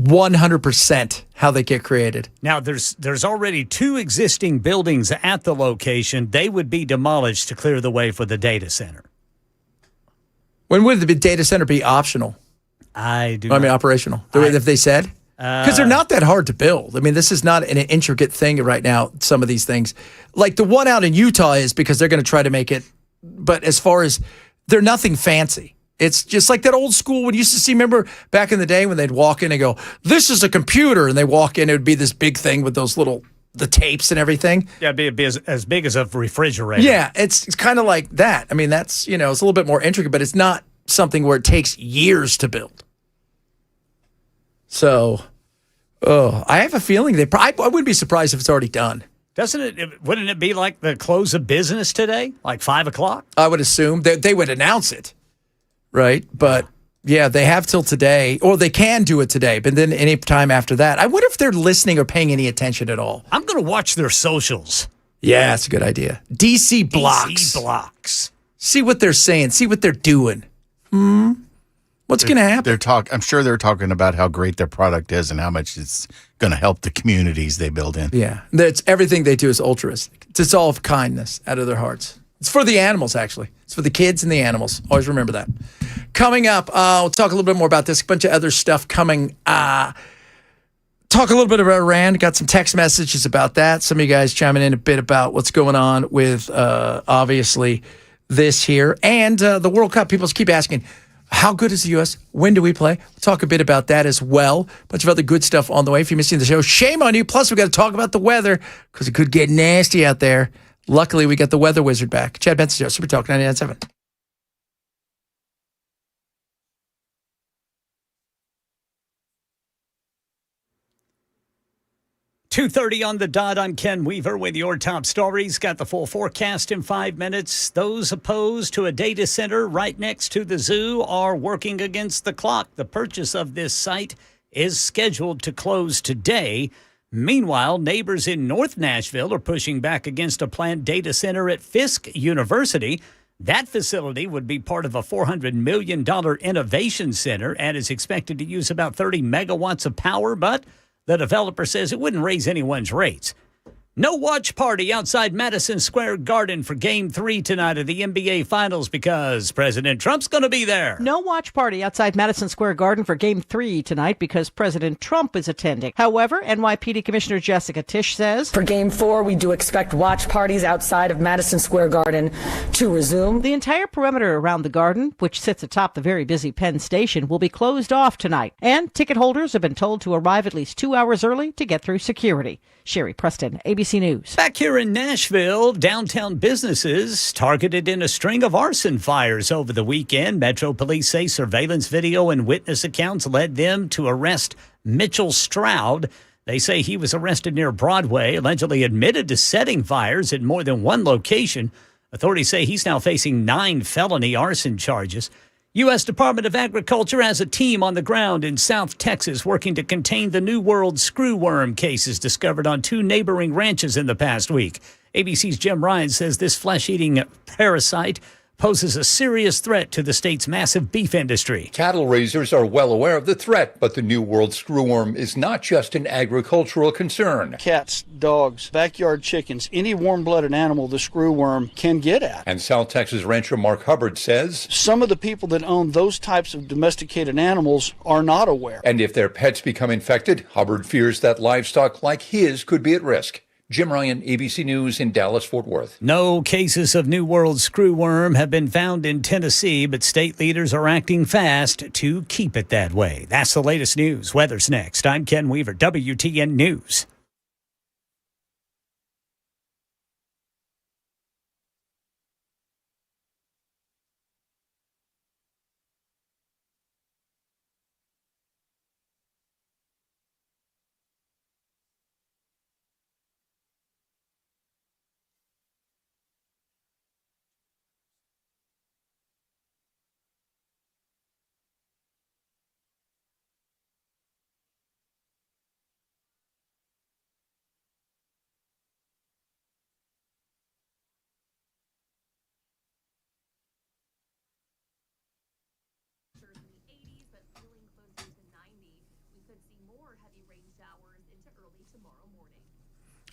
100% how they get created. Now, there's already 2 existing buildings at the location. They would be demolished to clear the way for the data center. When would the data center be optional? I mean, operational. If they said? Because they're not that hard to build. I mean, this is not an intricate thing right now, some of these things. Like the one out in Utah is because they're going to try to make it. But as far as, they're nothing fancy. It's just like that old school when you used to see, remember back in the day when they'd walk in and go, this is a computer. And they walk in, it would be this big thing with those the tapes and everything. Yeah, it'd be as big as a refrigerator. Yeah, it's kind of like that. I mean, that's, it's a little bit more intricate, but it's not something where it takes years to build. So, I have a feeling I wouldn't be surprised if it's already done. Wouldn't it be like the close of business today? Like 5 o'clock? I would assume they would announce it, right? But yeah, they have till today, or they can do it today, but then any time after that. I wonder if they're listening or paying any attention at all. I'm going to watch their socials. Yeah, that's a good idea. DC Blocks. DC Blocks. See what they're saying. See what they're doing. What's going to happen? I'm sure they're talking about how great their product is and how much it's going to help the communities they build in. Yeah, that's everything they do is altruistic. It's all of kindness out of their hearts. It's for the animals, actually. It's for the kids and the animals. Always remember that. Coming up, we'll talk a little bit more about this. A bunch of other stuff coming. Talk a little bit about Iran. Got some text messages about that. Some of you guys chiming in a bit about what's going on with, obviously, this here. And the World Cup. People keep asking, how good is the U.S.? When do we play? We'll talk a bit about that as well. A bunch of other good stuff on the way. If you're missing the show, shame on you. Plus, we got to talk about the weather because it could get nasty out there. Luckily, we got the weather wizard back. Chad Benson Show, Super Talk 99.7. .2:30 on the dot. I'm Ken Weaver with your top stories. Got the full forecast in 5 minutes. Those opposed to a data center right next to the zoo are working against the clock. The purchase of this site is scheduled to close today. Meanwhile, neighbors in North Nashville are pushing back against a planned data center at Fisk University. That facility would be part of a $400 million innovation center and is expected to use about 30 megawatts of power, but the developer says it wouldn't raise anyone's rates. No watch party outside Madison Square Garden for Game 3 tonight of the NBA Finals because President Trump's going to be there. No watch party outside Madison Square Garden for Game 3 tonight because President Trump is attending. However, NYPD Commissioner Jessica Tisch says, for Game 4, we do expect watch parties outside of Madison Square Garden to resume. The entire perimeter around the garden, which sits atop the very busy Penn Station, will be closed off tonight. And ticket holders have been told to arrive at least 2 hours early to get through security. Sherry Preston, ABC News. Back here in Nashville, downtown businesses targeted in a string of arson fires over the weekend. Metro police say surveillance video and witness accounts led them to arrest Mitchell Stroud. They say he was arrested near Broadway, allegedly admitted to setting fires at more than one location. Authorities say he's now facing 9 felony arson charges. U.S. Department of Agriculture has a team on the ground in South Texas working to contain the New World screwworm cases discovered on 2 neighboring ranches in the past week. ABC's Jim Ryan says this flesh-eating parasite poses a serious threat to the state's massive beef industry. Cattle raisers are well aware of the threat, but the New World screwworm is not just an agricultural concern. Cats, dogs, backyard chickens, any warm-blooded animal the screwworm can get at. And South Texas rancher Mark Hubbard says some of the people that own those types of domesticated animals are not aware. And if their pets become infected, Hubbard fears that livestock like his could be at risk. Jim Ryan, ABC News in Dallas-Fort Worth. No cases of New World screwworm have been found in Tennessee, but state leaders are acting fast to keep it that way. That's the latest news. Weather's next. I'm Ken Weaver, WTN News.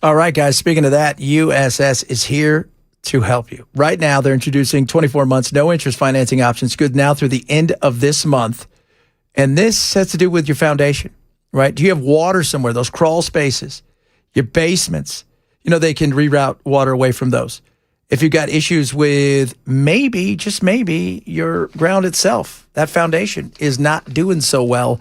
All right, guys, speaking of that, USS is here to help you. Right now, they're introducing 24 months, no interest financing options, good now through the end of this month. And this has to do with your foundation, right? Do you have water somewhere, those crawl spaces, your basements? You know, they can reroute water away from those. If you've got issues with maybe, just maybe, your ground itself, that foundation is not doing so well,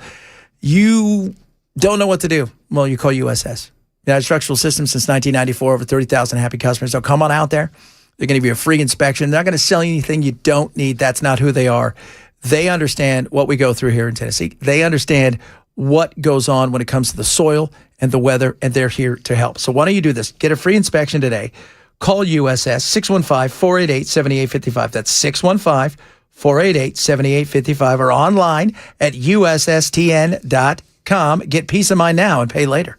you don't know what to do. Well, you call USS. United Structural Systems since 1994, over 30,000 happy customers. So come on out there. They're going to give you a free inspection. They're not going to sell you anything you don't need. That's not who they are. They understand what we go through here in Tennessee. They understand what goes on when it comes to the soil and the weather, and they're here to help. So why don't you do this? Get a free inspection today. Call USS 615-488-7855. That's 615-488-7855 or online at ussTN.com. Get peace of mind now and pay later.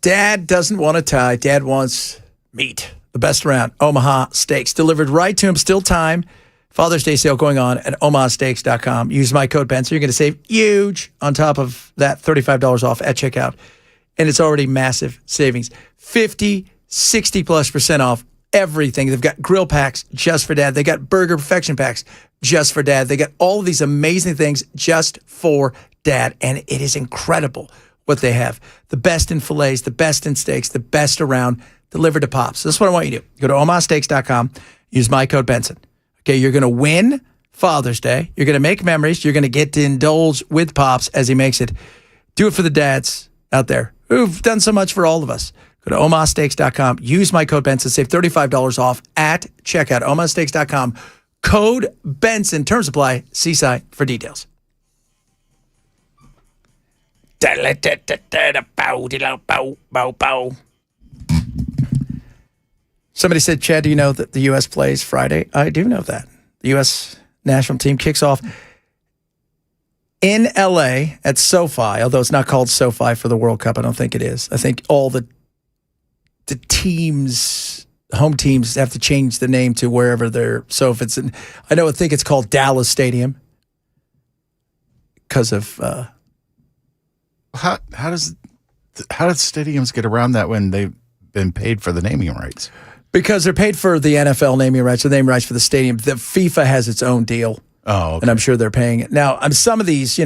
Dad doesn't want a tie. Dad wants meat. The best around. Omaha Steaks. Delivered right to him. Still time. Father's Day sale going on at omahasteaks.com. Use my code Benson. You're going to save huge on top of that $35 off at checkout. And it's already massive savings. 50, 60+% off everything. They've got grill packs just for Dad. They got burger perfection packs just for Dad. They got all of these amazing things just for Dad. And it is incredible what they have. The best in fillets, the best in steaks, the best around, delivered to Pops. This is what I want you to do. Go to omahasteaks.com. Use my code Benson. Okay, you're going to win Father's Day. You're going to make memories. You're going to get to indulge with Pops as he makes it. Do it for the dads out there who've done so much for all of us. Go to omahasteaks.com. Use my code Benson. Save $35 off at checkout. omahasteaks.com. Code Benson. Terms apply. See site for details. Somebody said, Chad, do you know that the U.S. plays Friday? I do know that. The U.S. national team kicks off in L.A. at SoFi, although it's not called SoFi for the World Cup. I don't think it is. I think all the teams, home teams, have to change the name to wherever they're. So if it's in, I think it's called Dallas Stadium because of. How does stadiums get around that when they've been paid for the naming rights? Because they're paid for the NFL naming rights, the naming rights for the stadium. The FIFA has its own deal. Oh, okay. And I'm sure they're paying it. Now, some of these,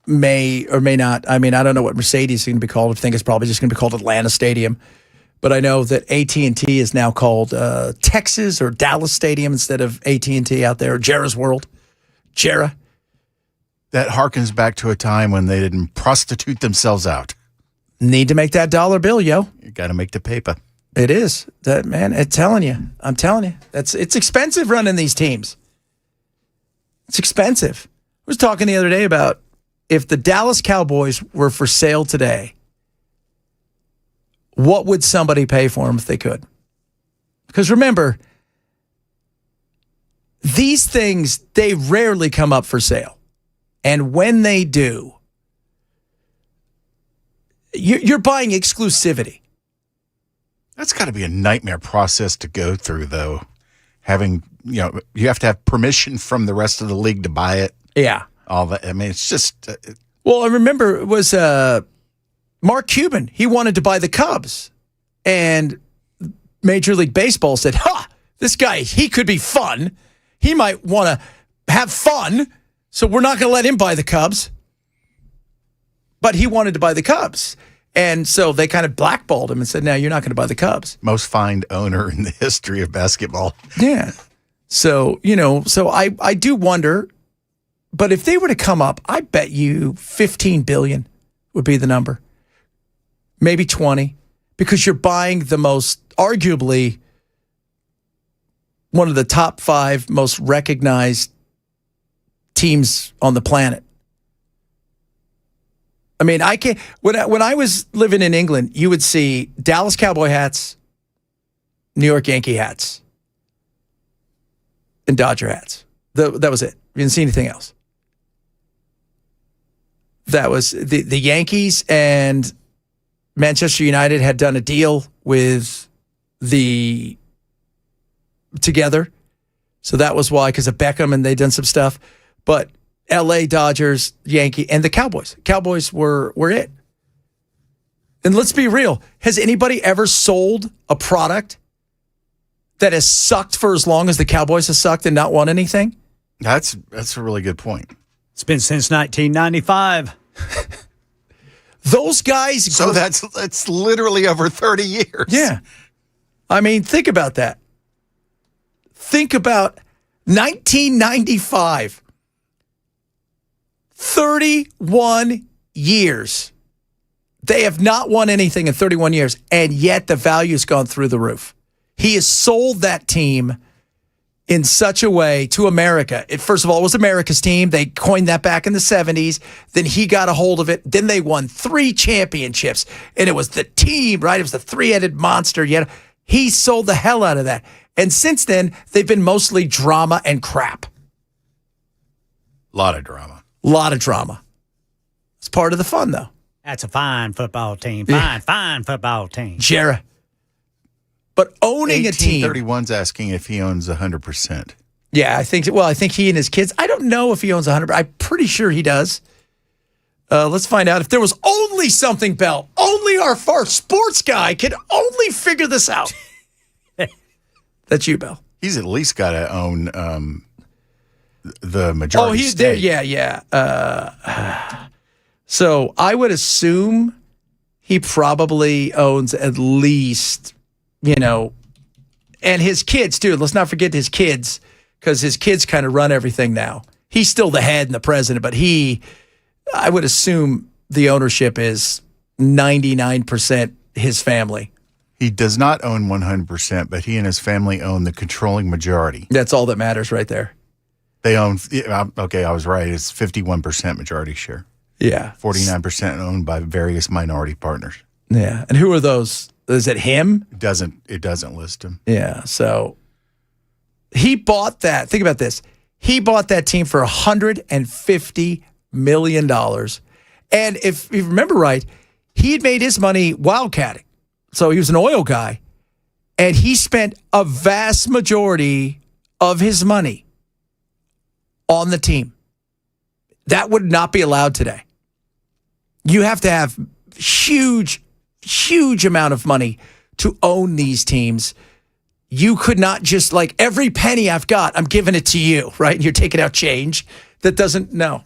may or may not. I mean, I don't know what Mercedes is going to be called. I think it's probably just going to be called Atlanta Stadium. But I know that AT&T is now called Texas or Dallas Stadium instead of AT&T out there, or Jerry's World. Jerry. That harkens back to a time when they didn't prostitute themselves out. Need to make that dollar bill, yo. You got to make the paper. It is. That, man, I'm telling you. It's expensive running these teams. It's expensive. I was talking the other day about if the Dallas Cowboys were for sale today, what would somebody pay for them if they could? Because remember, these things, they rarely come up for sale. And when they do, you're buying exclusivity. That's got to be a nightmare process to go through, though. Having, you have to have permission from the rest of the league to buy it. Yeah. All that. I mean, it's just. Well, I remember it was Mark Cuban. He wanted to buy the Cubs. And Major League Baseball said, this guy, he could be fun. He might want to have fun. So we're not going to let him buy the Cubs. But he wanted to buy the Cubs. And so they kind of blackballed him and said, no, you're not going to buy the Cubs. Most fined owner in the history of basketball. Yeah. So, I do wonder, but if they were to come up, I bet you 15 billion would be the number. Maybe 20, because you're buying the most, arguably, one of the top 5 most recognized teams on the planet. I mean, I can't. When I was living in England, you would see Dallas Cowboy hats, New York Yankee hats, and Dodger hats. That was it. You didn't see anything else. That was the Yankees and Manchester United had done a deal with together. So that was why, because of Beckham, and they'd done some stuff. But LA Dodgers, Yankee, and the Cowboys. Cowboys were it. And let's be real. Has anybody ever sold a product that has sucked for as long as the Cowboys have sucked and not won anything? That's a really good point. It's been since 1995. Those guys. So that's literally over 30 years. Yeah. I mean, think about that. Think about 1995. 31 years. They have not won anything in 31 years, and yet the value's gone through the roof. He has sold that team in such a way to America. First of all, it was America's team. They coined that back in the 70s. Then he got a hold of it. Then they won 3 championships, and it was the team, right? It was the 3-headed monster. Yet he sold the hell out of that. And since then, they've been mostly drama and crap. lot of drama. Lot of drama. It's part of the fun, though. That's a fine football team. Fine football team. Jarrah. But owning a team. 1831's asking if he owns 100%. Yeah, I think he and his kids. I don't know if he owns 100%. I'm pretty sure he does. Let's find out if there was only something, Bell. Only our sports guy can only figure this out. That's you, Bell. He's at least got to own the majority. Oh, he's stake. there. Yeah. So I would assume he probably owns at least, and his kids too. Let's not forget his kids, because his kids kind of run everything now. He's still the head and the president, but I would assume the ownership is 99% his family. He does not own 100%, but he and his family own the controlling majority. That's all that matters right there. They own, okay, I was right. It's 51% majority share. Yeah. 49% owned by various minority partners. Yeah. And who are those? Is it him? It doesn't list him. Yeah. So he bought that. Think about this. He bought that team for $150 million. And if you remember right, he had made his money wildcatting. So he was an oil guy. And he spent a vast majority of his money on the team. That would not be allowed today. You have to have huge amount of money to own these teams. You could not just every penny I've got, I'm giving it to you, right? And you're taking out change that doesn't, no.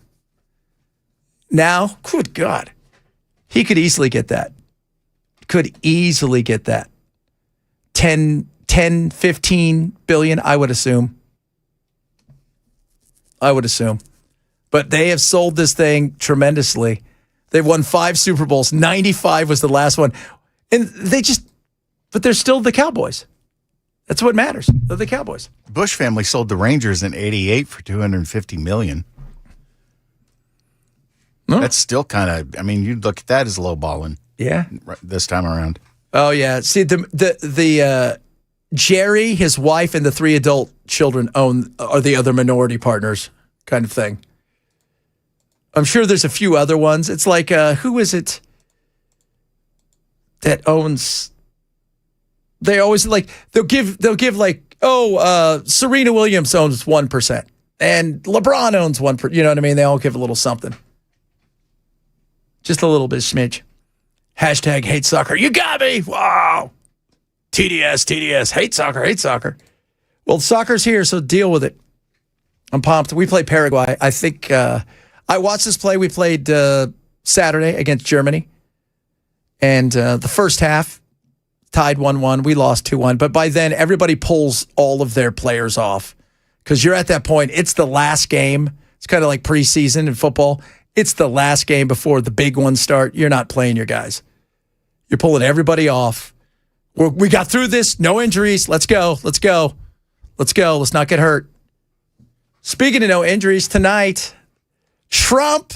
Now, good God, he could easily get that. 10, 15 billion, I would assume. But they have sold this thing tremendously. They've won 5 Super Bowls. 95 was the last one. And but they're still the Cowboys. That's what matters. They're the Cowboys. Bush family sold the Rangers in '88 for $250 million. No. That's still kind of, you'd look at that as lowballing. Yeah. This time around. Oh, yeah. See, the Jerry, his wife, and the 3 adult children are the other minority partners kind of thing. I'm sure there's a few other ones. It's like, who is it that owns? They always they'll give Serena Williams owns 1% and LeBron owns 1%. You know what I mean? They all give a little something, just a little bit smidge. Hashtag hate soccer. You got me. Wow. TDS. Hate soccer. Well, soccer's here, so deal with it. I'm pumped. We play Paraguay. I think. I watched this play. We played Saturday against Germany. And the first half, tied 1-1. We lost 2-1. But by then, everybody pulls all of their players off. Because you're at that point, it's the last game. It's kind of like preseason in football. It's the last game before the big ones start. You're not playing your guys. You're pulling everybody off. We got through this. No injuries. Let's go. Let's not get hurt. Speaking of no injuries, tonight, Trump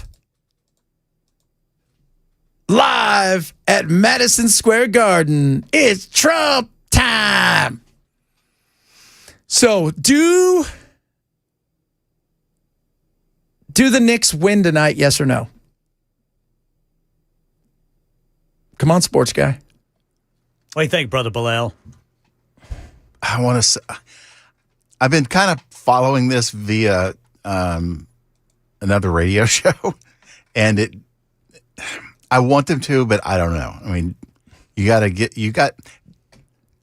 live at Madison Square Garden. It's Trump time. So do the Knicks win tonight, yes or no? Come on, sports guy. What do you think, Brother Bilal? I want to say, I've been kind of following this via another radio show, and I want them to, but I don't know.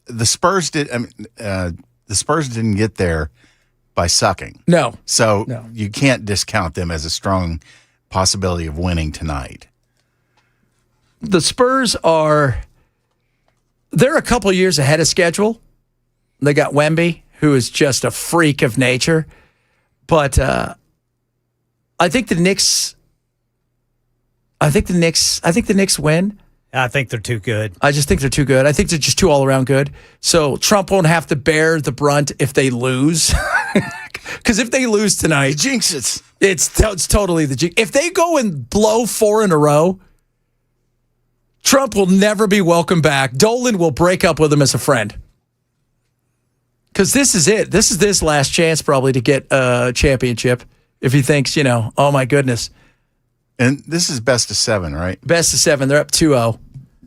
The Spurs didn't get there by sucking. No. So you can't discount them as a strong possibility of winning tonight. The Spurs they're a couple years ahead of schedule. They got Wemby, who is just a freak of nature. But I think the Knicks win. I think they're too good. I just think they're too good. I think they're just too all around good. So Trump won't have to bear the brunt if they lose. Because if they lose tonight, jinx it. It's totally the jinx. If they go and blow 4 in a row, Trump will never be welcome back. Dolan will break up with him as a friend. Because this is it. This is this last chance probably to get a championship if he thinks, oh my goodness. And this is best of 7, right? Best of 7. They're up 2-0.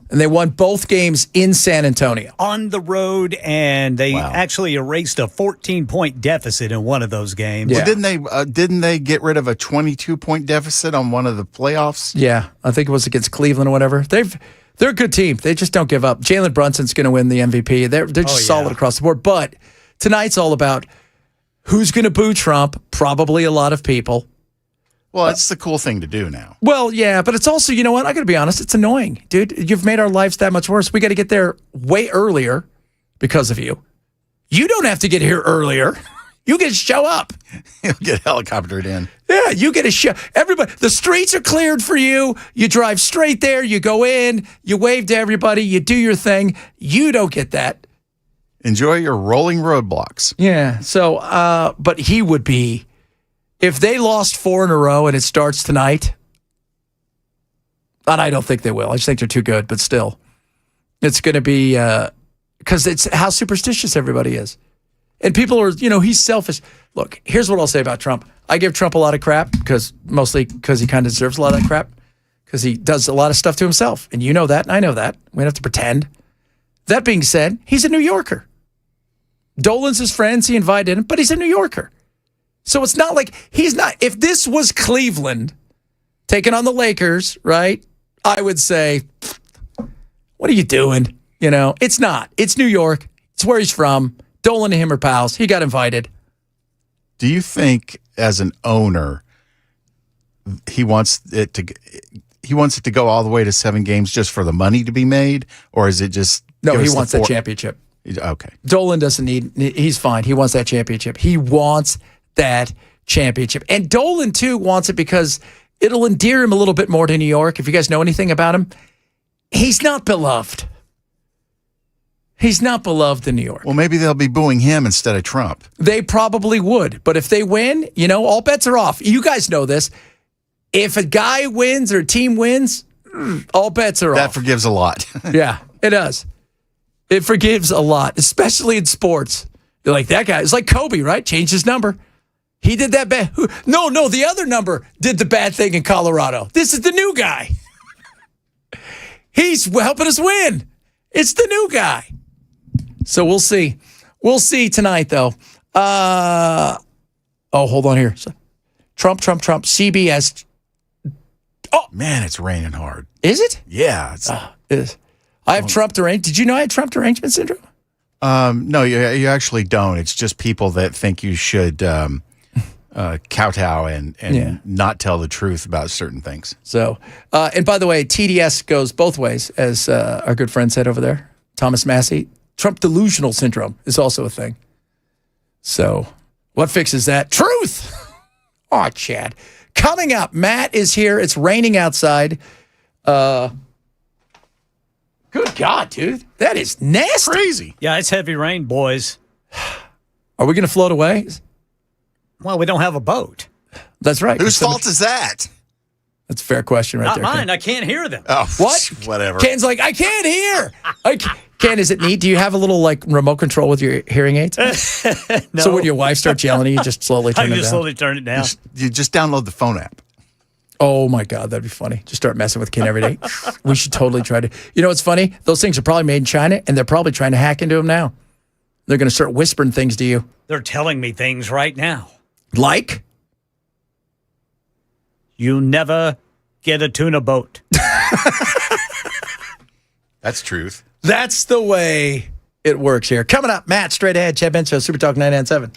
And they won both games in San Antonio. On the road, and they actually erased a 14-point deficit in one of those games. Yeah. Well, didn't they get rid of a 22-point deficit on one of the playoffs? Yeah, I think it was against Cleveland or whatever. They're a good team. They just don't give up. Jalen Brunson's going to win the MVP. They're just solid across the board. But tonight's all about who's going to boo Trump. Probably a lot of people. Well, it's the cool thing to do now. Well, yeah, but it's also, you know what? I got to be honest. It's annoying, dude. You've made our lives that much worse. We got to get there way earlier because of you. You don't have to get here earlier. You get to show up. You'll get helicoptered in. Yeah, you get a show. Everybody, the streets are cleared for you. You drive straight there. You go in. You wave to everybody. You do your thing. You don't get that. Enjoy your rolling roadblocks. Yeah. So, but he would be, if they lost 4 in a row and it starts tonight, and I don't think they will. I just think they're too good. But still, it's going to be because it's how superstitious everybody is. And people are, he's selfish. Look, here's what I'll say about Trump. I give Trump a lot of crap mostly because he kind of deserves a lot of that crap because he does a lot of stuff to himself. And you know that, and I know that. We don't have to pretend. That being said, he's a New Yorker. Dolan's his friends. He invited him, but he's a New Yorker. So it's not like he's not. If this was Cleveland taking on the Lakers, right, I would say, what are you doing? It's not. It's New York. It's where he's from. Dolan and him are pals. He got invited. Do you think, as an owner, he wants it to go all the way to 7 games just for the money to be made, or is it just no? He wants that championship. Okay. Dolan doesn't need. He's fine. He wants that championship. He wants that championship, and Dolan too wants it because it'll endear him a little bit more to New York. If you guys know anything about him, he's not beloved. He's not beloved in New York. Well, maybe they'll be booing him instead of Trump. They probably would. But if they win, all bets are off. You guys know this. If a guy wins or a team wins, all bets are off. That forgives a lot. Yeah, it does. It forgives a lot, especially in sports. You're like, that guy. It's like Kobe, right? Changed his number. He did that bad. No, the other number did the bad thing in Colorado. This is the new guy. He's helping us win. It's the new guy. So we'll see. We'll see tonight, though. Hold on here. Trump. CBS. Oh, man, it's raining hard. Is it? Yeah. It is. I have Trump derangement. Did you know I had Trump derangement syndrome? No, you actually don't. It's just people that think you should kowtow and not tell the truth about certain things. So, and by the way, TDS goes both ways, as our good friend said over there, Thomas Massey. Trump delusional syndrome is also a thing. So, what fixes that? Truth! Oh, Chad. Coming up, Matt is here. It's raining outside. Good God, dude. That is nasty. Crazy. Yeah, it's heavy rain, boys. Are we going to float away? Well, we don't have a boat. That's right. Whose fault is that? That's a fair question right Not there. mine. Ken. I can't hear them. Oh, what? Whatever. Ken's like, I can't hear. Ken, is it neat? Do you have a little remote control with your hearing aids? No. So when your wife starts yelling at you, just slowly turn it down? slowly turn it down. You just download the phone app. Oh, my God. That'd be funny. Just start messing with Ken every day. We should totally try to. You know what's funny? Those things are probably made in China, and they're probably trying to hack into them now. They're going to start whispering things to you. They're telling me things right now. Like? You never get a tuna boat. That's truth. That's the way it works here. Coming up, Matt, straight ahead, Chad Ben Show, Super Talk 997.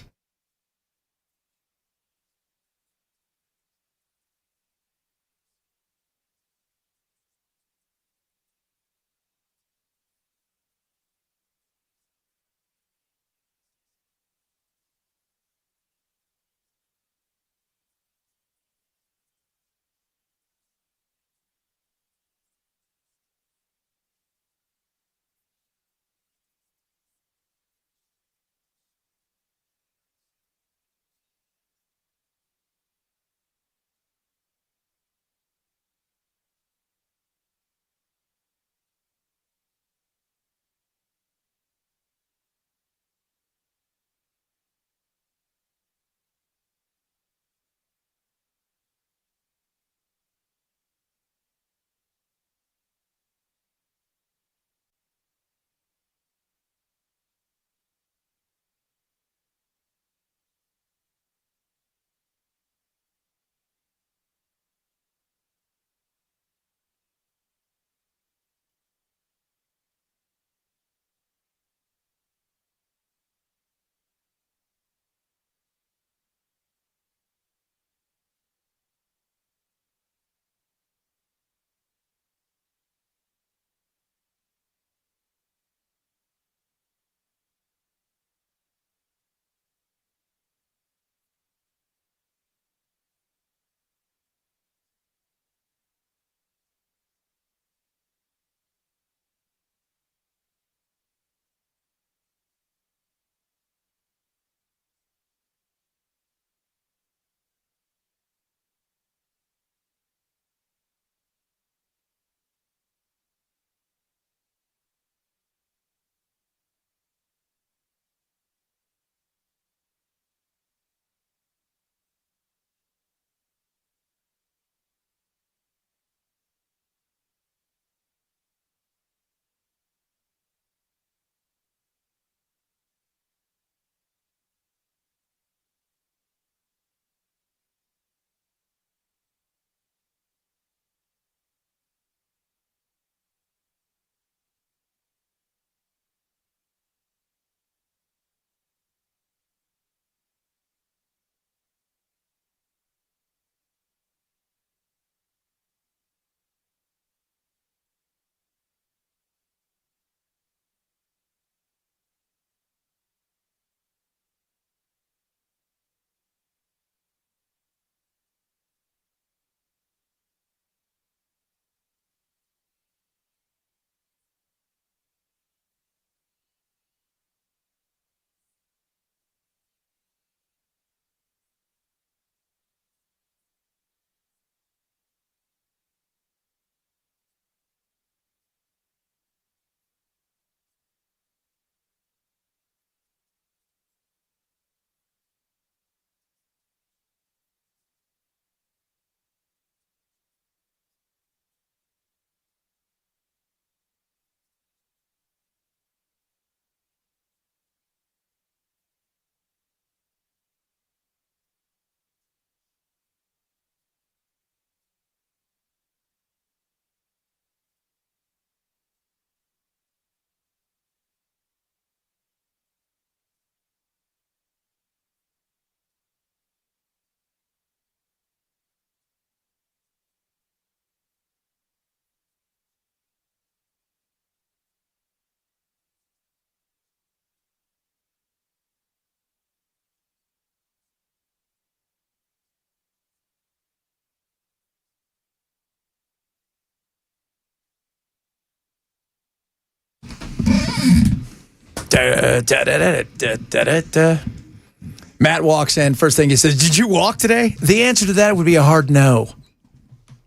Matt walks in. First thing he says, "Did you walk today?" The answer to that would be a hard no.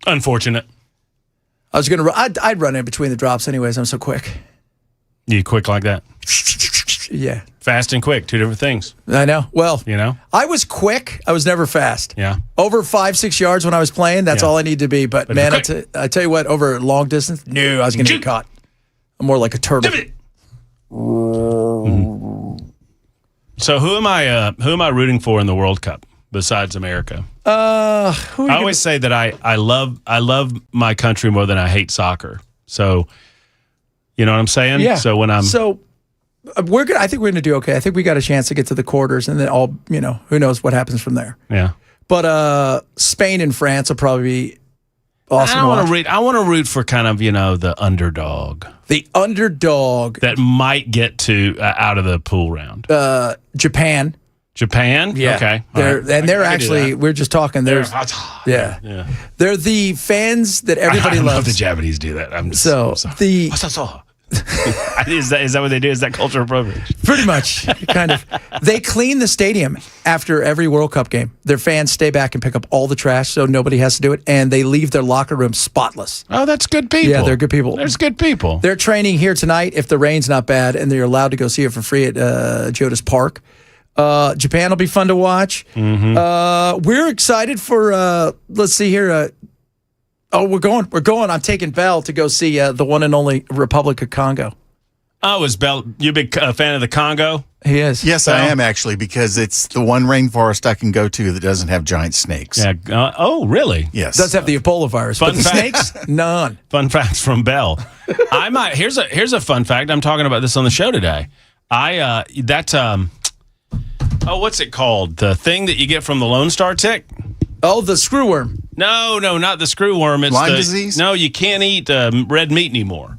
Unfortunate. I was gonna. I'd run in between the drops anyways. I'm so quick. You quick like that? Yeah. Fast and quick, two different things. I know. Well, you know, I was quick. I was never fast. Yeah. Over 5-6 yards when I was playing, that's all I need to be. But man, I tell you what, over long distance, no, I was going to get caught. I'm more like a turtle. So who am I rooting for in the World Cup besides America? I always say that I love my country more than I hate soccer. So, you know what I'm saying? Yeah. So when I'm we're good. I think we're going to do okay. I think we got a chance to get to the quarters, and then who knows what happens from there. Yeah. But Spain and France will probably be awesome. I want to root for kind of the underdog. The underdog that might get to out of the pool round. Japan. Japan? Yeah. Okay. They're actually, we're just talking. They're the fans that everybody I don't loves. know if the Japanese do that. I'm sorry. Is that what they do? Is that cultural appropriation? Pretty much, kind of. They clean the stadium after every World Cup game. Their fans stay back and pick up all the trash so nobody has to do it, and they leave their locker room spotless. Oh, that's good people. Yeah, they're good people. There's good people. They're training here tonight if the rain's not bad, and they're allowed to go see it for free at Jodas Park. Japan will be fun to watch. Mm-hmm. We're excited for, let's see here, we're going. I'm taking Bell to go see the one and only Republic of Congo. Oh, is Bell, you a big fan of the Congo? He is. Yes, I am actually, because it's the one rainforest I can go to that doesn't have giant snakes. Yeah. Oh, really? Yes. It does have the Ebola virus, but the snakes, none. Fun facts from Bell. Here's a fun fact. I'm talking about this on the show today. What's it called? The thing that you get from the Lone Star tick? Oh, the screwworm. No, not the screwworm. It's Lyme disease? No, you can't eat red meat anymore.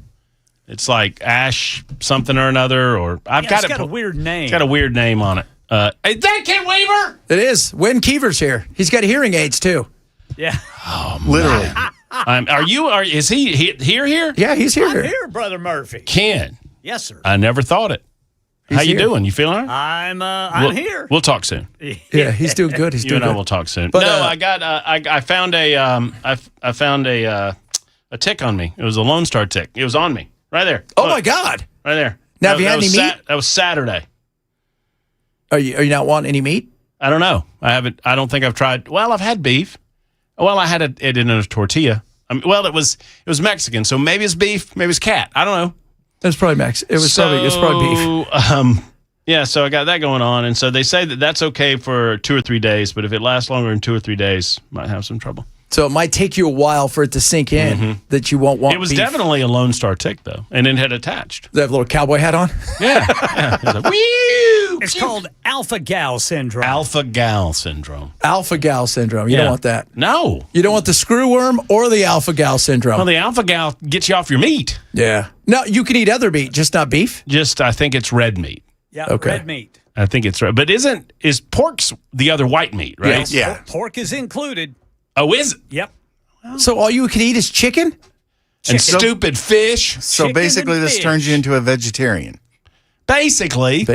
It's like ash something or another, or It's got a weird name. It's got a weird name on it. Is that Kent Weaver? It is. Win Keever's here. He's got hearing aids too. Yeah. Oh, literally. Is he here? Yeah, he's here. I'm here, Brother Murphy. Ken. Yes, sir. I never thought it. How you doing? You feeling all right? I'm here. We'll talk soon. Yeah, he's doing good. He's You doing and I good. will talk soon. But, No, I found a tick on me. It was a Lone Star tick. It was on me right there. Oh Look, my God! right there. Now, have you had any meat? That was Saturday. Are you not wanting any meat? I don't know. I don't think I've tried. Well, I've had beef. Well, I had it in a tortilla. It was Mexican, so maybe it's beef, maybe it's cat. I don't know. It was probably Mex. It was probably beef. Yeah, so I got that going on, and so they say that that's okay for 2 or 3 days, but if it lasts longer than 2 or 3 days, might have some trouble. So it might take you a while for it to sink in that you won't want. It was beef. definitely a Lone Star tick though, and it had attached. Does it have a little cowboy hat on? Yeah. It was like, whew! It's called alpha-gal syndrome. Alpha-gal syndrome. Alpha-gal syndrome. You don't want that. No. You don't want the screwworm or the alpha-gal syndrome. Well, the alpha-gal gets you off your meat. Yeah. No, you can eat other meat, just not beef. I think it's red meat. Yeah, Okay. red meat. I think it's red. But is pork's the other white meat, right? Yes. Yeah. Pork is included. Oh, is it? Yep. So all you can eat is chicken? And stupid fish. So Chicken basically, and this fish. turns you into a vegetarian. Basically.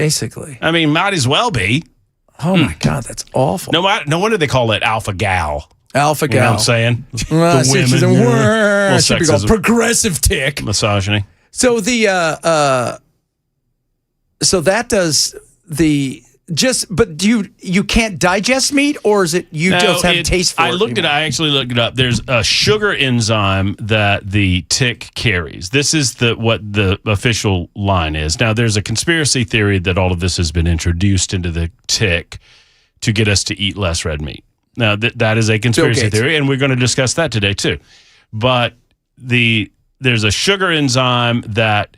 I mean, might as well be. Oh my God, that's awful. No wonder they call it alpha-gal. Alpha-gal. You know what I'm saying? Well, The women. Little should be called sexism. progressive tick. Misogyny. So so that does but you can't digest meat, or is it you just have taste for it? I actually looked it up. There's a sugar enzyme that the tick carries. This is what the official line is. Now, there's a conspiracy theory that all of this has been introduced into the tick to get us to eat less red meat. Now, that is a conspiracy theory, and we're going to discuss that today too. But there's a sugar enzyme that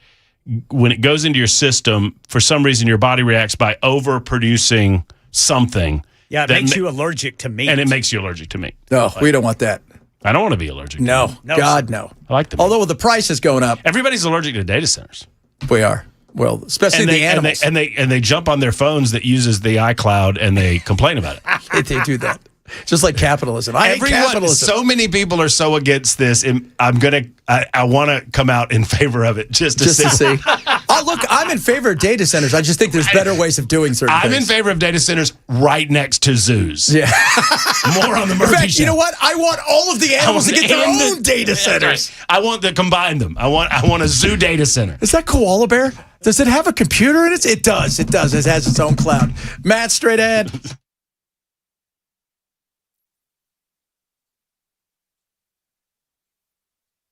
when it goes into your system, for some reason, your body reacts by overproducing something. Yeah, it makes you allergic to meat. And it makes you allergic to meat. No, we don't want that. I don't want to be allergic to No, meat. God, no. I like the meat. Although with the prices going up, Everybody's allergic to data centers. we are. Well, especially the animals. And they jump on their phones that uses the iCloud and they complain about it. They do that. Just like capitalism. I hate capitalism. So many people are so against this, and I want to come out in favor of it just to see. Oh, look, I'm in favor of data centers. I just think there's better ways of doing certain things. I'm in favor of data centers right next to zoos. Yeah. More on the Murphy In fact, Show. you know what? I want all of the animals to get their own data centers. I want to combine them. I want a zoo data center. Is that Koala Bear? Does it have a computer in it? It does. It does. It has its own cloud. Matt, straight ahead.